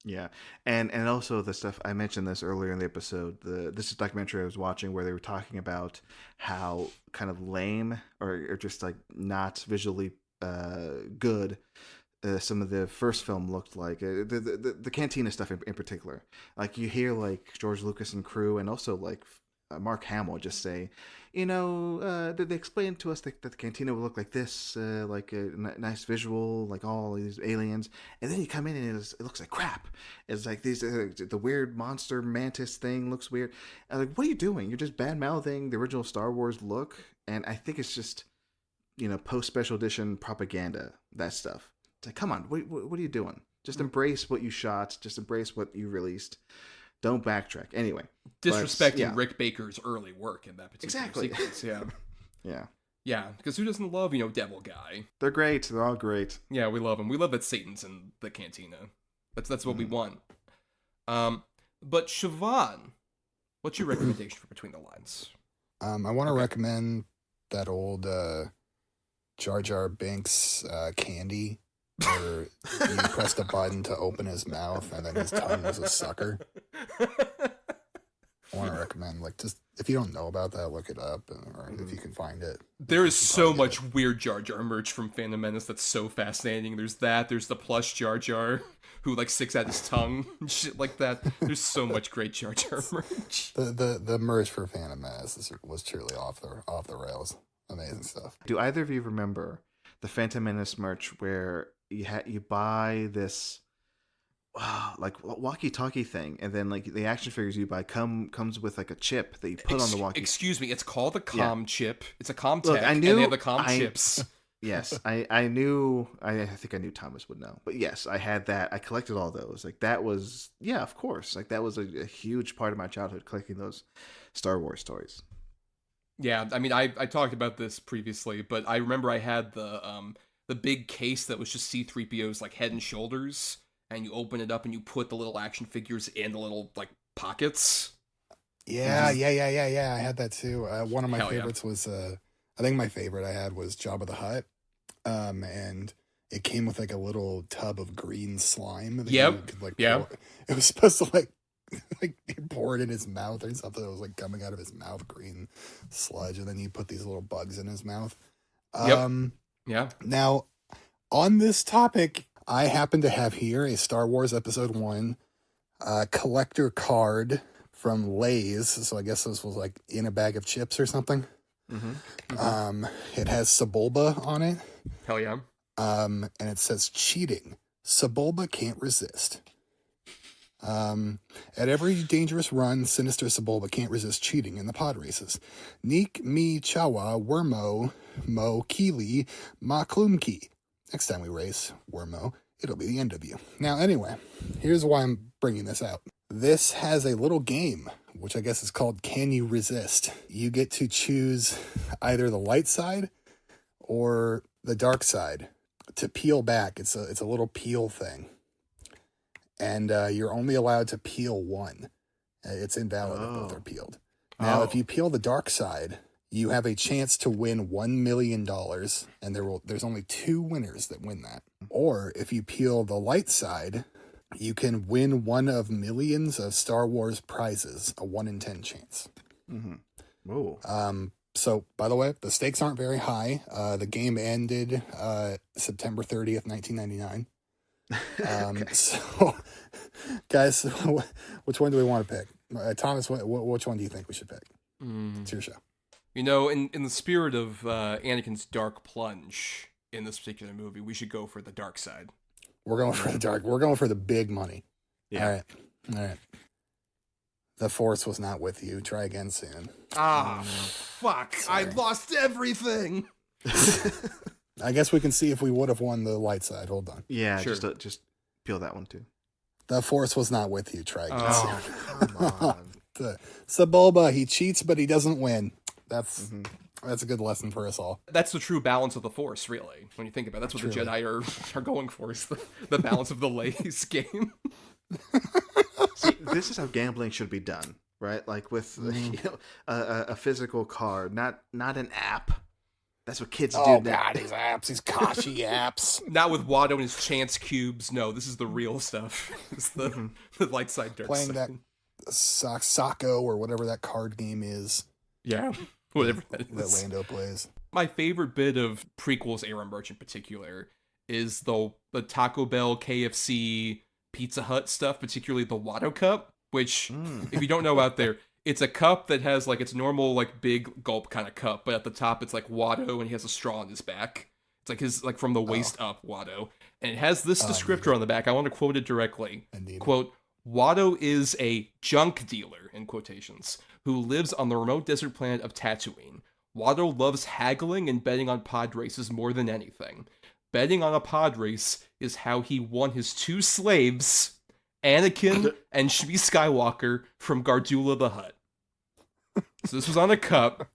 Yeah, and also the stuff I mentioned this earlier in the episode. This is a documentary I was watching where they were talking about how kind of lame or just like not visually good some of the first film looked like. The Cantina stuff in particular. Like you hear like George Lucas and crew, and also like Mark Hamill just say, they explained to us that the Cantina would look like this, like a nice visual, like all these aliens, and then you come in and it looks like crap. It's like these the weird monster mantis thing looks weird. I'm like, what are you doing? You're just bad mouthing the original Star Wars look, and I think it's just post special edition propaganda, that stuff. It's like, come on, what are you doing? Just embrace what you shot. Just embrace what you released. Don't backtrack. Anyway. Disrespecting Rick Baker's early work in that particular sequence. Yeah. Yeah. Yeah, because who doesn't love, Devil Guy? They're great. They're all great. Yeah, we love him. We love that Satan's in the Cantina. That's what we want. But Siobhan, what's your recommendation for Between the Lines? I want to recommend that old Jar Jar Binks candy where you pressed a button to open his mouth and then his tongue was a sucker. I want to recommend, like, just if you don't know about that, look it up, or if you can find it. There is so much weird Jar Jar merch from Phantom Menace that's so fascinating. There's the plush Jar Jar who like sticks out his tongue and shit like that. There's so much great Jar Jar merch. The merch for Phantom Menace was truly off the rails. Amazing stuff. Do either of you remember the Phantom Menace merch where you buy this like walkie-talkie thing, and then like the action figures you buy comes with like a chip that you put on the walkie. Excuse me, it's called a comm chip. It's a comm tech. Look, I knew, and they have the comm chips. Yes, I knew. I think I knew Thomas would know, but yes, I had that. I collected all those. Like that was, of course. Like that was a huge part of my childhood, collecting those Star Wars toys. Yeah, I mean, I talked about this previously, but I remember I had the big case that was just C-3PO's like head and shoulders, and you open it up and you put the little action figures in the little like pockets. Yeah. I had that too. One of my favorites was I think my favorite I had was Jabba the Hutt, and it came with like a little tub of green slime. That you could, like, pour. It was supposed to like pour it in his mouth or something that was like coming out of his mouth, green sludge, and then you put these little bugs in his mouth. Yeah. Now, on this topic, I happen to have here a Star Wars Episode 1 collector card from Lay's. So I guess this was like in a bag of chips or something. Mm-hmm. It has Sebulba on it. Hell yeah. And it says cheating. Sebulba can't resist. At every dangerous run, sinister Sebulba can't resist cheating in the pod races. Neek, me, Chawa, Wormo, Mo, Keely, Ma Klumki. Next time we race, Wormo, it'll be the end of you. Now, anyway, here's why I'm bringing this out. This has a little game, which I guess is called Can You Resist? You get to choose either the light side or the dark side. to peel back. It's a little peel thing, and you're only allowed to peel one. It's invalid if both are peeled. Now, if you peel the dark side, you have a chance to win $1 million, and there's only 2 winners that win that. Or if you peel the light side, you can win one of millions of Star Wars prizes, a 1 in 10 chance. Mm-hmm. Whoa. So, by the way, the stakes aren't very high. The game ended September 30th, 1999. Okay. So, guys, which one do we want to pick? Thomas, which one do you think we should pick? It's your show. You know, in the spirit of Anakin's dark plunge in this particular movie, we should go for the dark side. We're going for the dark. We're going for the big money. Yeah. All right. The Force was not with you. Try again soon. Fuck. Sorry. I lost everything. I guess we can see if we would have won the light side. Hold on. Yeah, sure. Just peel that one too. The Force was not with you. Try again soon. Come on. Sebulba, he cheats, but he doesn't win. That's a good lesson for us all. That's the true balance of the Force, really. When you think about it, that's what the Jedi are going for, is the balance of the lays game. See, this is how gambling should be done, right? Like with a physical card, not an app. That's what kids do now. Oh, God, these apps, these Kashi apps. Not with Watto and his chance cubes. No, this is the real stuff. It's the light side, dark Playing side. that Sako or whatever that card game is. Yeah, whatever that is. That Lando plays. My favorite bit of prequels era merch in particular is the Taco Bell, KFC, Pizza Hut stuff, particularly the Watto cup, which, if you don't know out there, it's a cup that has like its normal like big gulp kind of cup, but at the top it's like Watto and he has a straw on his back. It's like his from the waist up Watto. And it has this descriptor on the back. I want to quote it directly. Quote, Watto is a junk dealer, in quotations, who lives on the remote desert planet of Tatooine. Watto loves haggling and betting on pod races more than anything. Betting on a pod race is how he won his 2 slaves, Anakin and Shmi Skywalker, from Gardula the Hutt. So this was on a cup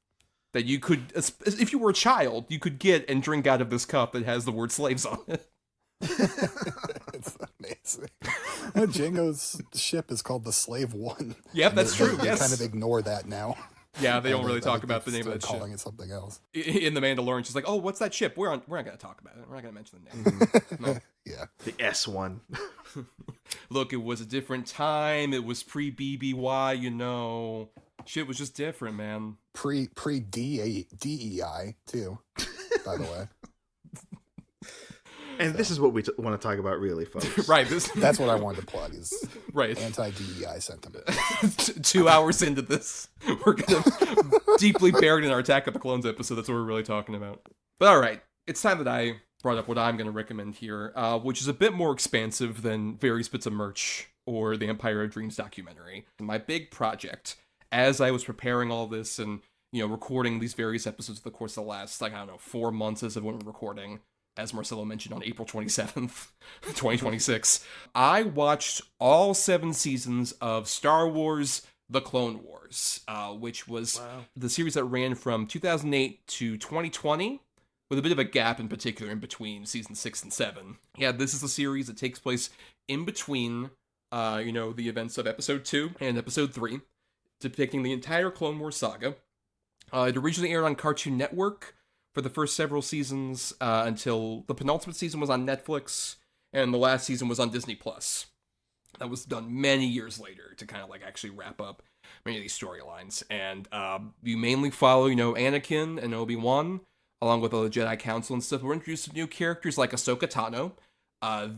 that you could, if you were a child, you could get and drink out of this cup that has the word slaves on it. It's amazing. Jango's ship is called the Slave One. Yep, that's true. They kind of ignore that now. Yeah, they don't really talk about the name of that ship. Calling it something else. In The Mandalorian, she's like, "Oh, what's that ship? We're not going to talk about it. We're not going to mention the name." No. Yeah, the S1. Look, it was a different time. It was pre BBY. You know, shit was just different, man. Pre DEI too. By the way. And this is what we want to talk about, really, folks. Right. That's what I wanted to plug, is right. Anti-DEI sentiment. 2 hours into this, we're going to deeply buried in our Attack of the Clones episode. That's what we're really talking about. But all right, it's time that I brought up what I'm going to recommend here, which is a bit more expansive than various bits of merch or the Empire of Dreams documentary. My big project, as I was preparing all this and, you know, recording these various episodes of the course of the last, 4 months as of when we're recording, as Marcelo mentioned, on April 27th, 2026, I watched all 7 seasons of Star Wars The Clone Wars, which was the series that ran from 2008 to 2020, with a bit of a gap in particular in between season 6 and 7. Yeah, this is a series that takes place in between, the events of Episode 2 and Episode 3, depicting the entire Clone Wars saga. It originally aired on Cartoon Network for the first several seasons, until the penultimate season was on Netflix, and the last season was on Disney+. That was done many years later to kind of actually wrap up many of these storylines. And you mainly follow, Anakin and Obi-Wan, along with the Jedi Council and stuff. We're introduced to new characters like Ahsoka Tano,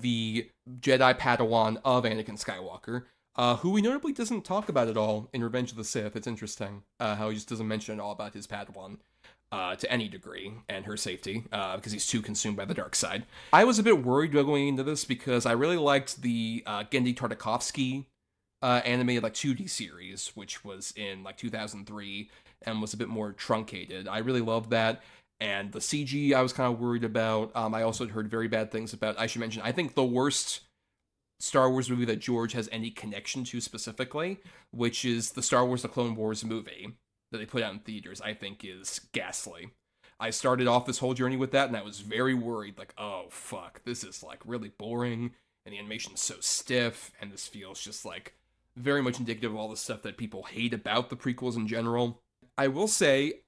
the Jedi Padawan of Anakin Skywalker, who he notably doesn't talk about at all in Revenge of the Sith. It's interesting how he just doesn't mention at all about his Padawan. To any degree, and her safety, because he's too consumed by the dark side. I was a bit worried about going into this because I really liked the Genndy Tartakovsky animated 2D series, which was in 2003 and was a bit more truncated. I really loved that, and the CG I was kind of worried about. I also had heard very bad things about, I should mention, I think the worst Star Wars movie that George has any connection to specifically, which is the Star Wars The Clone Wars movie that they put out in theaters, I think is ghastly. I started off this whole journey with that, and I was very worried, like, oh, fuck, this is, like, really boring, and the animation's so stiff, and this feels just, like, very much indicative of all the stuff that people hate about the prequels in general. I will say,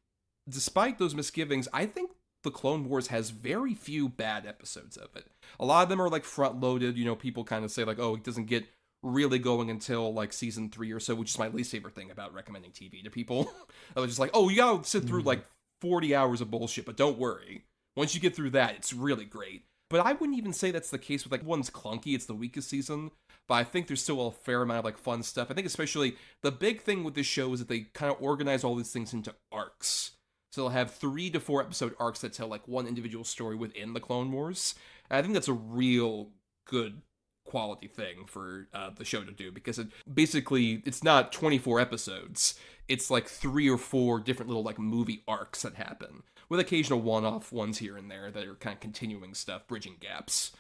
despite those misgivings, I think the Clone Wars has very few bad episodes of it. A lot of them are, like, front-loaded, you know, people kind of say, like, oh, it doesn't get really going until, like, season 3 or so, which is my least favorite thing about recommending TV to people. I was just like, oh, you gotta sit through, like, 40 hours of bullshit, but don't worry. Once you get through that, it's really great. But I wouldn't even say that's the case with, like, one's clunky, it's the weakest season, but I think there's still a fair amount of, like, fun stuff. I think especially the big thing with this show is that they kind of organize all these things into arcs. So they'll have 3 to 4 episode arcs that tell, like, one individual story within the Clone Wars. And I think that's a real good quality thing for the show to do, because it's not 24 episodes. It's like 3 or 4 different little, like, movie arcs that happen, with occasional one-off ones here and there that are kind of continuing stuff, bridging gaps.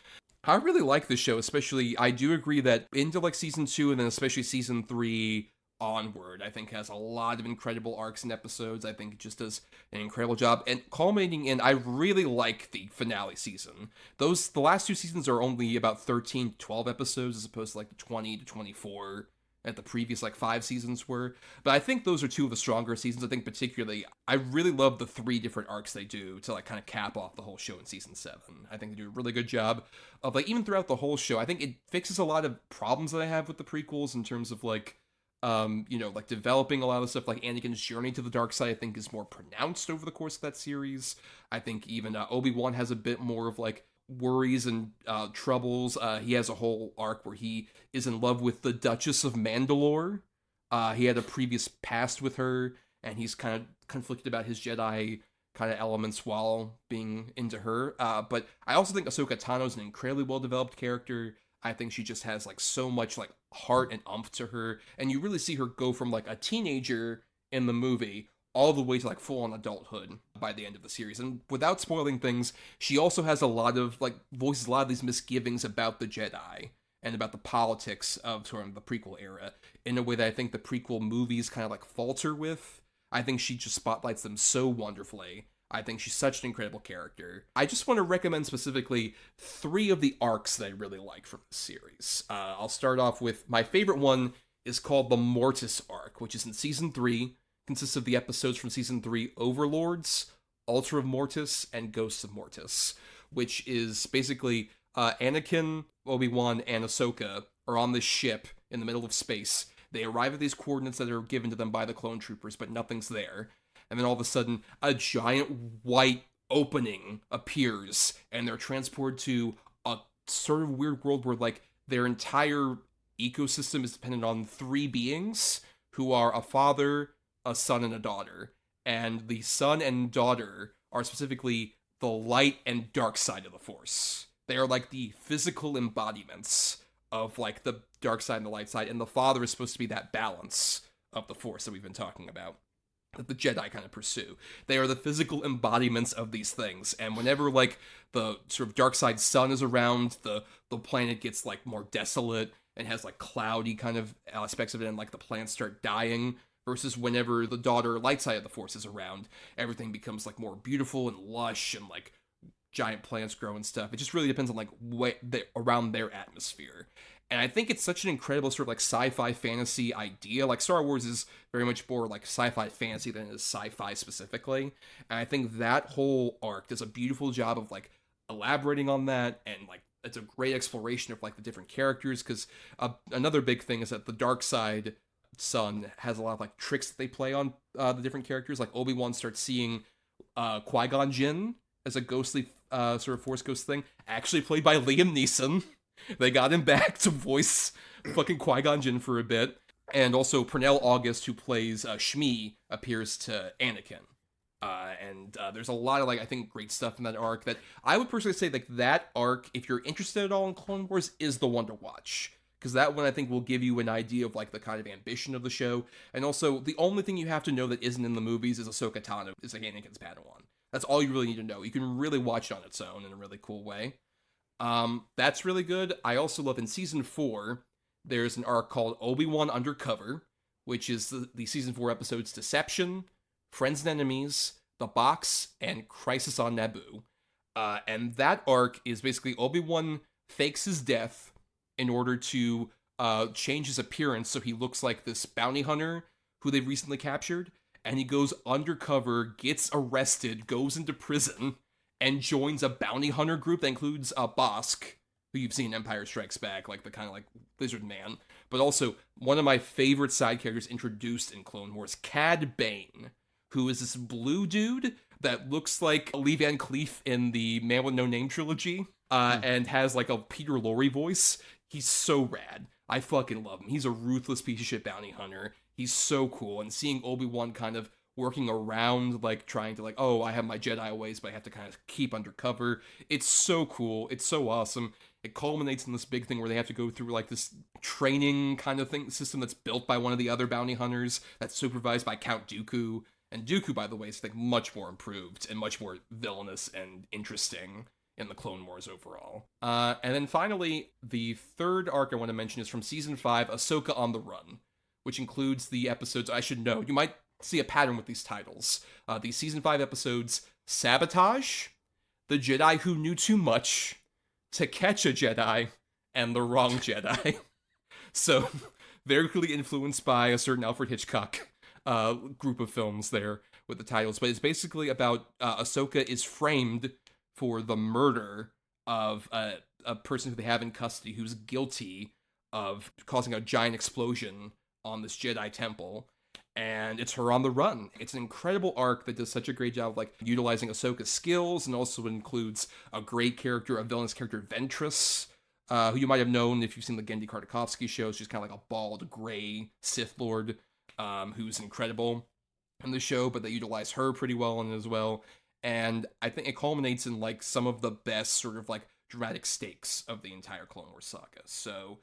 I really like this show, especially, I do agree that into, like, season 2 and then especially season 3 onward, I think has a lot of incredible arcs and episodes. I think it just does an incredible job, and culminating in, I really like the finale season. The last 2 seasons are only about 13 to 12 episodes as opposed to, like, the 20 to 24 that the previous, like, 5 seasons were. But I think those are 2 of the stronger seasons. I think particularly, I really love the 3 different arcs they do to, like, kind of cap off the whole show in season 7. I think they do a really good job of, like, even throughout the whole show, I think it fixes a lot of problems that I have with the prequels in terms of, like, you know, like, developing a lot of stuff, like Anakin's journey to the dark side, I think is more pronounced over the course of that series. I think even Obi-Wan has a bit more of, like, worries and troubles. He has a whole arc where he is in love with the Duchess of Mandalore. He had a previous past with her, and he's kind of conflicted about his Jedi kind of elements while being into her. But I also think Ahsoka Tano is an incredibly well-developed character. I think she just has, like, so much, like, heart and umph to her, and you really see her go from, like, a teenager in the movie all the way to, like, full-on adulthood by the end of the series. And without spoiling things, she also has a lot of, like, voices a lot of these misgivings about the Jedi and about the politics of sort of the prequel era in a way that I think the prequel movies kind of, like, falter with. I think she just spotlights them so wonderfully. I think she's such an incredible character. I just want to recommend specifically 3 of the arcs that I really like from this series. I'll start off with my favorite one is called the Mortis arc, which is in season 3, consists of the episodes from season 3 Overlords, Altar of Mortis, and Ghosts of Mortis, which is basically Anakin, Obi-Wan, and Ahsoka are on this ship in the middle of space. They arrive at these coordinates that are given to them by the clone troopers, but nothing's there. And then all of a sudden, a giant white opening appears, and they're transported to a sort of weird world where, like, their entire ecosystem is dependent on 3 beings who are a father, a son, and a daughter. And the son and daughter are specifically the light and dark side of the Force. They are, like, the physical embodiments of, like, the dark side and the light side, and the father is supposed to be that balance of the Force that we've been talking about, that the Jedi kind of pursue. They are the physical embodiments of these things, and whenever, like, the sort of dark side sun is around, the planet gets, like, more desolate and has, like, cloudy kind of aspects of it, and, like, the plants start dying, versus whenever the daughter light side of the Force is around, everything becomes, like, more beautiful and lush, and, like, giant plants grow and stuff. It just really depends on, like, around their atmosphere. And I think it's such an incredible sort of, like, sci-fi fantasy idea. Like, Star Wars is very much more, like, sci-fi fantasy than it is sci-fi specifically. And I think that whole arc does a beautiful job of, like, elaborating on that. And, like, it's a great exploration of, like, the different characters. Because another big thing is that the dark side son has a lot of, like, tricks that they play on the different characters. Like, Obi-Wan starts seeing Qui-Gon Jinn as a ghostly sort of Force ghost thing. Actually played by Liam Neeson. They got him back to voice fucking Qui-Gon Jinn for a bit. And also Pernell August, who plays Shmi, appears to Anakin. And there's a lot of, like, I think great stuff in that arc that I would personally say, like, that arc, if you're interested at all in Clone Wars, is the one to watch. Because that one, I think, will give you an idea of, like, the kind of ambition of the show. And also, the only thing you have to know that isn't in the movies is Ahsoka Tano is, like, Anakin's Padawan. That's all you really need to know. You can really watch it on its own in a really cool way. That's really good. I also love in season 4, there's an arc called Obi-Wan Undercover, which is the season 4 episodes Deception, Friends and Enemies, The Box, and Crisis on Naboo. And that arc is basically Obi-Wan fakes his death in order to change his appearance so he looks like this bounty hunter who they've recently captured. And he goes undercover, gets arrested, goes into prison, and joins a bounty hunter group that includes Bosk, who you've seen in Empire Strikes Back, like the kind of like lizard man. But also, one of my favorite side characters introduced in Clone Wars, Cad Bane, who is this blue dude that looks like Lee Van Cleef in the Man with No Name trilogy, and has like a Peter Lorre voice. He's so rad. I fucking love him. He's a ruthless piece of shit bounty hunter. He's so cool. And seeing Obi-Wan kind of working around, like trying to like, oh, I have my Jedi ways, but I have to kind of keep undercover. It's so cool. It's so awesome. It culminates in this big thing where they have to go through like this training kind of thing system that's built by one of the other bounty hunters that's supervised by Count Dooku. And Dooku, by the way, is like much more improved and much more villainous and interesting in the Clone Wars overall. And then finally, the third arc I want to mention is from Season 5, Ahsoka on the Run, which includes the episodes, I should know, you might see a pattern with these titles. These Season 5 episodes, Sabotage, The Jedi Who Knew Too Much, To Catch a Jedi, and The Wrong Jedi. So, very clearly influenced by a certain Alfred Hitchcock group of films there with the titles. But it's basically about Ahsoka is framed for the murder of a person who they have in custody who's guilty of causing a giant explosion on this Jedi temple. And it's her on the run. It's an incredible arc that does such a great job of like utilizing Ahsoka's skills, and also includes a great character, a villainous character, Ventress, who you might have known if you've seen the Gendy Tartakovsky shows. She's kind of like a bald, gray Sith Lord who's incredible in the show, but they utilize her pretty well in it as well. And I think it culminates in like some of the best sort of like dramatic stakes of the entire Clone Wars saga. So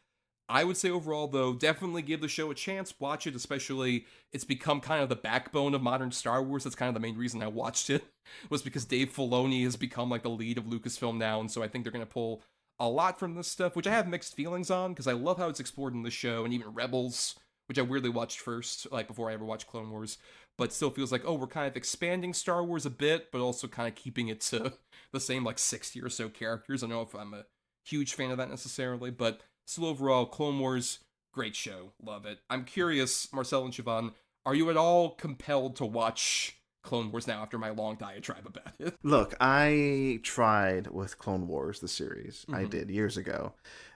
I would say overall, though, definitely give the show a chance. Watch it, especially it's become kind of the backbone of modern Star Wars. That's kind of the main reason I watched it, was because Dave Filoni has become like the lead of Lucasfilm now. And so I think they're going to pull a lot from this stuff, which I have mixed feelings on, because I love how it's explored in the show, and even Rebels, which I weirdly watched first, like before I ever watched Clone Wars, but still feels like, oh, we're kind of expanding Star Wars a bit, but also kind of keeping it to the same like 60 or so characters. I don't know if I'm a huge fan of that necessarily, but still overall, Clone Wars, great show. Love it. I'm curious, Marcel and Siobhan, are you at all compelled to watch Clone Wars now after my long diatribe about it? Look, I tried with Clone Wars, the series. I did years ago.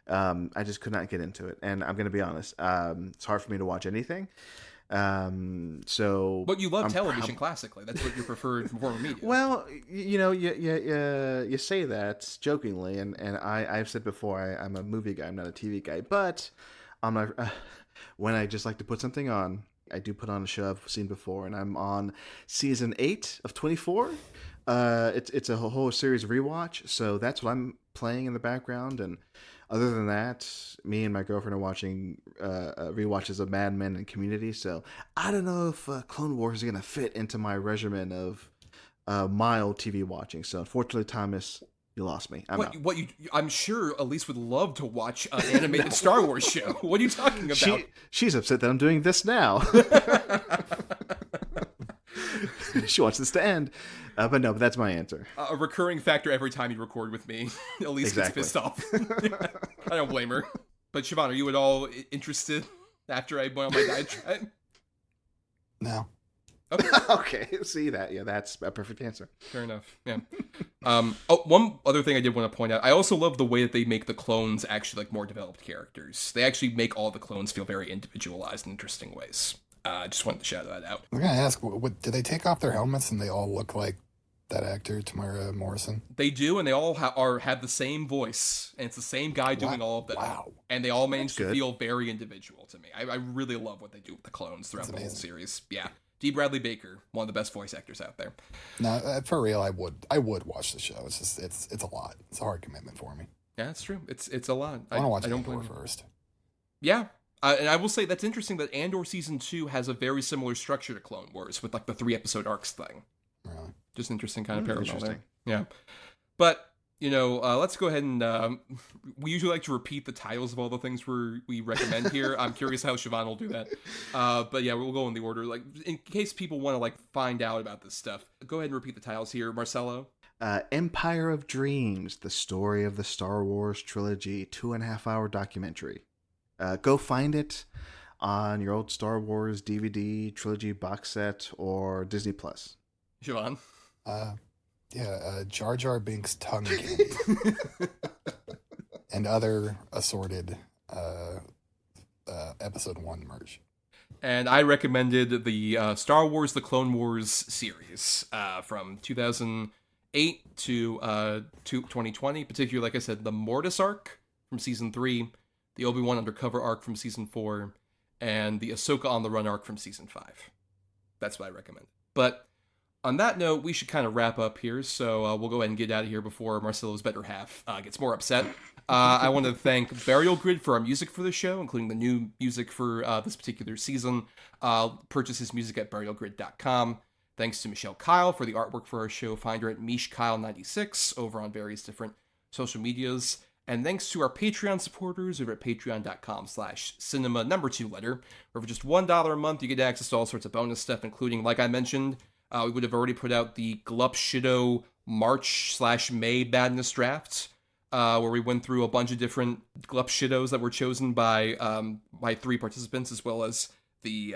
I just could not get into it. And I'm going to be honest, it's hard for me to watch anything. But you love television classically. That's what your preferred form of media. Well, you know, you say that jokingly, and I've said before, I'm a movie guy, I'm not a TV guy. But on my when I just like to put something on, I do put on a show I've seen before, and I'm on season 8 of 24. It's a whole series rewatch, so that's what I'm playing in the background. And other than that, me and my girlfriend are watching rewatches of Mad Men and Community. So I don't know if Clone Wars is going to fit into my regimen of mild TV watching. So unfortunately, Thomas, you lost me. I'm sure Elise would love to watch an animated Star Wars show. What are you talking about? She's upset that I'm doing this now. She wants this to end. But no, but that's my answer. A recurring factor every time you record with me. Elise gets pissed off. I don't blame her. But Siobhan, are you at all interested after I went on my diatribe? No. Okay. Okay, see that. Yeah, that's a perfect answer. Fair enough. Yeah. One other thing I did want to point out, I also love the way that they make the clones actually like more developed characters. They actually make all the clones feel very individualized in interesting ways. I just wanted to shout that out. I'm going to ask, did they take off their helmets and they all look like that actor, Tamara Morrison? They do, and they all have the same voice, and it's the same guy doing all of them. Wow. And they all manage to feel very individual to me. I really love what they do with the clones throughout the whole series. Yeah. D. Bradley Baker, one of the best voice actors out there. No, for real, I would watch the show. It's just it's a lot. It's a hard commitment for me. Yeah, it's true. It's a lot. I want to watch Andor first. Yeah. And I will say that's interesting that Andor Season 2 has a very similar structure to Clone Wars with like the 3-episode arcs thing. Really? Just interesting kind of parallel there. Yeah. But, Let's go ahead and we usually like to repeat the titles of all the things we recommend here. I'm curious how Siobhan will do that. But yeah, we'll go in the order, like in case people want to like find out about this stuff. Go ahead and repeat the titles here, Marcelo. Empire of Dreams, the story of the Star Wars trilogy, 2.5-hour documentary. Go find it on your old Star Wars DVD trilogy box set or Disney Plus. Siobhan. Jar Jar Binks tongue candy and other assorted episode 1 merch. And I recommended the Star Wars: The Clone Wars series from 2008 to 2020, particularly, like I said, the Mortis arc from season 3, the Obi-Wan undercover arc from season 4, and the Ahsoka on the Run arc from season 5. That's what I recommend. But on that note, we should kind of wrap up here, so we'll go ahead and get out of here before Marcelo's better half gets more upset. I want to thank Burial Grid for our music for the show, including the new music for this particular season. Purchase his music at burialgrid.com. Thanks to Michelle Kyle for the artwork for our show. Find her at MishKyle96 over on various different social medias. And thanks to our Patreon supporters over at patreon.com/cinema #2letter, where for just $1 a month, you get access to all sorts of bonus stuff, including, like I mentioned, we would have already put out the Glup Shido March/May Badness Draft, where we went through a bunch of different Glup Shidos that were chosen by 3 participants, as well as the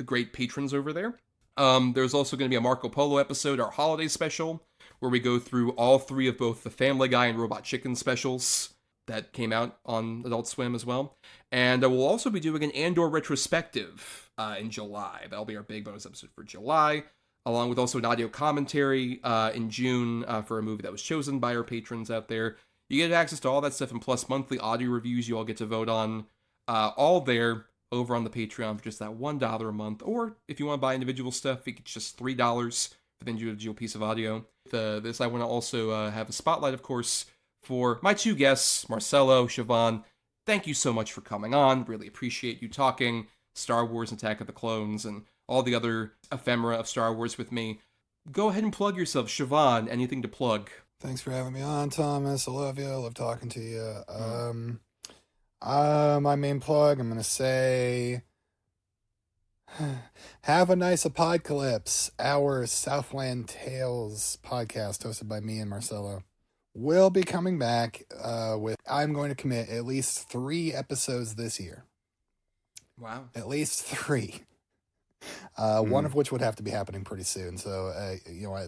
great patrons over there. There's also going to be a Marco Polo episode, our holiday special, where we go through all 3 of both the Family Guy and Robot Chicken specials that came out on Adult Swim as well. And we'll also be doing an Andor retrospective in July. That'll be our big bonus episode for July, along with also an audio commentary in June for a movie that was chosen by our patrons out there. You get access to all that stuff, and plus monthly audio reviews you all get to vote on, all there over on the Patreon for just that $1 a month. Or if you want to buy individual stuff, it's just $3 for the individual piece of audio. This I want to also have a spotlight, of course, for my 2 guests, Marcelo, Siobhan. Thank you so much for coming on. Really appreciate you talking Star Wars, Attack of the Clones, and all the other ephemera of Star Wars with me. Go ahead and plug yourself. Siobhan, anything to plug? Thanks for having me on, Thomas. I love you. I love talking to you. My main plug, I'm going to say, have a nice apocalypse. Our Southland Tales podcast, hosted by me and Marcelo, will be coming back I'm going to commit at least 3 episodes this year. Wow. At least 3. One of which would have to be happening pretty soon. So,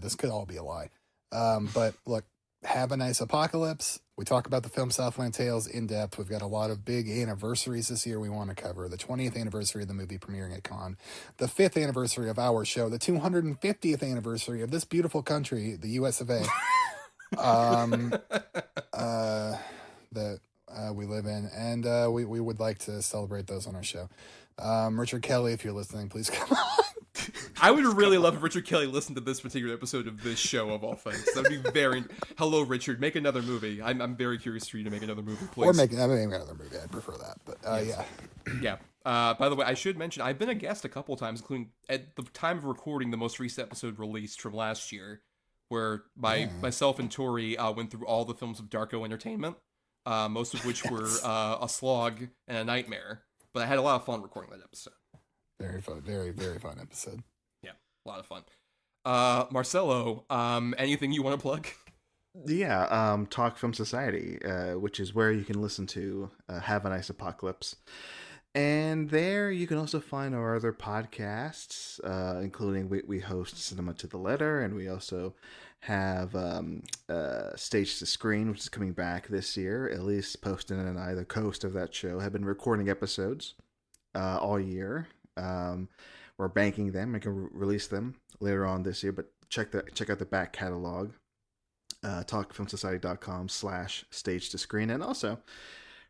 this could all be a lie. But look, have a nice apocalypse. We talk about the film Southland Tales in depth. We've got a lot of big anniversaries this year we want to cover. The 20th anniversary of the movie premiering at Cannes, the 5th anniversary of our show, the 250th anniversary of this beautiful country, the US of A, that we live in. And we would like to celebrate those on our show. Richard Kelly, if you're listening, please come on. I would really love if Richard Kelly listened to this particular episode of this show, of all things. That would be very... Hello, Richard. Make another movie. I'm very curious for you to make another movie, please. Or make another movie. I'd prefer that. But, yes. Yeah. By the way, I should mention, I've been a guest a couple times, including at the time of recording the most recent episode released from last year, where myself and Tori went through all the films of Darko Entertainment, most of which were a slog and a nightmare. But I had a lot of fun recording that episode. Very fun. Very, very fun episode. Yeah, a lot of fun. Marcelo, anything you want to plug? Yeah, Talk Film Society, which is where you can listen to Have a Nice Apocalypse. And there you can also find our other podcasts, including we host Cinema to the Letter, and we also have Stage to Screen, which is coming back this year. Elise Poston and I, the host of that show, have been recording episodes all year. We're banking them. We can release them later on this year, but check out the back catalog. talkfilmsociety.com/stage to screen. And also,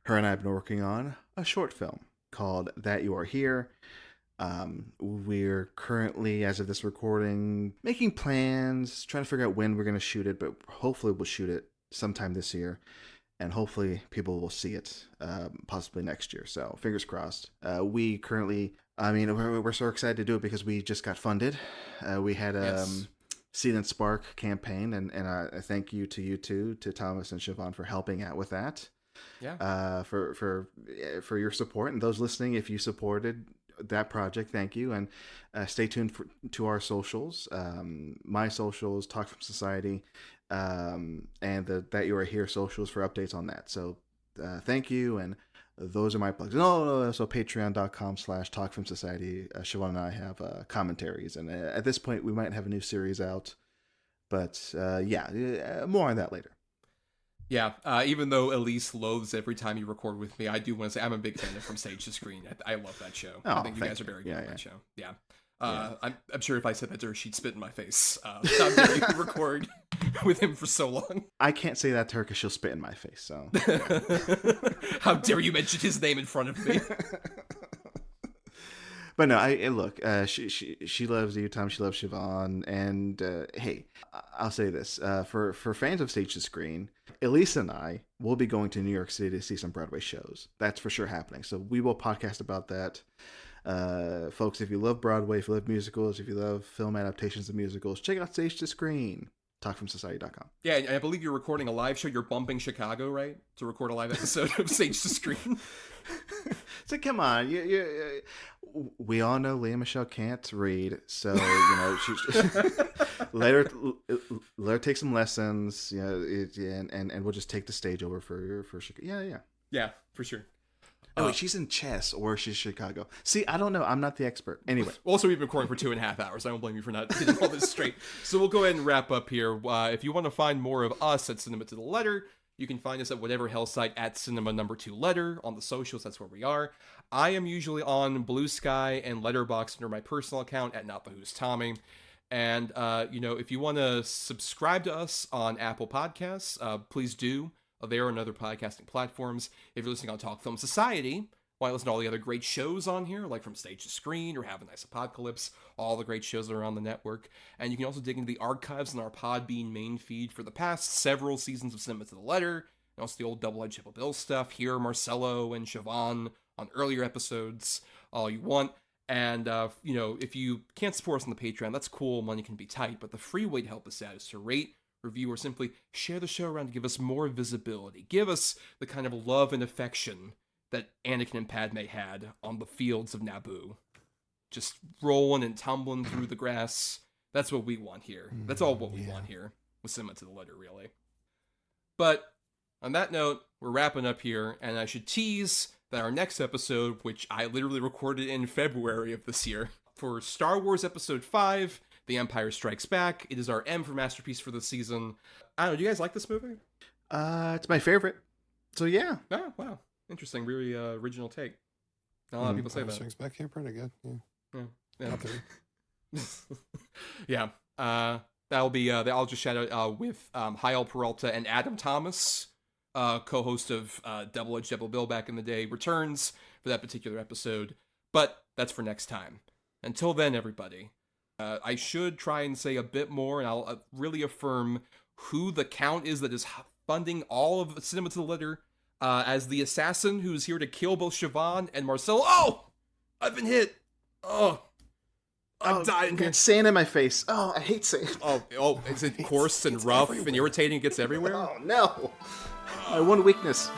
her and I have been working on a short film called That You Are Here. We're currently, as of this recording, making plans, trying to figure out when we're going to shoot it, but hopefully we'll shoot it sometime this year. And hopefully people will see it possibly next year. So fingers crossed. We currently, we're so excited to do it because we just got funded. We had Seed and Spark campaign, and I thank you two, to Thomas and Siobhan, for helping out with that. Yeah. For your support, and those listening, if you supported that project, thank you, and stay tuned to our socials. My socials, Talk From Society, and the That You Are Here socials for updates on that. So thank you, and those are my plugs. No, so patreon.com/Talk From Society. Siobhan and I have commentaries, and at this point we might have a new series out, but more on that later. Yeah, even though Elise loathes every time you record with me, I do want to say I'm a big fan of From Stage to Screen. I love that show. I think you guys are very good at that show. Yeah. I'm sure if I said that to her, she'd spit in my face. How dare you record with him for so long? I can't say that to her because she'll spit in my face. So how dare you mention his name in front of me? But no, look. She loves you, Tom. She loves Siobhan, and hey, I'll say this: for fans of Stage to Screen, Elise and I will be going to New York City to see some Broadway shows. That's for sure happening. So we will podcast about that. Folks, if you love Broadway, if you love musicals, if you love film adaptations of musicals, check out Stage to Screen. TalkFromSociety.com. Yeah, and I believe you're recording a live show. You're bumping Chicago, right? To record a live episode of Stage to Screen. So come on, we all know Leah Michelle can't read, so let her take some lessons, and we'll just take the stage over for Chicago. Yeah, for sure. Oh, wait, she's in chess, or she's Chicago. See, I don't know. I'm not the expert. Anyway. Also, we've been recording for 2.5 hours. I don't blame you for not getting all this straight. So we'll go ahead and wrap up here. If you want to find more of us at Cinema to the Letter, you can find us at whatever hell site at Cinema #2 Letter on the socials. That's where we are. I am usually on Blue Sky and Letterboxd under my personal account at Not the Who's Tommy. And, if you want to subscribe to us on Apple Podcasts, please do. There and other podcasting platforms. If you're listening on Talk Film Society, why listen to all the other great shows on here, like From Stage to Screen or Have a Nice Apocalypse, all the great shows that are on the network. And you can also dig into the archives in our Podbean main feed for the past several seasons of Cinema to the Letter, and also the old Double-Edged Triple Bill stuff. Here, Marcelo and Siobhan on earlier episodes, all you want. And, if you can't support us on the Patreon, that's cool, money can be tight, but the free way to help us out is to rate, review, or simply share the show around to give us more visibility. Give us the kind of love and affection that Anakin and Padme had on the fields of Naboo. Just rolling and tumbling through the grass. That's what we want here. That's all what we want here with Cinema to the Letter, really. But on that note, we're wrapping up here, and I should tease that our next episode, which I literally recorded in February of this year, for Star Wars Episode 5, The Empire Strikes Back. It is our M for Masterpiece for the season. I don't know, do you guys like this movie? It's my favorite. So yeah. Oh, wow. Interesting. Really original take. Not a lot of people say Empire that. Strikes Back here, pretty good. Yeah. Yeah. That'll be, I'll just shout out with Hyle Peralta and Adam Thomas, co-host of Double-Edged Double Bill back in the day, returns for that particular episode. But that's for next time. Until then, everybody. I should try and say a bit more, and I'll really affirm who the count is that is funding all of Cinema to the Letter as the assassin who's here to kill both Siobhan and Marcelo. Oh! I've been hit! Oh! I'm dying. Got sand in my face. Oh, I hate sand. Oh! Is it coarse and rough and irritating? It gets everywhere? Oh, no! My one weakness.